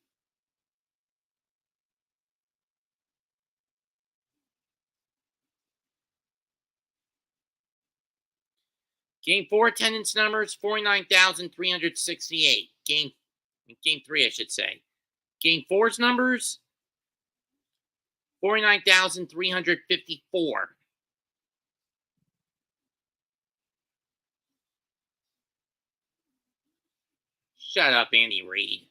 Game 4 attendance numbers, 49,368. Game 3, I should say. Game 4's numbers, 49,354. Shut up, Andy Reid.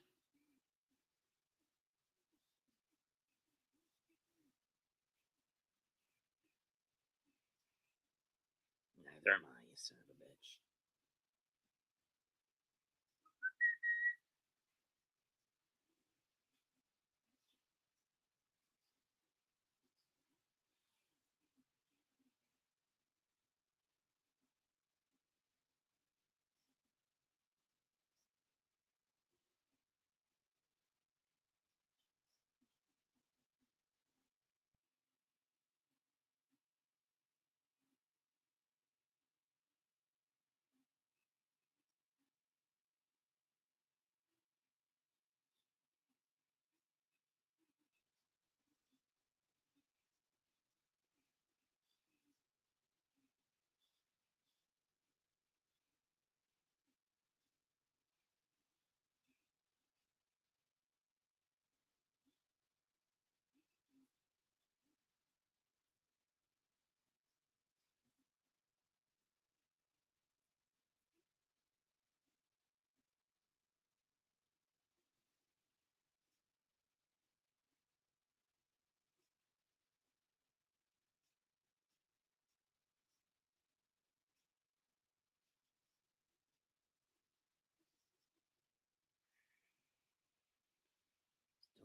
Neither am I, you son of a bitch.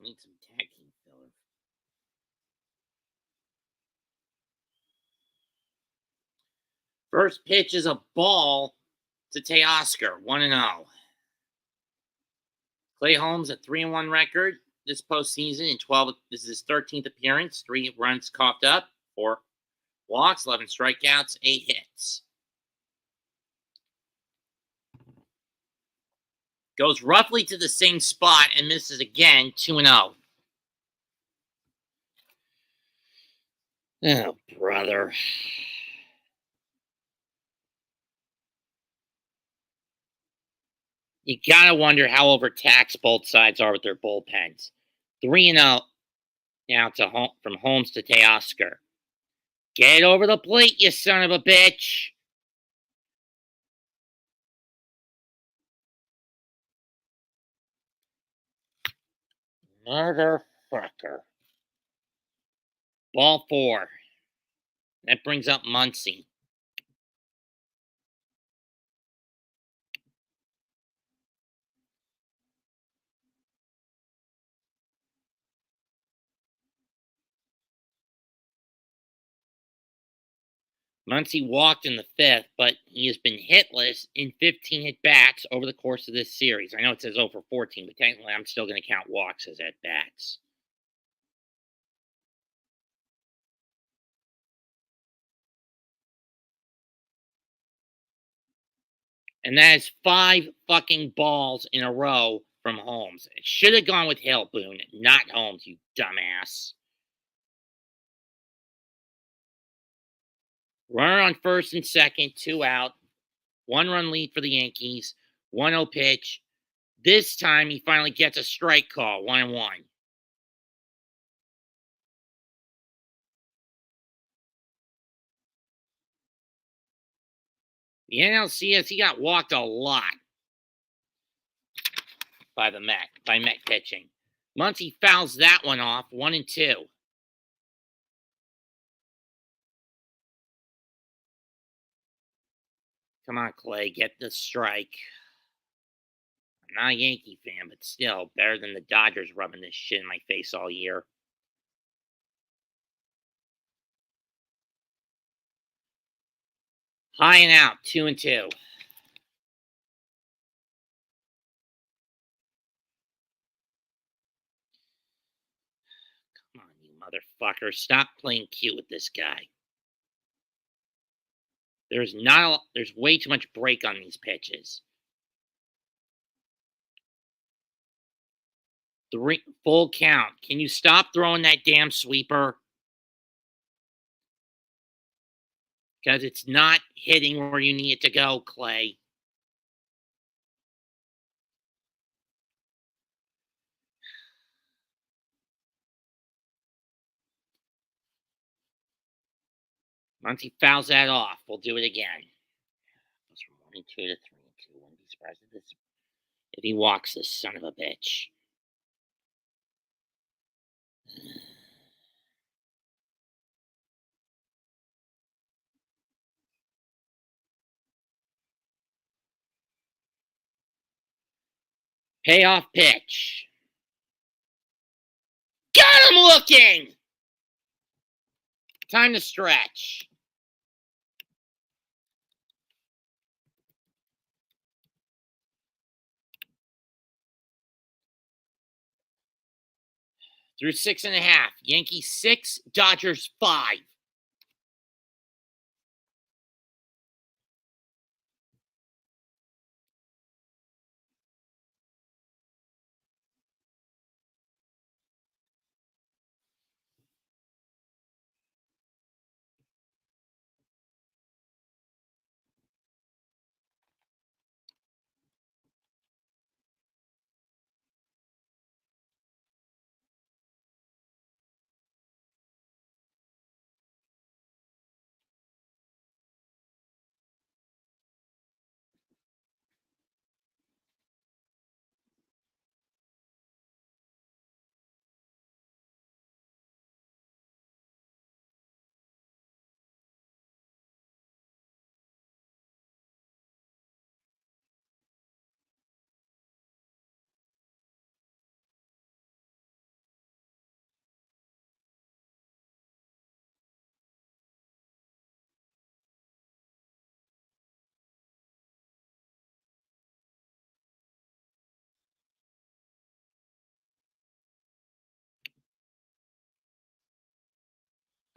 Need some tag team filler. First pitch is a ball to Teoscar, 1-0. Clay Holmes, a 3-1 record this postseason in 12. This is his 13th appearance. 3 runs coughed up, 4 walks, 11 strikeouts, 8 hits. Goes roughly to the same spot and misses again, 2-0. Oh, brother. You gotta wonder how overtaxed both sides are with their bullpens. 3-0 now from Holmes to Teoscar. Get over the plate, you son of a bitch. Motherfucker. Ball 4. That brings up Muncy. Muncy walked in the 5th, but he has been hitless in 15 at-bats over the course of this series. I know it says 0 for 14, but technically I'm still going to count walks as at-bats. And that is 5 fucking balls in a row from Holmes. It should have gone with Hill, Boone, not Holmes, you dumbass. Runner on first and second, 2 out. 1-run lead for the Yankees. 1-0 pitch. This time he finally gets a strike call, 1-1. The NLCS, he got walked a lot by Met pitching. Muncy fouls that one off, 1-2. Come on, Clay, get the strike. I'm not a Yankee fan, but still, better than the Dodgers rubbing this shit in my face all year. High and out, 2-2. Come on, you motherfucker. Stop playing cute with this guy. There's way too much break on these pitches. 3 full count. Can you stop throwing that damn sweeper? Because it's not hitting where you need it to go, Clay. Muncy fouls that off. We'll do it again. Goes from 1-2 to 3-2. Wouldn't be surprised if he walks this son of a bitch. Payoff pitch. Got him looking! Time to stretch. Through 6.5. Yankees 6, Dodgers 5.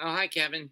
Oh, hi, Kevin.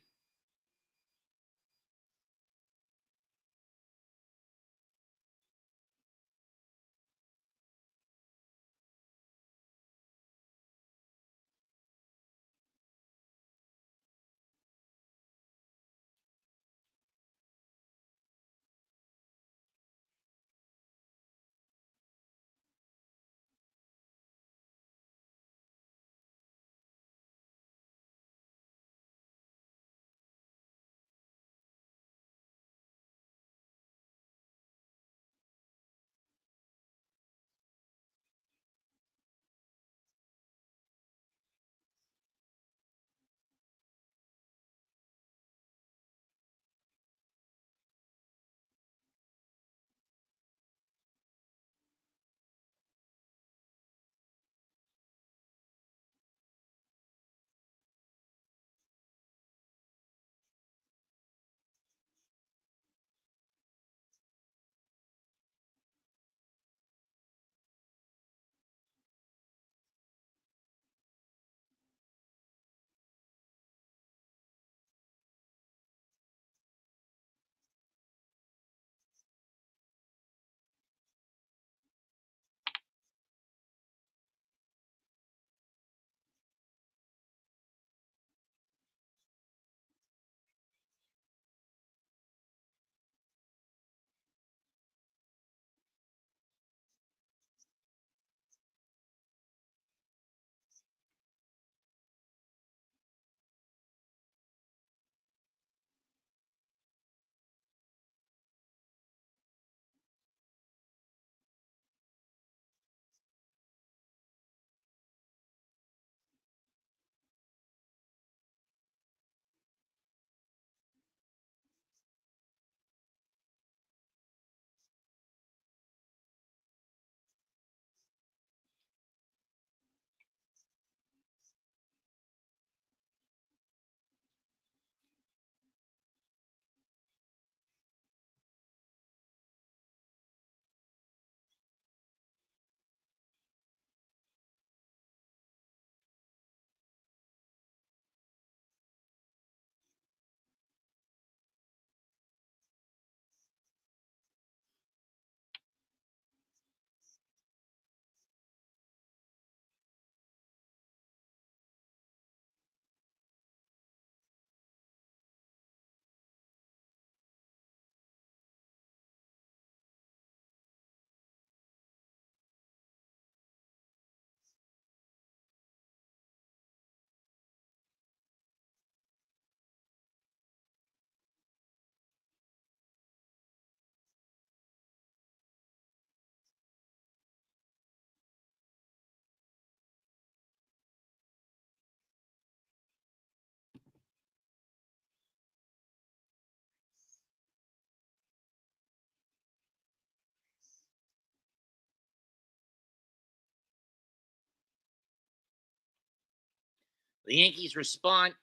The Yankees respond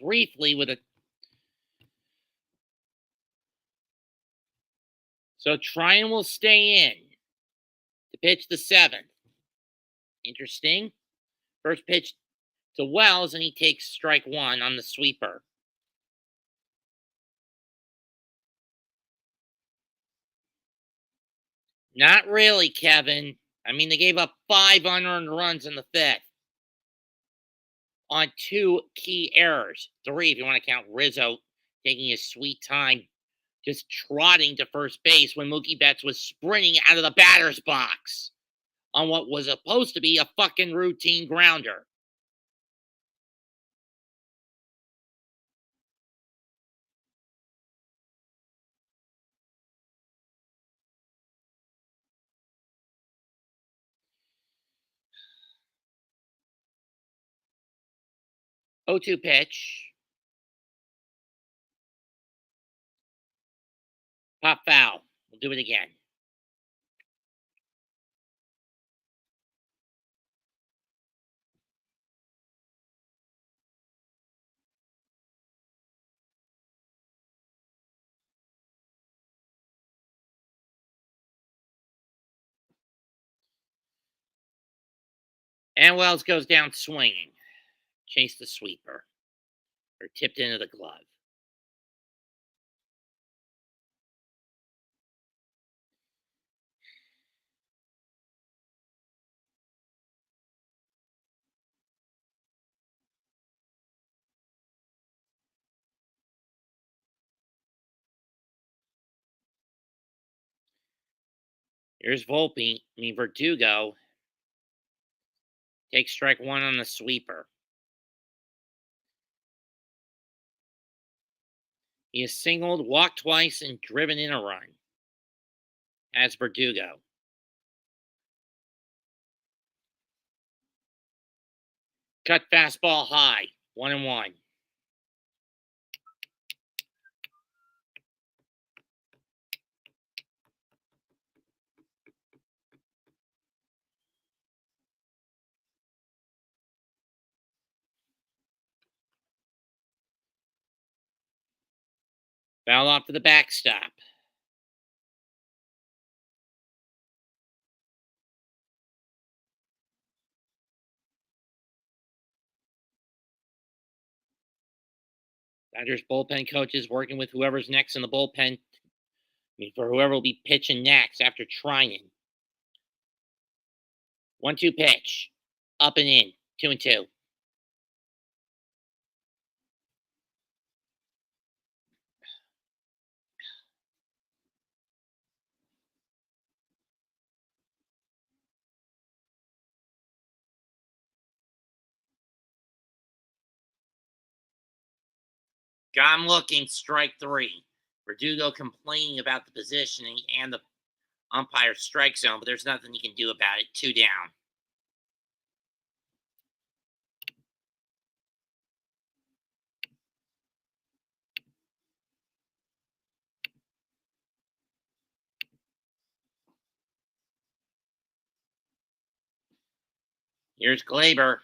briefly with a. So Tryon will stay in to pitch the seventh. Interesting. First pitch to Wells, and he takes strike one on the sweeper. Not really, Kevin. I mean, they gave up 5 unearned runs in the fifth on 2 key errors. 3 if you want to count Rizzo taking his sweet time just trotting to first base when Mookie Betts was sprinting out of the batter's box on what was supposed to be a fucking routine grounder. O2 pitch. Pop foul. We'll do it again. And Wells goes down swinging. Chase the sweeper. or tipped into the glove. Here's Verdugo. Takes strike one on the sweeper. He has singled, walked twice, and driven in a run. As Verdugo. Cut fastball high. 1-1. Foul off to the backstop. Dodgers bullpen coaches working with whoever's next in the bullpen. For whoever will be pitching next after trying. 1-2 pitch. Up and in. 2-2. Got him looking. Strike 3. Verdugo complaining about the positioning and the umpire's strike zone, but there's nothing you can do about it. 2 down. Here's Glaber.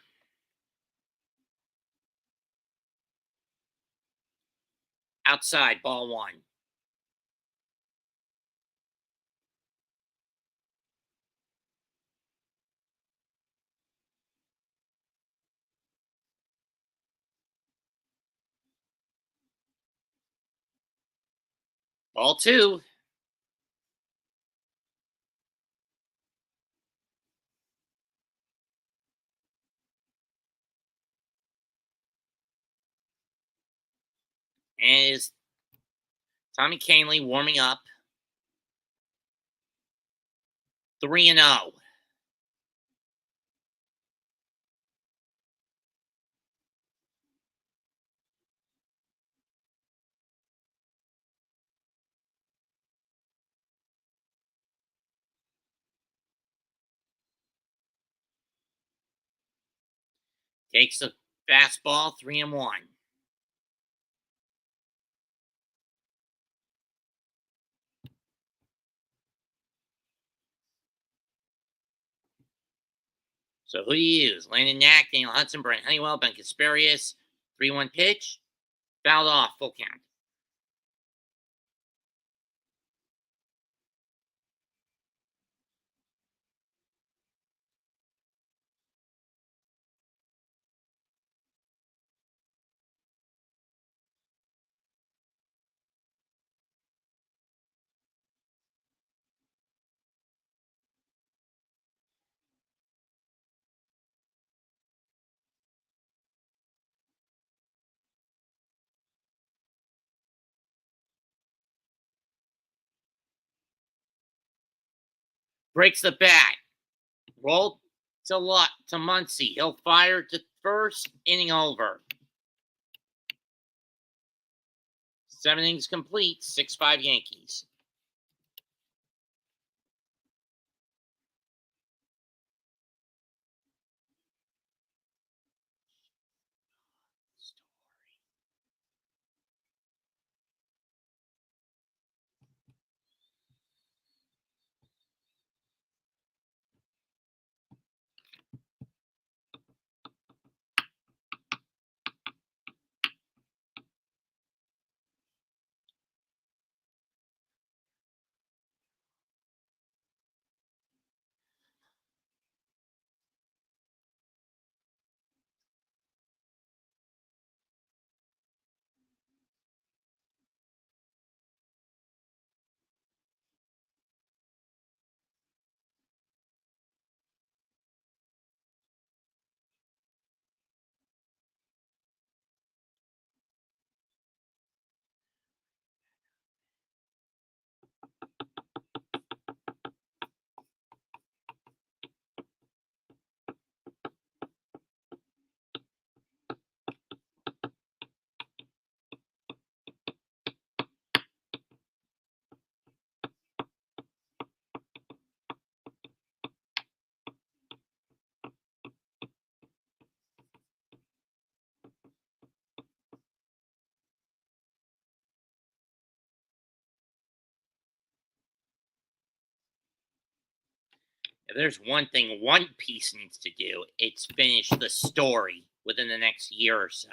Outside, ball 1. Ball 2. And is Tommy Kahnle warming up. 3-0. Takes the fastball. 3-1. So who do you use? Landon Knack, Daniel Hudson, Brent Honeywell, Ben Kasparius. 3-1 pitch. Fouled off. Full count. Breaks the bat. Rolled to Muncy. He'll fire to first. Inning over. 7 innings complete. 6-5 Yankees. If there's one thing One Piece needs to do, it's finish the story within the next year or so.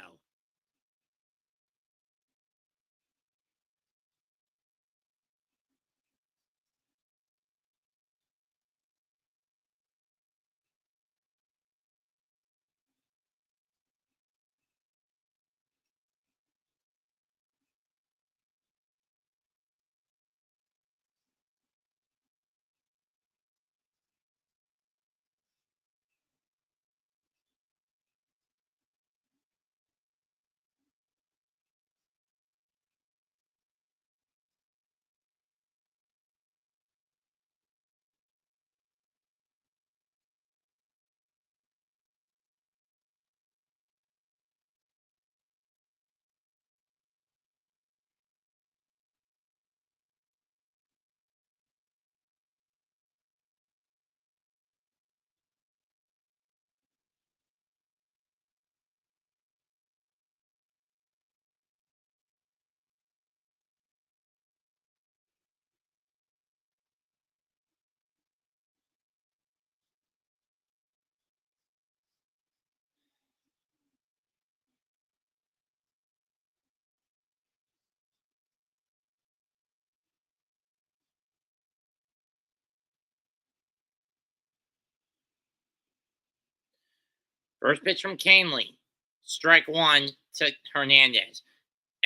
First pitch from Canely. Strike one to Hernandez.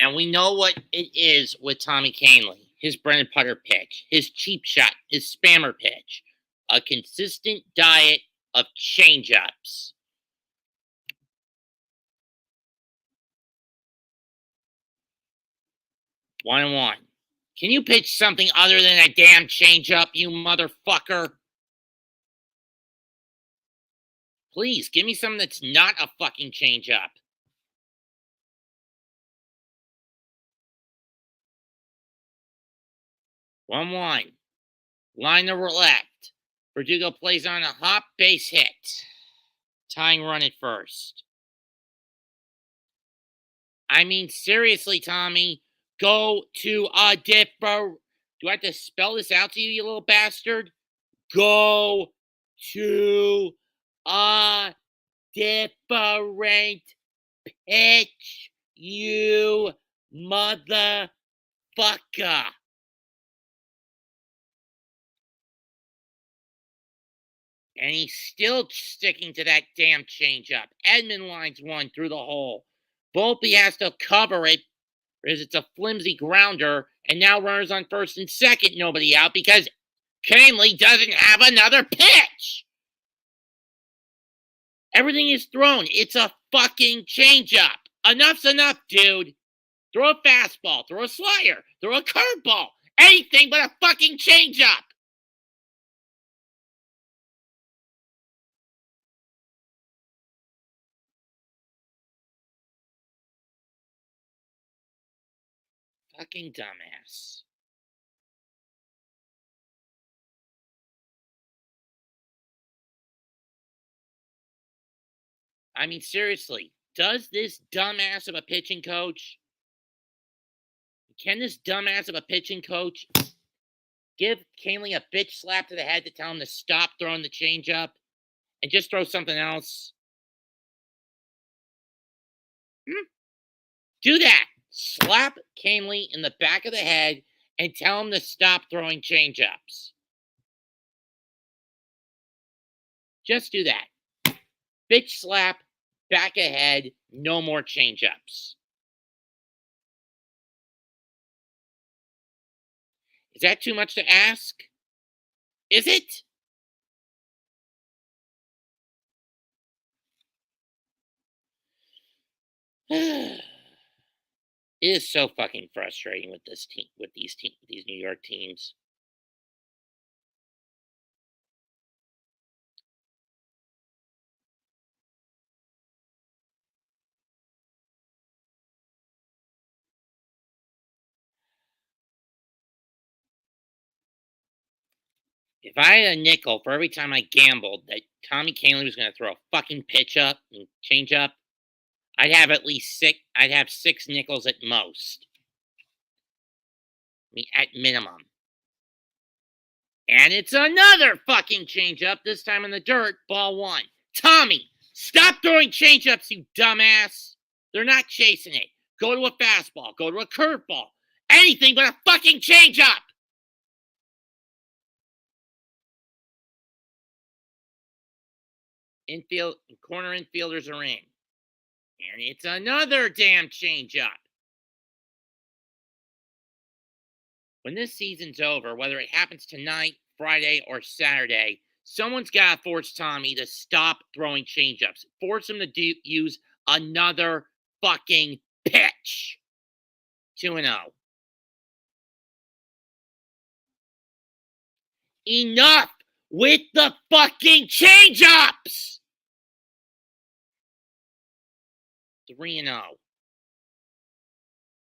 And we know what it is with Tommy Canely. His bread and butter pitch, his cheap shot, his spammer pitch. A consistent diet of changeups. 1-1. Can you pitch something other than a damn changeup, you motherfucker? Please, give me something that's not a fucking changeup. 1-1. Line to left. Verdugo plays on a hop, base hit. Tying run at first. I mean, seriously, Tommy, go to a different... Do I have to spell this out to you, you little bastard? Go to a different pitch, you motherfucker. And he's still sticking to that damn changeup. Edman lines one through the hole. Volpe has to cover it because it's a flimsy grounder. And now runners on first and second, nobody out because Canely doesn't have another pitch. Everything is thrown. It's a fucking changeup. Enough's enough, dude. Throw a fastball. Throw a slider. Throw a curveball. Anything but a fucking changeup. Fucking dumbass. I mean, seriously, does this dumbass of a pitching coach, can this dumbass of a pitching coach give Canely a bitch slap to the head to tell him to stop throwing the changeup and just throw something else? Do that. Slap Canely in the back of the head and tell him to stop throwing changeups. Just do that. Bitch slap, back ahead, no more changeups. Is that too much to ask? Is it? It is so fucking frustrating with this team, with these New York teams. If I had a nickel for every time I gambled that Tommy Canely was going to throw a fucking pitch up and change up, I'd have at least six. I'd have 6 nickels at most. I mean, at minimum. And it's another fucking changeup, this time in the dirt, ball one. Tommy, stop throwing changeups, you dumbass. They're not chasing it. Go to a fastball, go to a curveball. Anything but a fucking changeup. Infield, corner infielders are in. And it's another damn changeup. When this season's over, whether it happens tonight, Friday, or Saturday, someone's got to force Tommy to stop throwing changeups. Force him to use another fucking pitch. 2-0. Enough with the fucking changeups! 3-0.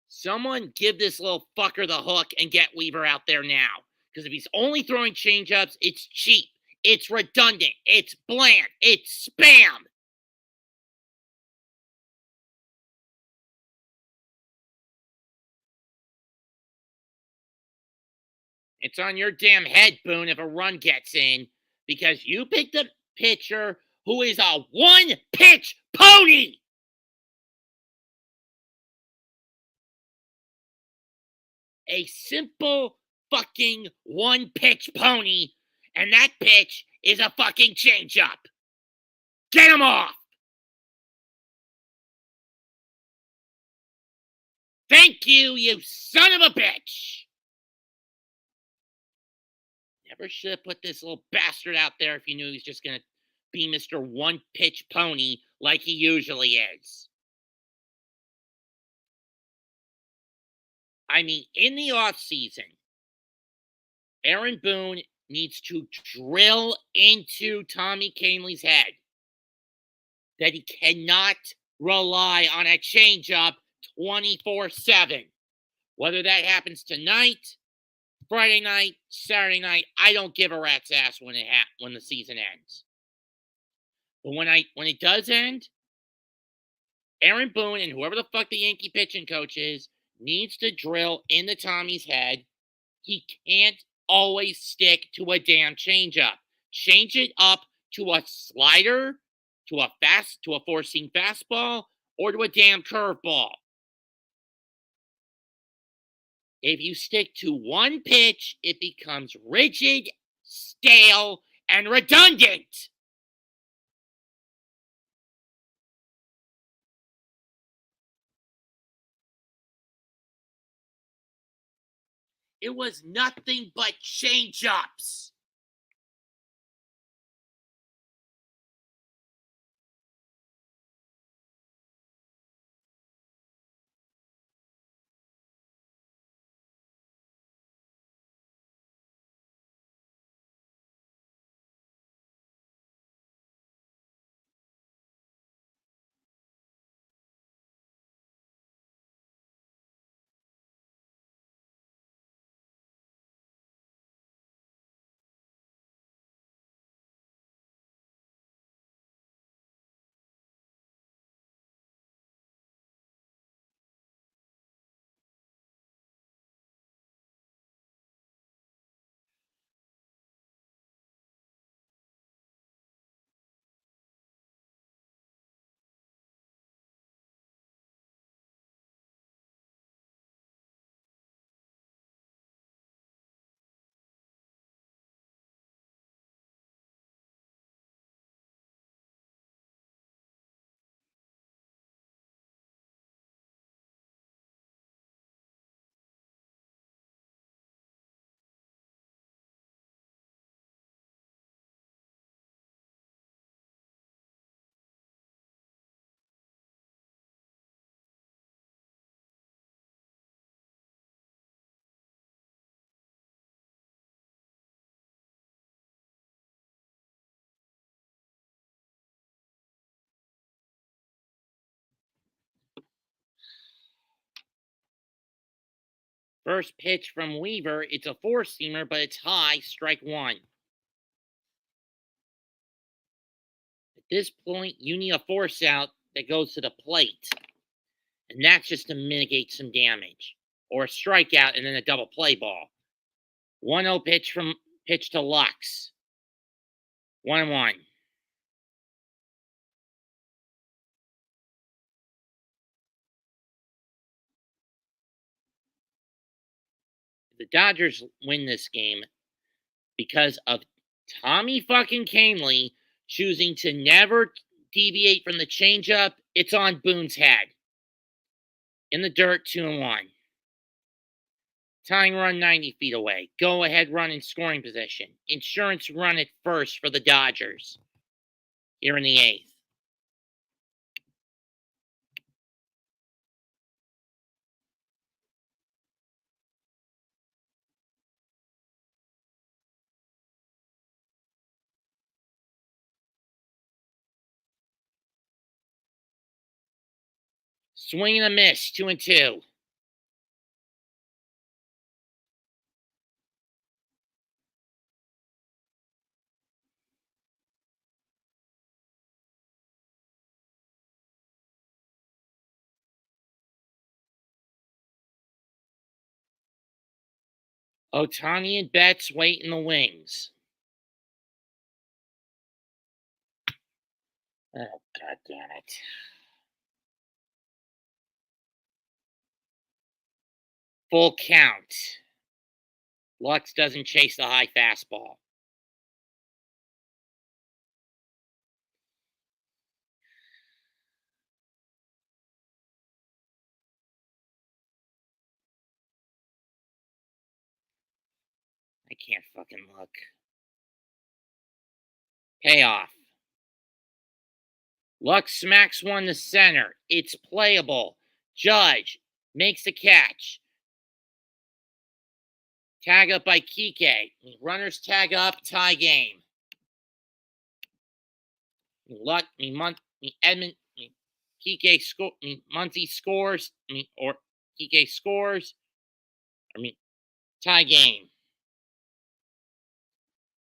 Someone give this little fucker the hook and get Weaver out there now. Because if he's only throwing changeups, it's cheap. It's redundant. It's bland. It's spam. It's on your damn head, Boone, if a run gets in. Because you picked a pitcher who is a one-pitch pony! A simple fucking one-pitch pony, and that pitch is a fucking changeup. Get him off! Thank you, you son of a bitch! Never should have put this little bastard out there if you knew he was just gonna be Mr. One-Pitch Pony like he usually is. I mean, in the offseason, Aaron Boone needs to drill into Tommy Kahnle's head that he cannot rely on a changeup 24/7. Whether that happens tonight, Friday night, Saturday night, I don't give a rat's ass when the season ends. But when it does end, Aaron Boone and whoever the fuck the Yankee pitching coach is needs to drill into Tommy's head. He can't always stick to a damn changeup. Change it up to a slider, to a four-seam fastball, or to a damn curveball. If you stick to one pitch, it becomes rigid, stale, and redundant. It was nothing but change-ups. First pitch from Weaver, it's a four-seamer, but it's high, strike one. At this point, you need a force out that goes to the plate. And that's just to mitigate some damage. Or a strikeout and then a double play ball. 1-0 pitch Pitch to Lux. 1-1. The Dodgers win this game because of Tommy fucking Canely choosing to never deviate from the changeup. It's on Boone's head. In the dirt, 2-1. Tying run 90 feet away. Go ahead run in scoring position. Insurance run at first for the Dodgers. Here in the 8th. Swing and a miss, 2-2. Ohtani and Betts wait in the wings. Oh, God damn it. Full count. Lux doesn't chase the high fastball. I can't fucking look. Payoff. Lux smacks one to center. It's playable. Judge makes the catch. Tag up by Kike. Runners tag up. Tie game. Edmund. Kike score. Muncy scores. Or Kike scores. Tie game.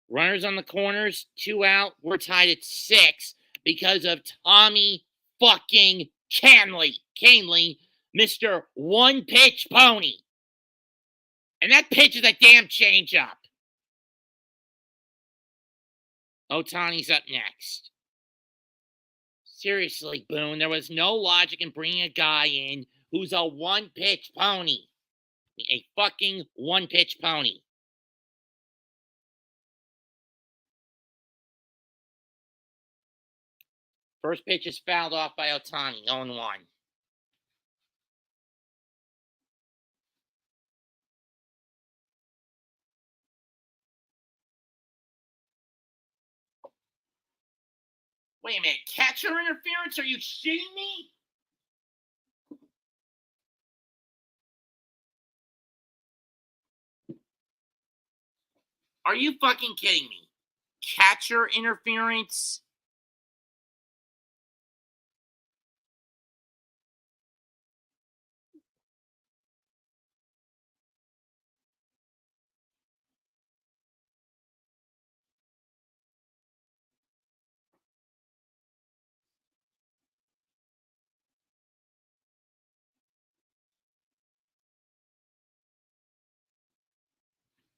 Runners on the corners, 2 out. We're tied at 6 because of Tommy fucking Canely, Mr. One Pitch Pony. And that pitch is a damn changeup. Ohtani's up next. Seriously, Boone, there was no logic in bringing a guy in who's a one-pitch pony. A fucking one-pitch pony. First pitch is fouled off by Ohtani, 0-1. Wait a minute, catcher interference? Are you shitting me? Are you fucking kidding me? Catcher interference?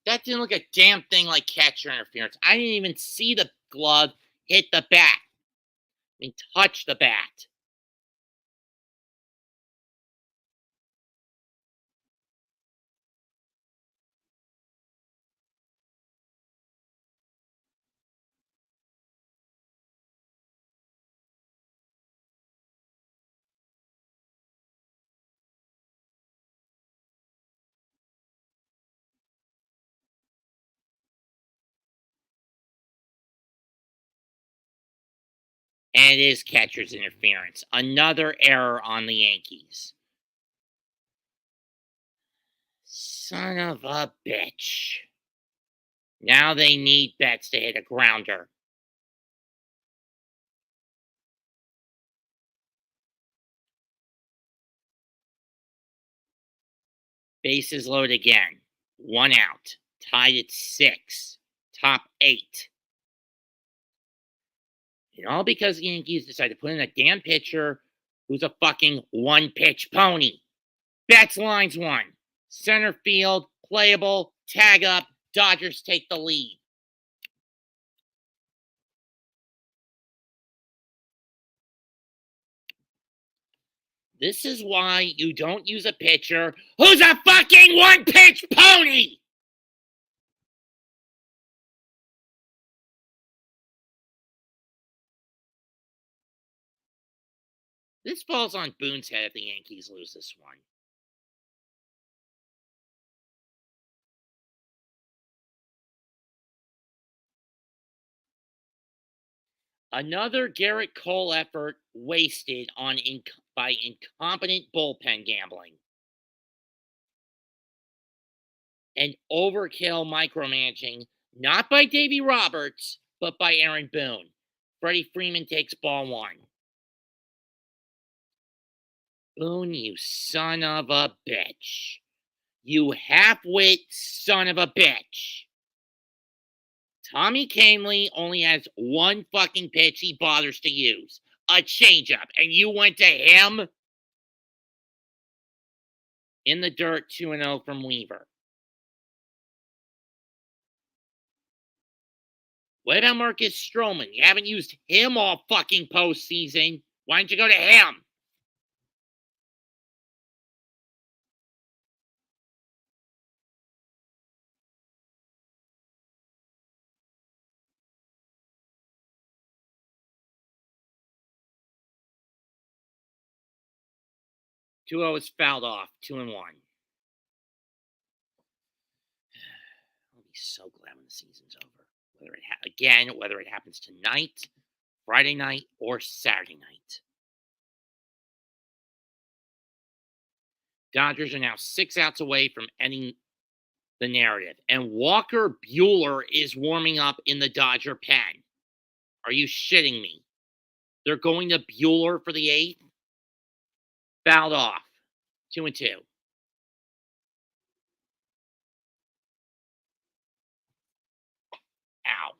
That didn't look a damn thing like catcher interference. I didn't even see the glove hit the bat. Touch the bat. And it is catcher's interference. Another error on the Yankees. Son of a bitch. Now they need Betts to hit a grounder. Bases loaded again. 1 out. Tied at 6. Top 8. And all because the Yankees decided to put in a damn pitcher who's a fucking one-pitch pony. Betts lines 1. Center field, playable, tag up, Dodgers take the lead. This is why you don't use a pitcher who's a fucking one-pitch pony! This falls on Boone's head if the Yankees lose this one. Another Garrett Cole effort wasted by incompetent bullpen gambling. And overkill micromanaging, not by Davey Roberts, but by Aaron Boone. Freddie Freeman takes ball 1. Boone, you son of a bitch. You half-wit son of a bitch. Tommy Kahnle only has one fucking pitch he bothers to use. A changeup. And you went to him? In the dirt, 2-0 from Weaver. What about Marcus Stroman? You haven't used him all fucking postseason. Why don't you go to him? Two-0 is fouled off. 2-1. I'll be so glad when the season's over. Whether it happens tonight, Friday night, or Saturday night. Dodgers are now 6 outs away from ending the narrative. And Walker Buehler is warming up in the Dodger pen. Are you shitting me? They're going to Buehler for the 8th? Fouled off. 2-2. Ow.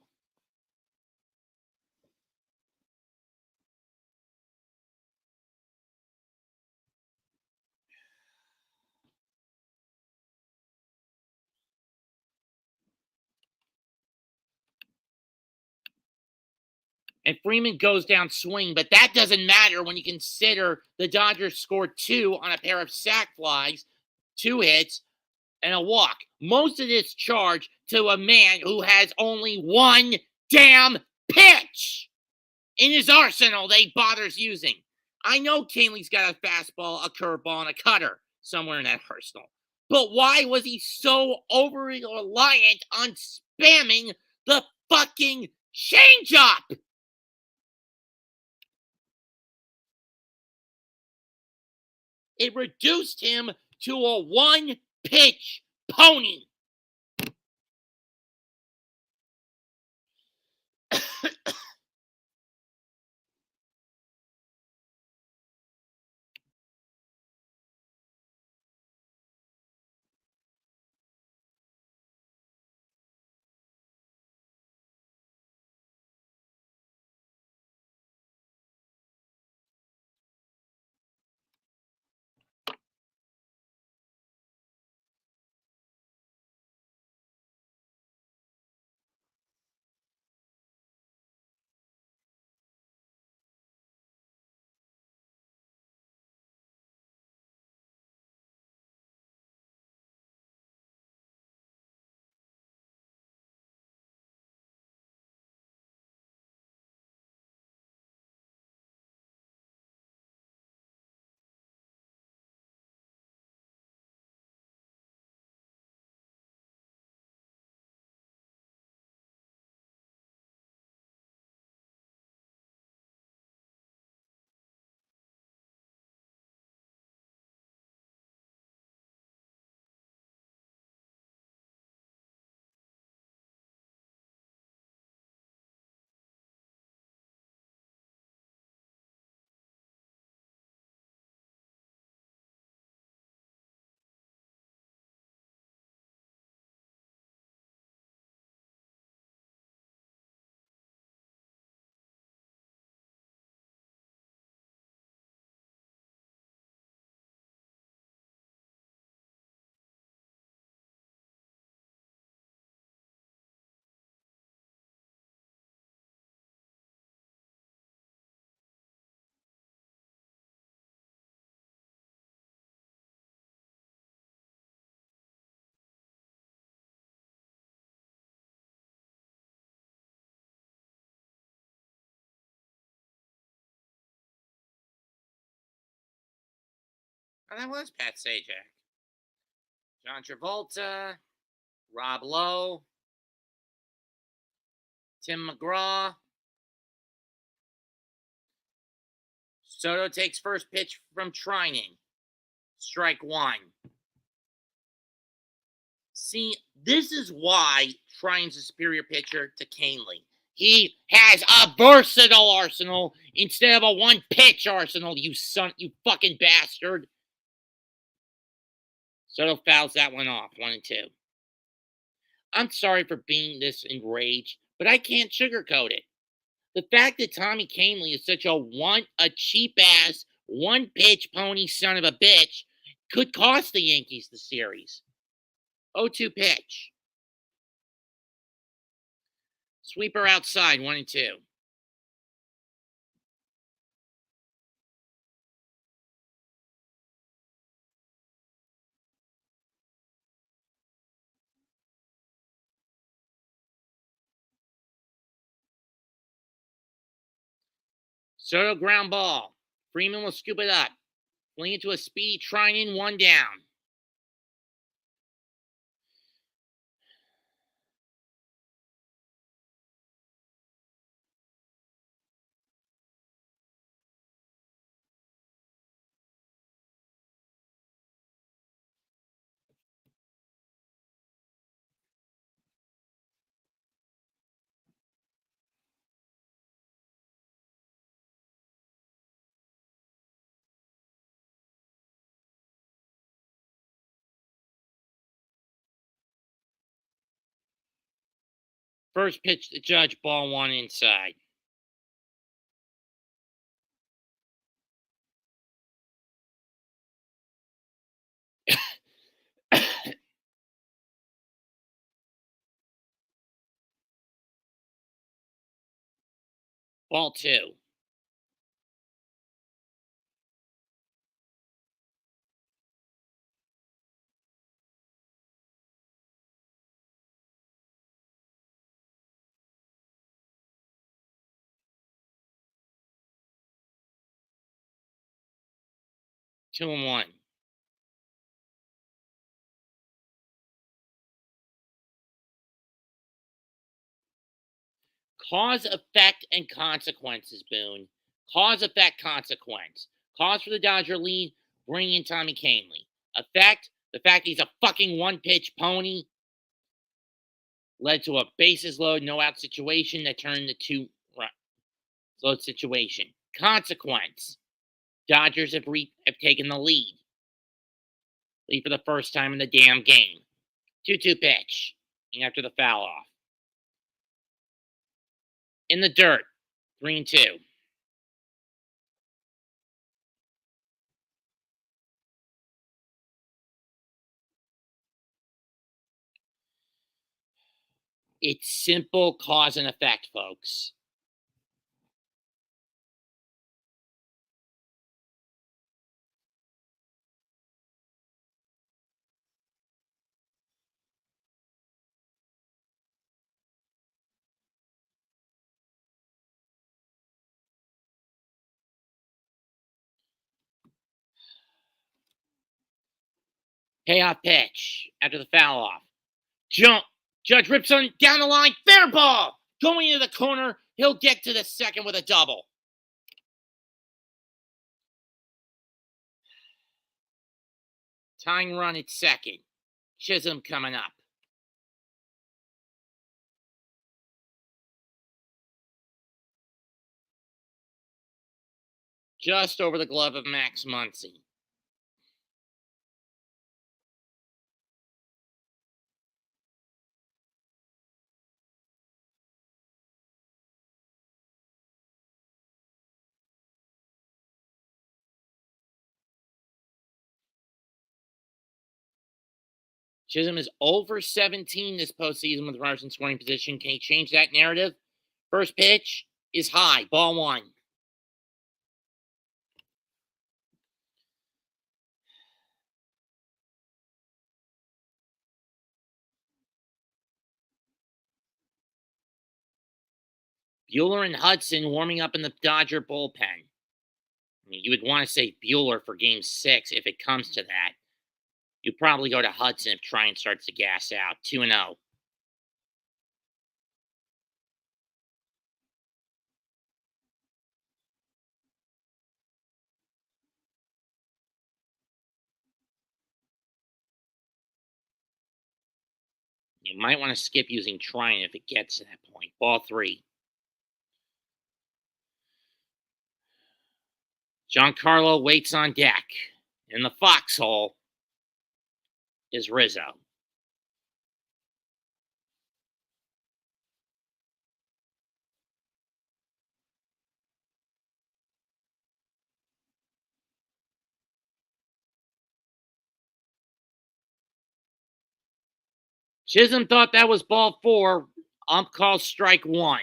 And Freeman goes down swing, but that doesn't matter when you consider the Dodgers scored 2 on a pair of sac flies, 2 hits, and a walk. Most of this charge to a man who has only one damn pitch in his arsenal that he bothers using. I know Kahnle's got a fastball, a curveball, and a cutter somewhere in that arsenal. But why was he so overly reliant on spamming the fucking changeup? It reduced him to a one-pitch pony. Oh, that was Pat Sajak. John Travolta, Rob Lowe, Tim McGraw. Soto takes first pitch from Trinan. Strike one. See, this is why Trinan's a superior pitcher to Canely. He has a versatile arsenal instead of a one-pitch arsenal, you fucking bastard. Soto fouls that one off, 1-2. I'm sorry for being this enraged, but I can't sugarcoat it. The fact that Tommy Canely is such a cheap-ass, one-pitch pony son of a bitch could cost the Yankees the series. 0-2 pitch. Sweeper outside, 1-2. Soto ground ball. Freeman will scoop it up. Fling it to a speedy Trinan, one down. First pitch to Judge, ball one inside. Ball two. Two and one. Cause, effect, and consequences, Boone. Cause, effect, consequence. Cause for the Dodger lead, bring in Tommy Canely. Effect, the fact he's a fucking one-pitch pony led to a bases load, no-out situation that turned into two-load situation. Consequence, Dodgers have taken the lead. Lead for the first time in the damn game. 2-2 pitch, after the foul off. In the dirt, 3-2. It's simple cause and effect, folks. Payoff pitch after the foul off. Jump. Judge rips on down the line. Fair ball. Going into the corner. He'll get to the second with a double. Tying run at second. Chisholm coming up. Just over the glove of Max Muncy. Chisholm is over 17 this postseason with runners in scoring position. Can he change that narrative? First pitch is high. Ball one. Buehler and Hudson warming up in the Dodger bullpen. mean, you would want to say Bueller for Game 6 if it comes to that. You'd probably go to Hudson if Tryon starts to gas out. 2-0. You might want to skip using Tryon if it gets to that point. Ball 3. Giancarlo waits on deck. In the foxhole is Rizzo. Chisholm thought that was ball 4. Ump calls strike 1.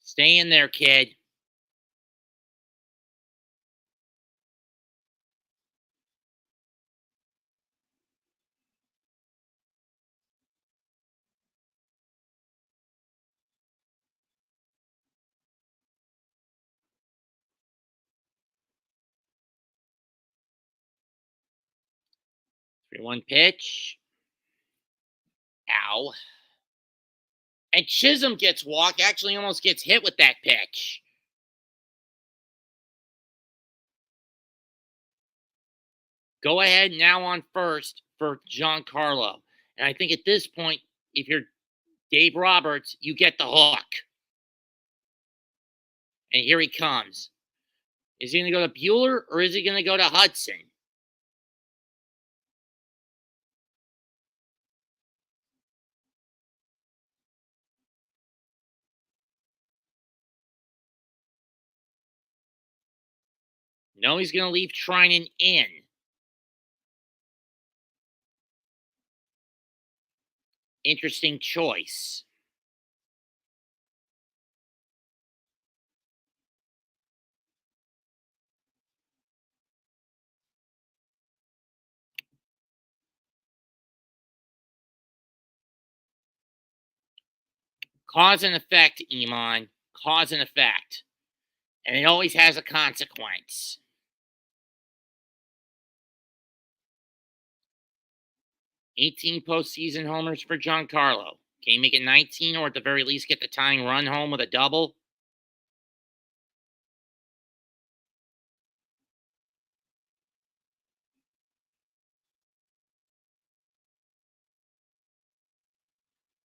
Stay in there, kid. One pitch. Ow. And Chisholm gets walked. Actually almost gets hit with that pitch. Go ahead now on first for Giancarlo. And I think at this point, if you're Dave Roberts, you get the hook. And here he comes. Is he going to go to Bueller or is he going to go to Hudson? No, he's going to leave Tryon in. Interesting choice. Cause and effect, Iman. Cause and effect. And it always has a consequence. 18 postseason homers for Giancarlo. Can he make it 19 or at the very least get the tying run home with a double?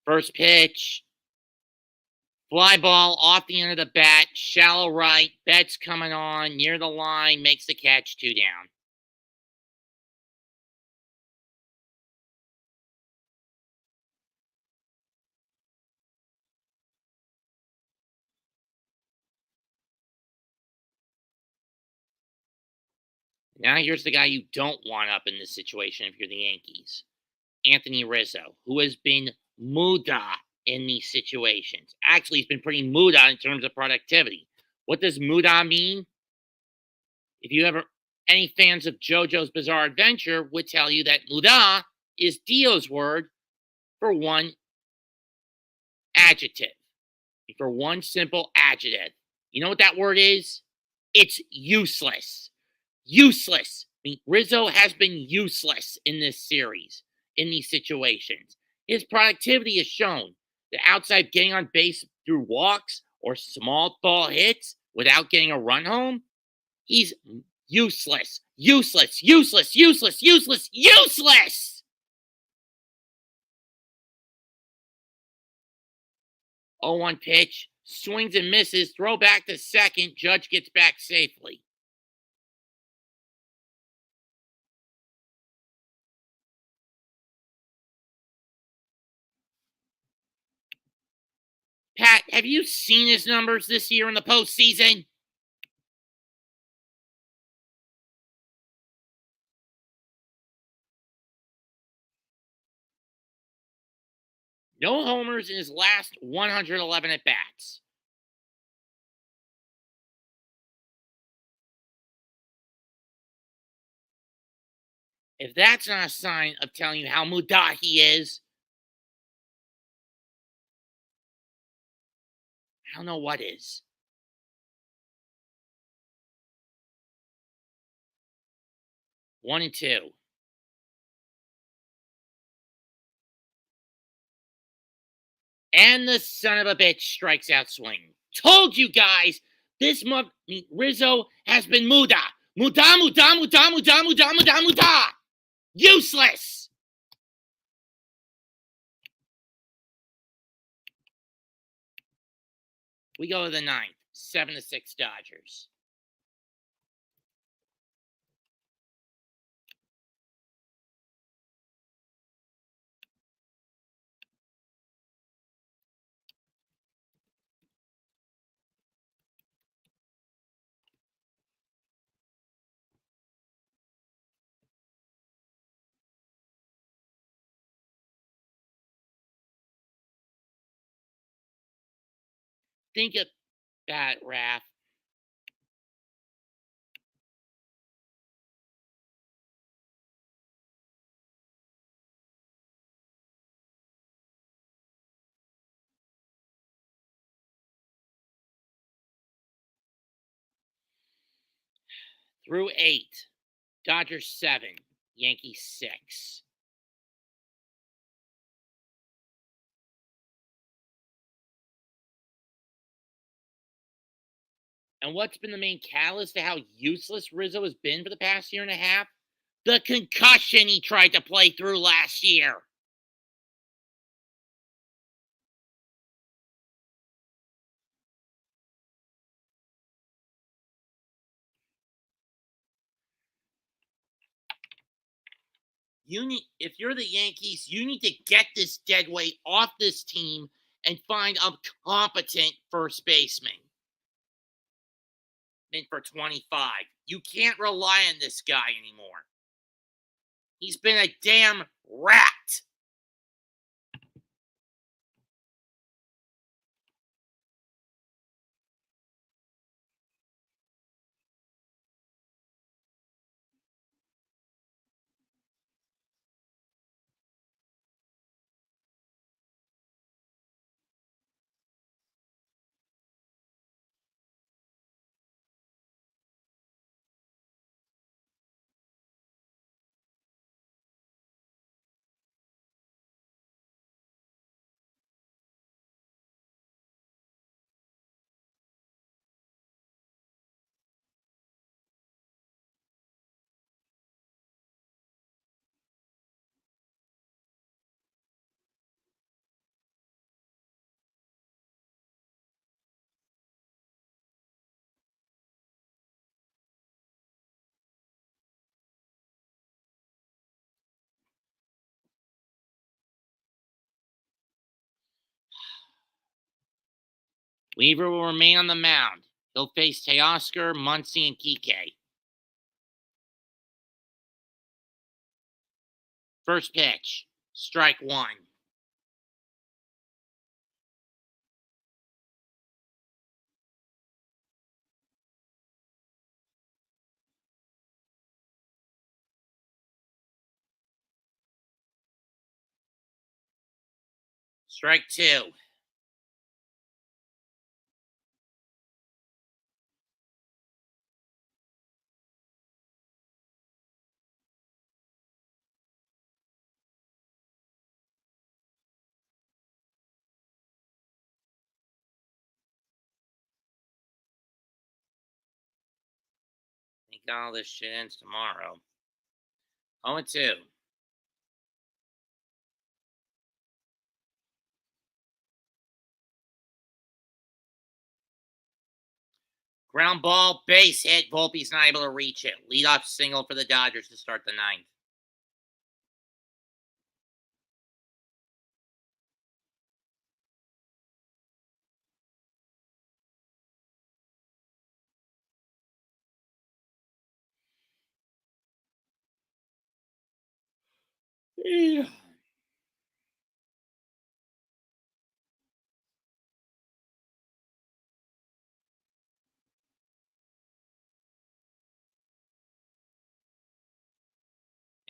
First pitch. Fly ball off the end of the bat. Shallow right. Betts coming on. Near the line. Makes the catch. 2 down. Now here's the guy you don't want up in this situation if you're the Yankees. Anthony Rizzo, who has been muda in these situations. Actually, he's been pretty muda in terms of productivity. What does muda mean? If you ever, any fans of JoJo's Bizarre Adventure would tell you that muda is Dio's word for one adjective. For one simple adjective. You know what that word is? It's useless. Useless. I mean, Rizzo has been useless in this series, in these situations. His productivity is shown. The outside getting on base through walks or small ball hits without getting a run home, he's useless. Useless, useless, useless, useless, useless! 0-1 pitch, swings and misses, throw back to second, Judge gets back safely. Pat, have you seen his numbers this year in the postseason? No homers in his last 111 at-bats. If that's not a sign of telling you how muda he is, I don't know what is. 1-2. And the son of a bitch strikes out swinging. Told you guys, this month Rizzo has been muda. Muda, muda, muda, muda, muda, muda, muda. Useless. We go to the ninth. 7-6 Dodgers. Think of that, Raph. Through 8. Dodgers 7. Yankees 6. And what's been the main catalyst to how useless Rizzo has been for the past year and a half? The concussion he tried to play through last year. If you're the Yankees, you need to get this dead weight off this team and find a competent first baseman. For 25. You can't rely on this guy anymore. He's been a damn rat. Weaver will remain on the mound. He'll face Teoscar, Muncy, and Kike. First pitch. Strike 1. Strike 2. I think all this shit ends tomorrow. 0-2. Ground ball, base hit. Volpe's not able to reach it. Leadoff single for the Dodgers to start the ninth. Yeah.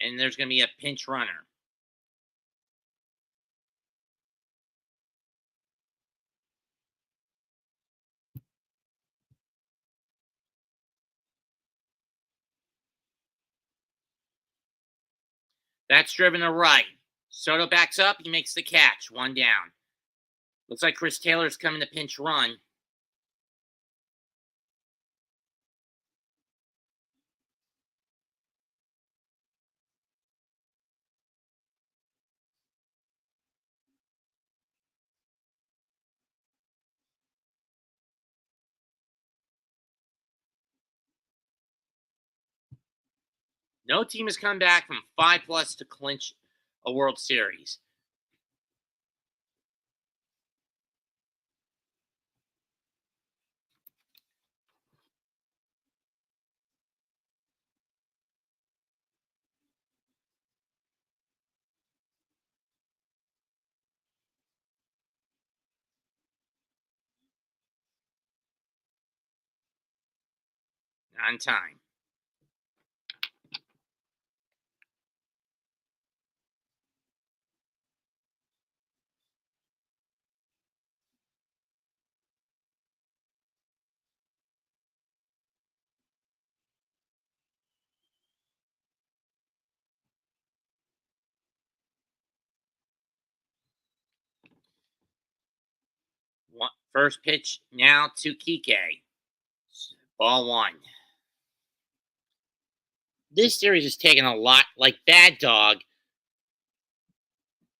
And there's going to be a pinch runner. That's driven to right. Soto backs up. He makes the catch. 1 down. Looks like Chris Taylor's coming to pinch run. No team has come back from 5+ to clinch a World Series. On time. First pitch now to Kike. Ball 1. This series is taking a lot, like Bad Dog.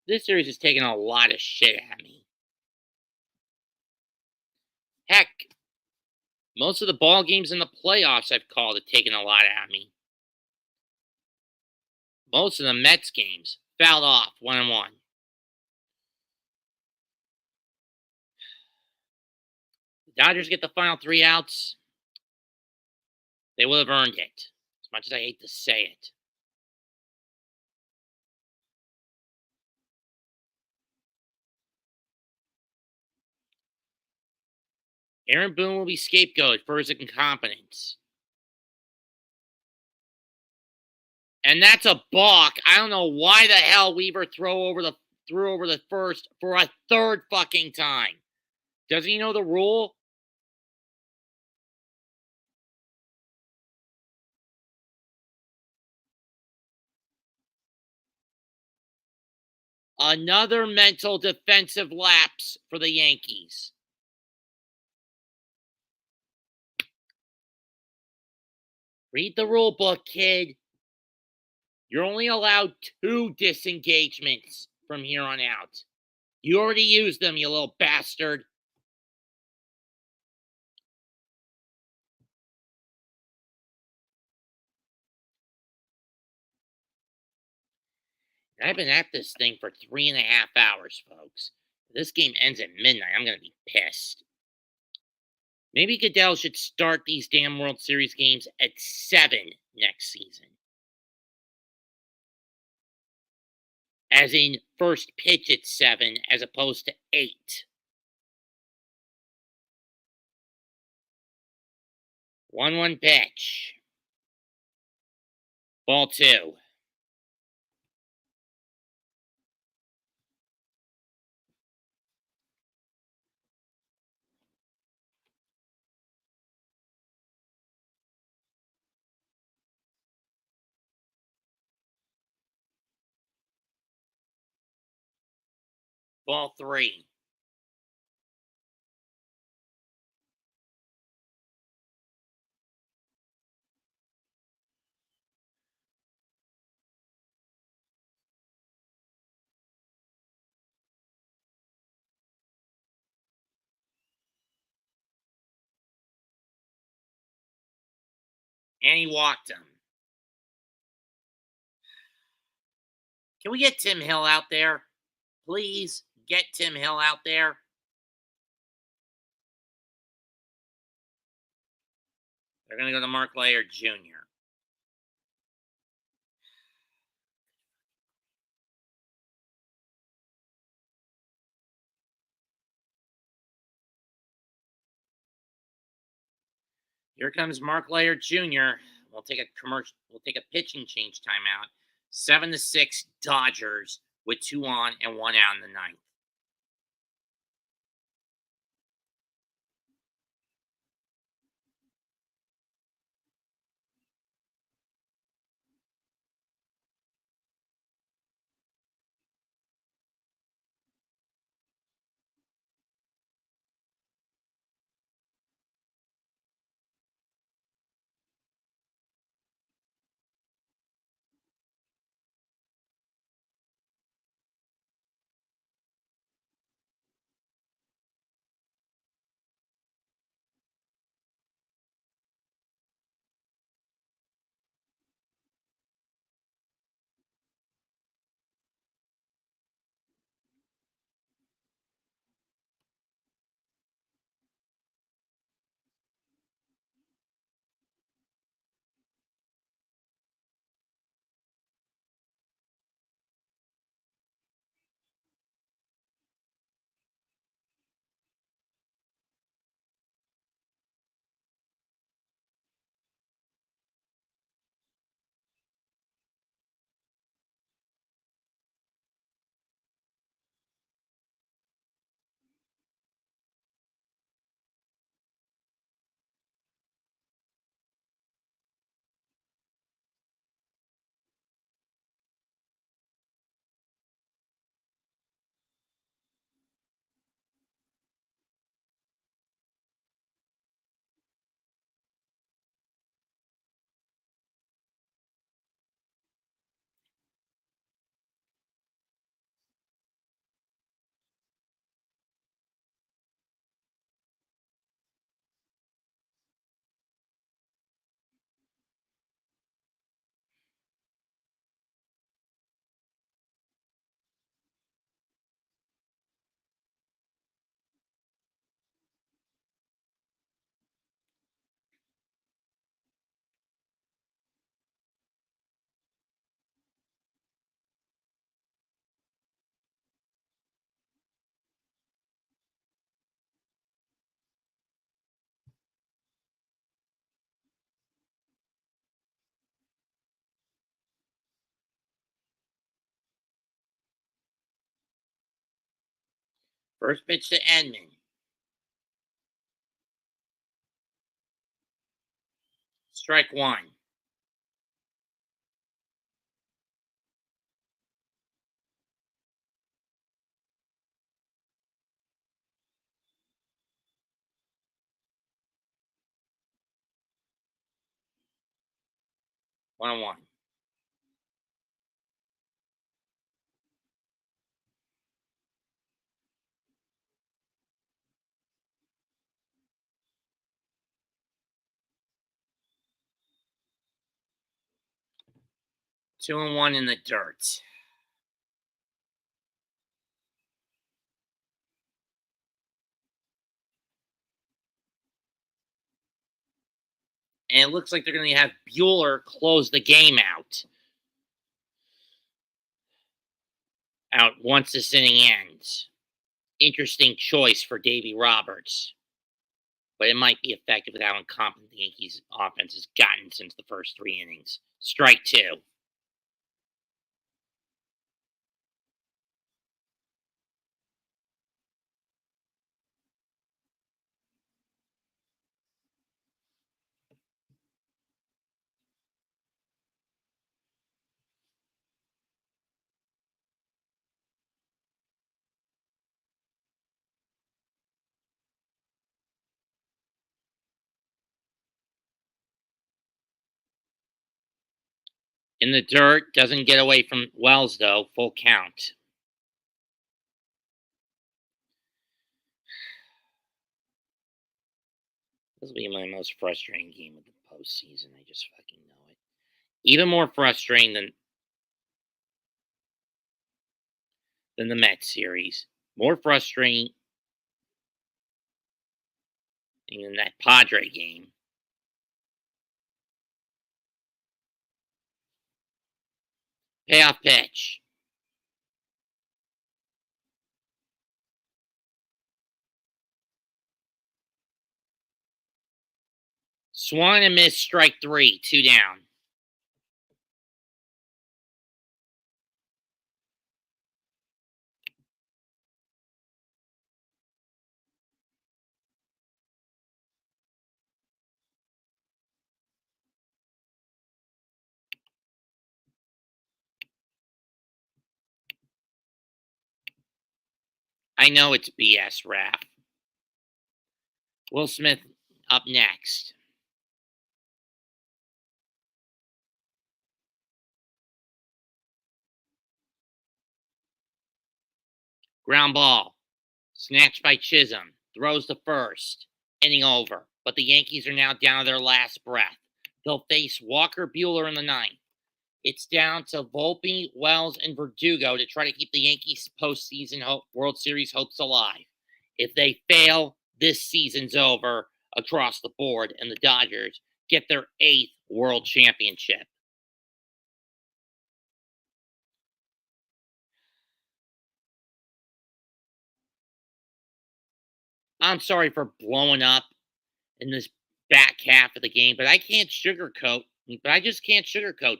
This series is taking a lot of shit at me. Heck, most of the ball games in the playoffs I've called have taken a lot at me. Most of the Mets games fouled off 1-1. The Dodgers get the final 3 outs. They will have earned it, as much as I hate to say it. Aaron Boone will be scapegoated for his incompetence. And that's a balk. I don't know why the hell Weaver threw over the first for a 3rd fucking time. Doesn't he know the rule? Another mental defensive lapse for the Yankees. Read the rule book, kid. You're only allowed 2 disengagements from here on out. You already used them, you little bastard. I've been at this thing for 3.5 hours, folks. If this game ends at midnight, I'm going to be pissed. Maybe Goodell should start these damn World Series games at 7 next season. As in, first pitch at 7 as opposed to 8. 1-1 pitch. Ball 2. Ball 3. And he walked him. Can we get Tim Hill out there? Please get Tim Hill out there. They're going to go to Mark Laird Jr. Here comes Mark Laird Jr. We'll take a pitching change timeout. 7-6 Dodgers with 2 on and 1 out in the 9th. First pitch to Edman. Strike one. One on one. Two and one in the dirt. And it looks like they're going to have Bueller close the game out. Once this inning ends. Interesting choice for Davey Roberts. But it might be effective with how incompetent the Yankees offense has gotten since the first 3 innings. Strike two. In the dirt, doesn't get away from Wells, though. Full count. This will be my most frustrating game of the postseason. I just fucking know it. Even more frustrating than the Mets series. More frustrating than that Padre game. Payoff pitch. Swung and missed, strike three, 2 down. I know it's BS, Raph. Will Smith up next. Ground ball. Snatched by Chisholm. Throws to first. Inning over. But the Yankees are now down to their last breath. They'll face Walker Bueller in the 9th. It's down to Volpe, Wells, and Verdugo to try to keep the Yankees' postseason World Series hopes alive. If they fail, this season's over across the board, and the Dodgers get their 8th World Championship. I'm sorry for blowing up in this back half of the game, but I just can't sugarcoat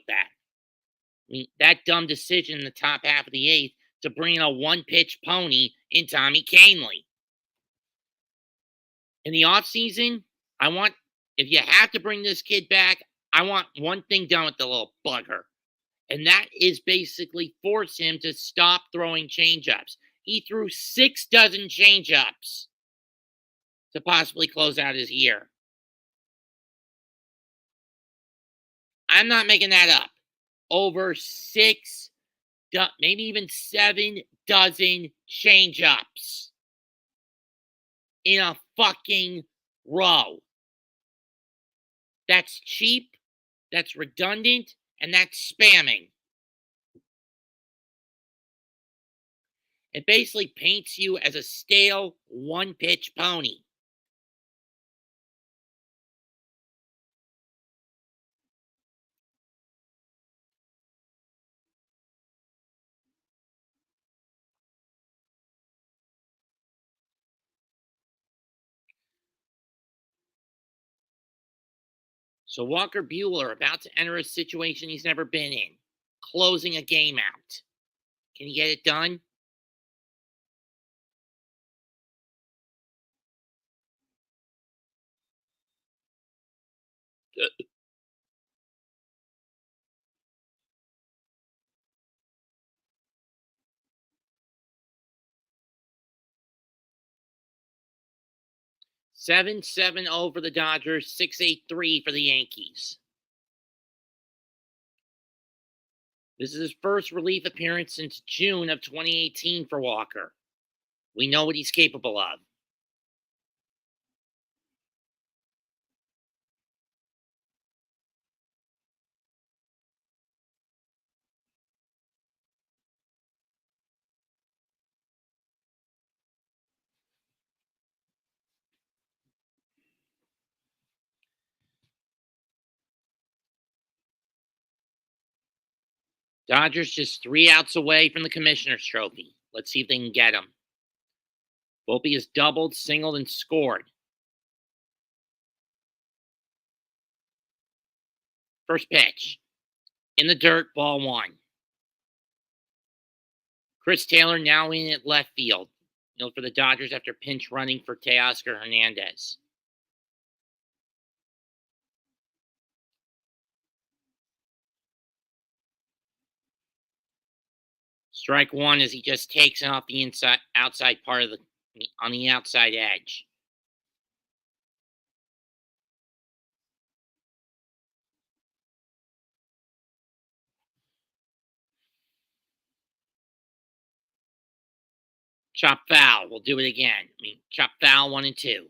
that. I mean, that dumb decision in the top half of the 8th to bring in a one-pitch pony in Tommy Kahnle. In the offseason, if you have to bring this kid back, I want one thing done with the little bugger. And that is basically force him to stop throwing changeups. He threw 6 dozen changeups to possibly close out his year. I'm not making that up. Over 6, maybe even 7 dozen changeups in a fucking row. That's cheap, that's redundant, and that's spamming. It basically paints you as a stale one-pitch pony. So Walker Bueller about to enter a situation he's never been in, closing a game out. Can he get it done? Seven over the Dodgers, 6-8-3 for the Yankees. This is his first relief appearance since June of 2018 for Walker. We know what he's capable of. Dodgers just 3 outs away from the Commissioner's Trophy. Let's see if they can get him. Volpe has doubled, singled, and scored. First pitch. In the dirt, ball 1. Chris Taylor now in at left field. For the Dodgers after pinch running for Teoscar Hernandez. Strike 1 as he just takes it off the outside part of on the outside edge. Chop foul. We'll do it again. Chop foul 1 and 2.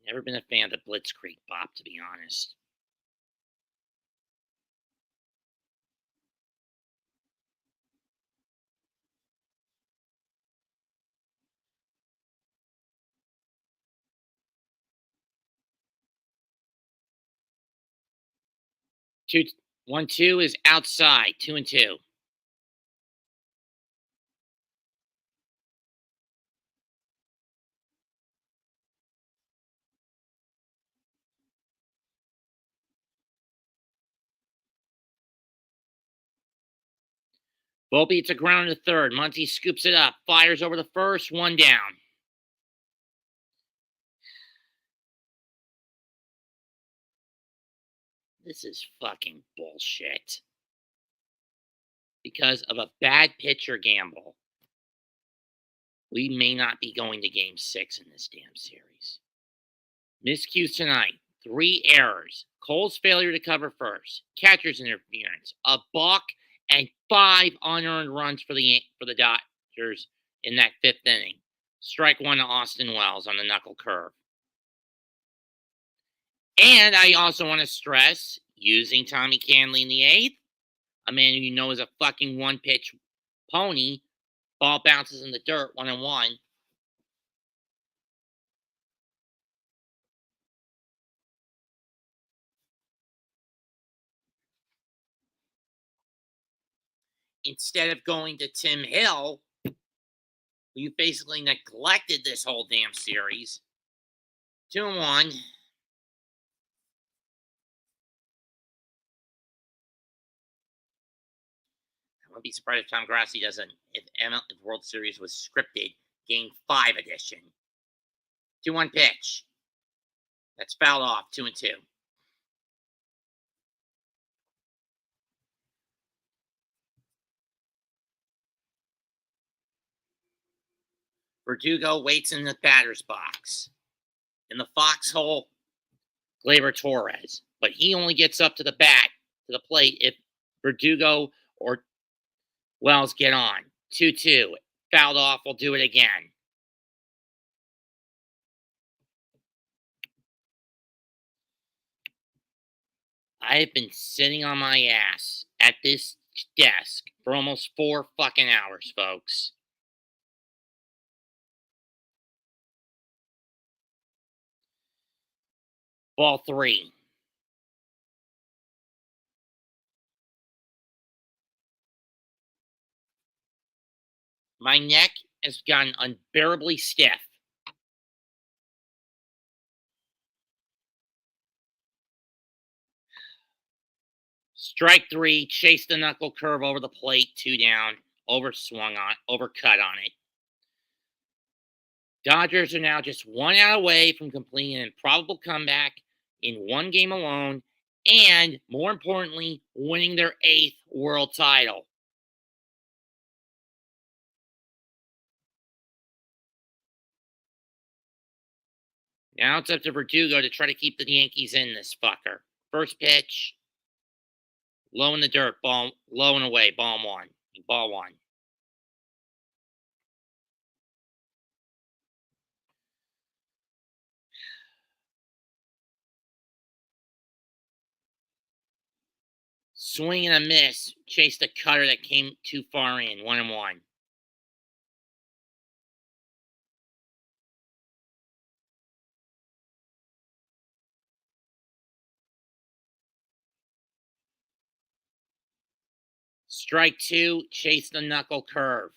Never been a fan of the Blitzkrieg Bop, to be honest. Two, 1-2 is outside. 2 and 2. Volpe, it's a ground to third. Muncy scoops it up. Fires over the first. 1 down. This is fucking bullshit. Because of a bad pitcher gamble, we may not be going to Game 6 in this damn series. Miscues tonight. 3 errors. Cole's failure to cover first. Catcher's interference. A balk. And 5 unearned runs for the Dodgers in that 5th inning. Strike 1 to Austin Wells on the knuckle curve. And I also want to stress, using Tommy Canley in the 8th, a man who you know is a fucking one-pitch pony, ball bounces in the dirt, 1-1. Instead of going to Tim Hill, who you basically neglected this whole damn series. 2-1. I wouldn't be surprised if Tom Grassi doesn't, if World Series was scripted, Game 5 edition. 2-1 pitch. That's fouled off, 2 and 2. Verdugo waits in the batter's box. In the foxhole, Gleyber Torres. But he only gets up to the plate, if Verdugo or Wells get on. 2-2. Fouled off. We'll do it again. I have been sitting on my ass at this desk for almost 4 fucking hours, folks. Ball 3. My neck has gotten unbearably stiff. Strike 3, chase the knuckle curve over the plate, 2 down, overcut on it. Dodgers are now just 1 out away from completing an improbable comeback in 1 game alone, and more importantly, winning their 8th world title. Now it's up to Verdugo to try to keep the Yankees in this fucker. First pitch, low in the dirt, ball, low and away, ball 1. Ball 1. Swing and a miss. Chased the cutter that came too far in. 1-1. Strike 2. Chase the knuckle curve.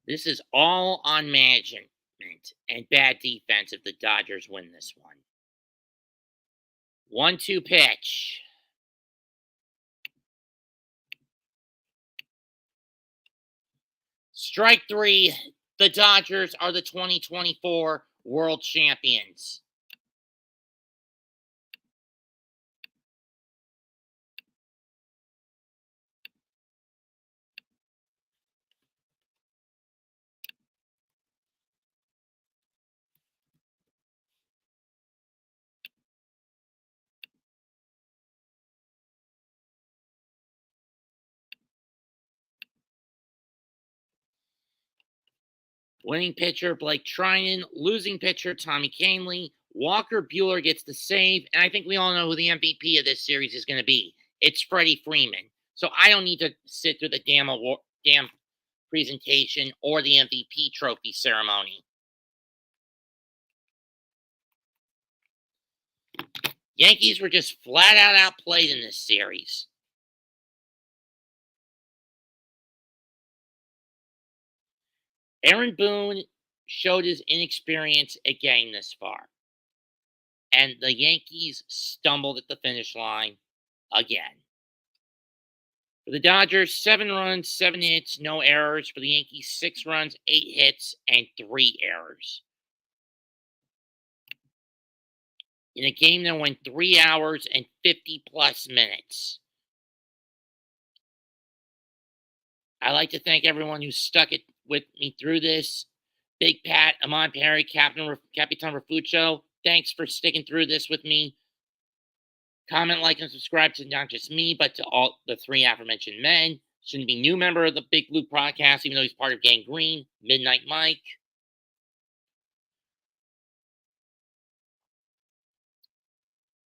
This is all on management and bad defense if the Dodgers win this one. 1-2 pitch. Strike 3. The Dodgers are the 2024 world champions. Winning pitcher, Blake Trinan. Losing pitcher, Tommy Kahnle. Walker Buehler gets the save. And I think we all know who the MVP of this series is going to be. It's Freddie Freeman. So I don't need to sit through the damn presentation or the MVP trophy ceremony. Yankees were just flat out outplayed in this series. Aaron Boone showed his inexperience at getting this far. And the Yankees stumbled at the finish line again. For the Dodgers, 7 runs, 7 hits, no errors. For the Yankees, 6 runs, 8 hits, and 3 errors. In a game that went 3 hours and 50-plus minutes. I'd like to thank everyone who stuck it with me through this. Big Pat, Amon Perry, Capitan Rafuccio, thanks for sticking through this with me. Comment, like, and subscribe to not just me, but to all the 3 aforementioned men. Shouldn't be new member of the Big Blue podcast, even though he's part of Gang Green. Midnight Mike.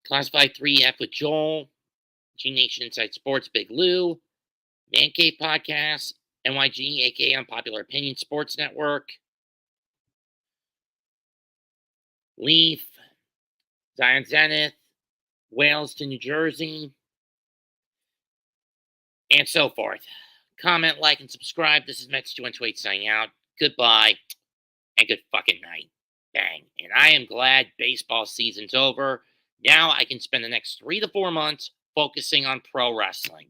Classified 3F with Joel. G Nation Inside Sports, Big Lou. Man Cave Podcast. NYG, aka Unpopular Opinion Sports Network. Leaf. Zion Zenith. Wales to New Jersey. And so forth. Comment, like, and subscribe. This is Mets228 signing out. Goodbye. And good fucking night. Bang. And I am glad baseball season's over. Now I can spend the next 3 to 4 months focusing on pro wrestling.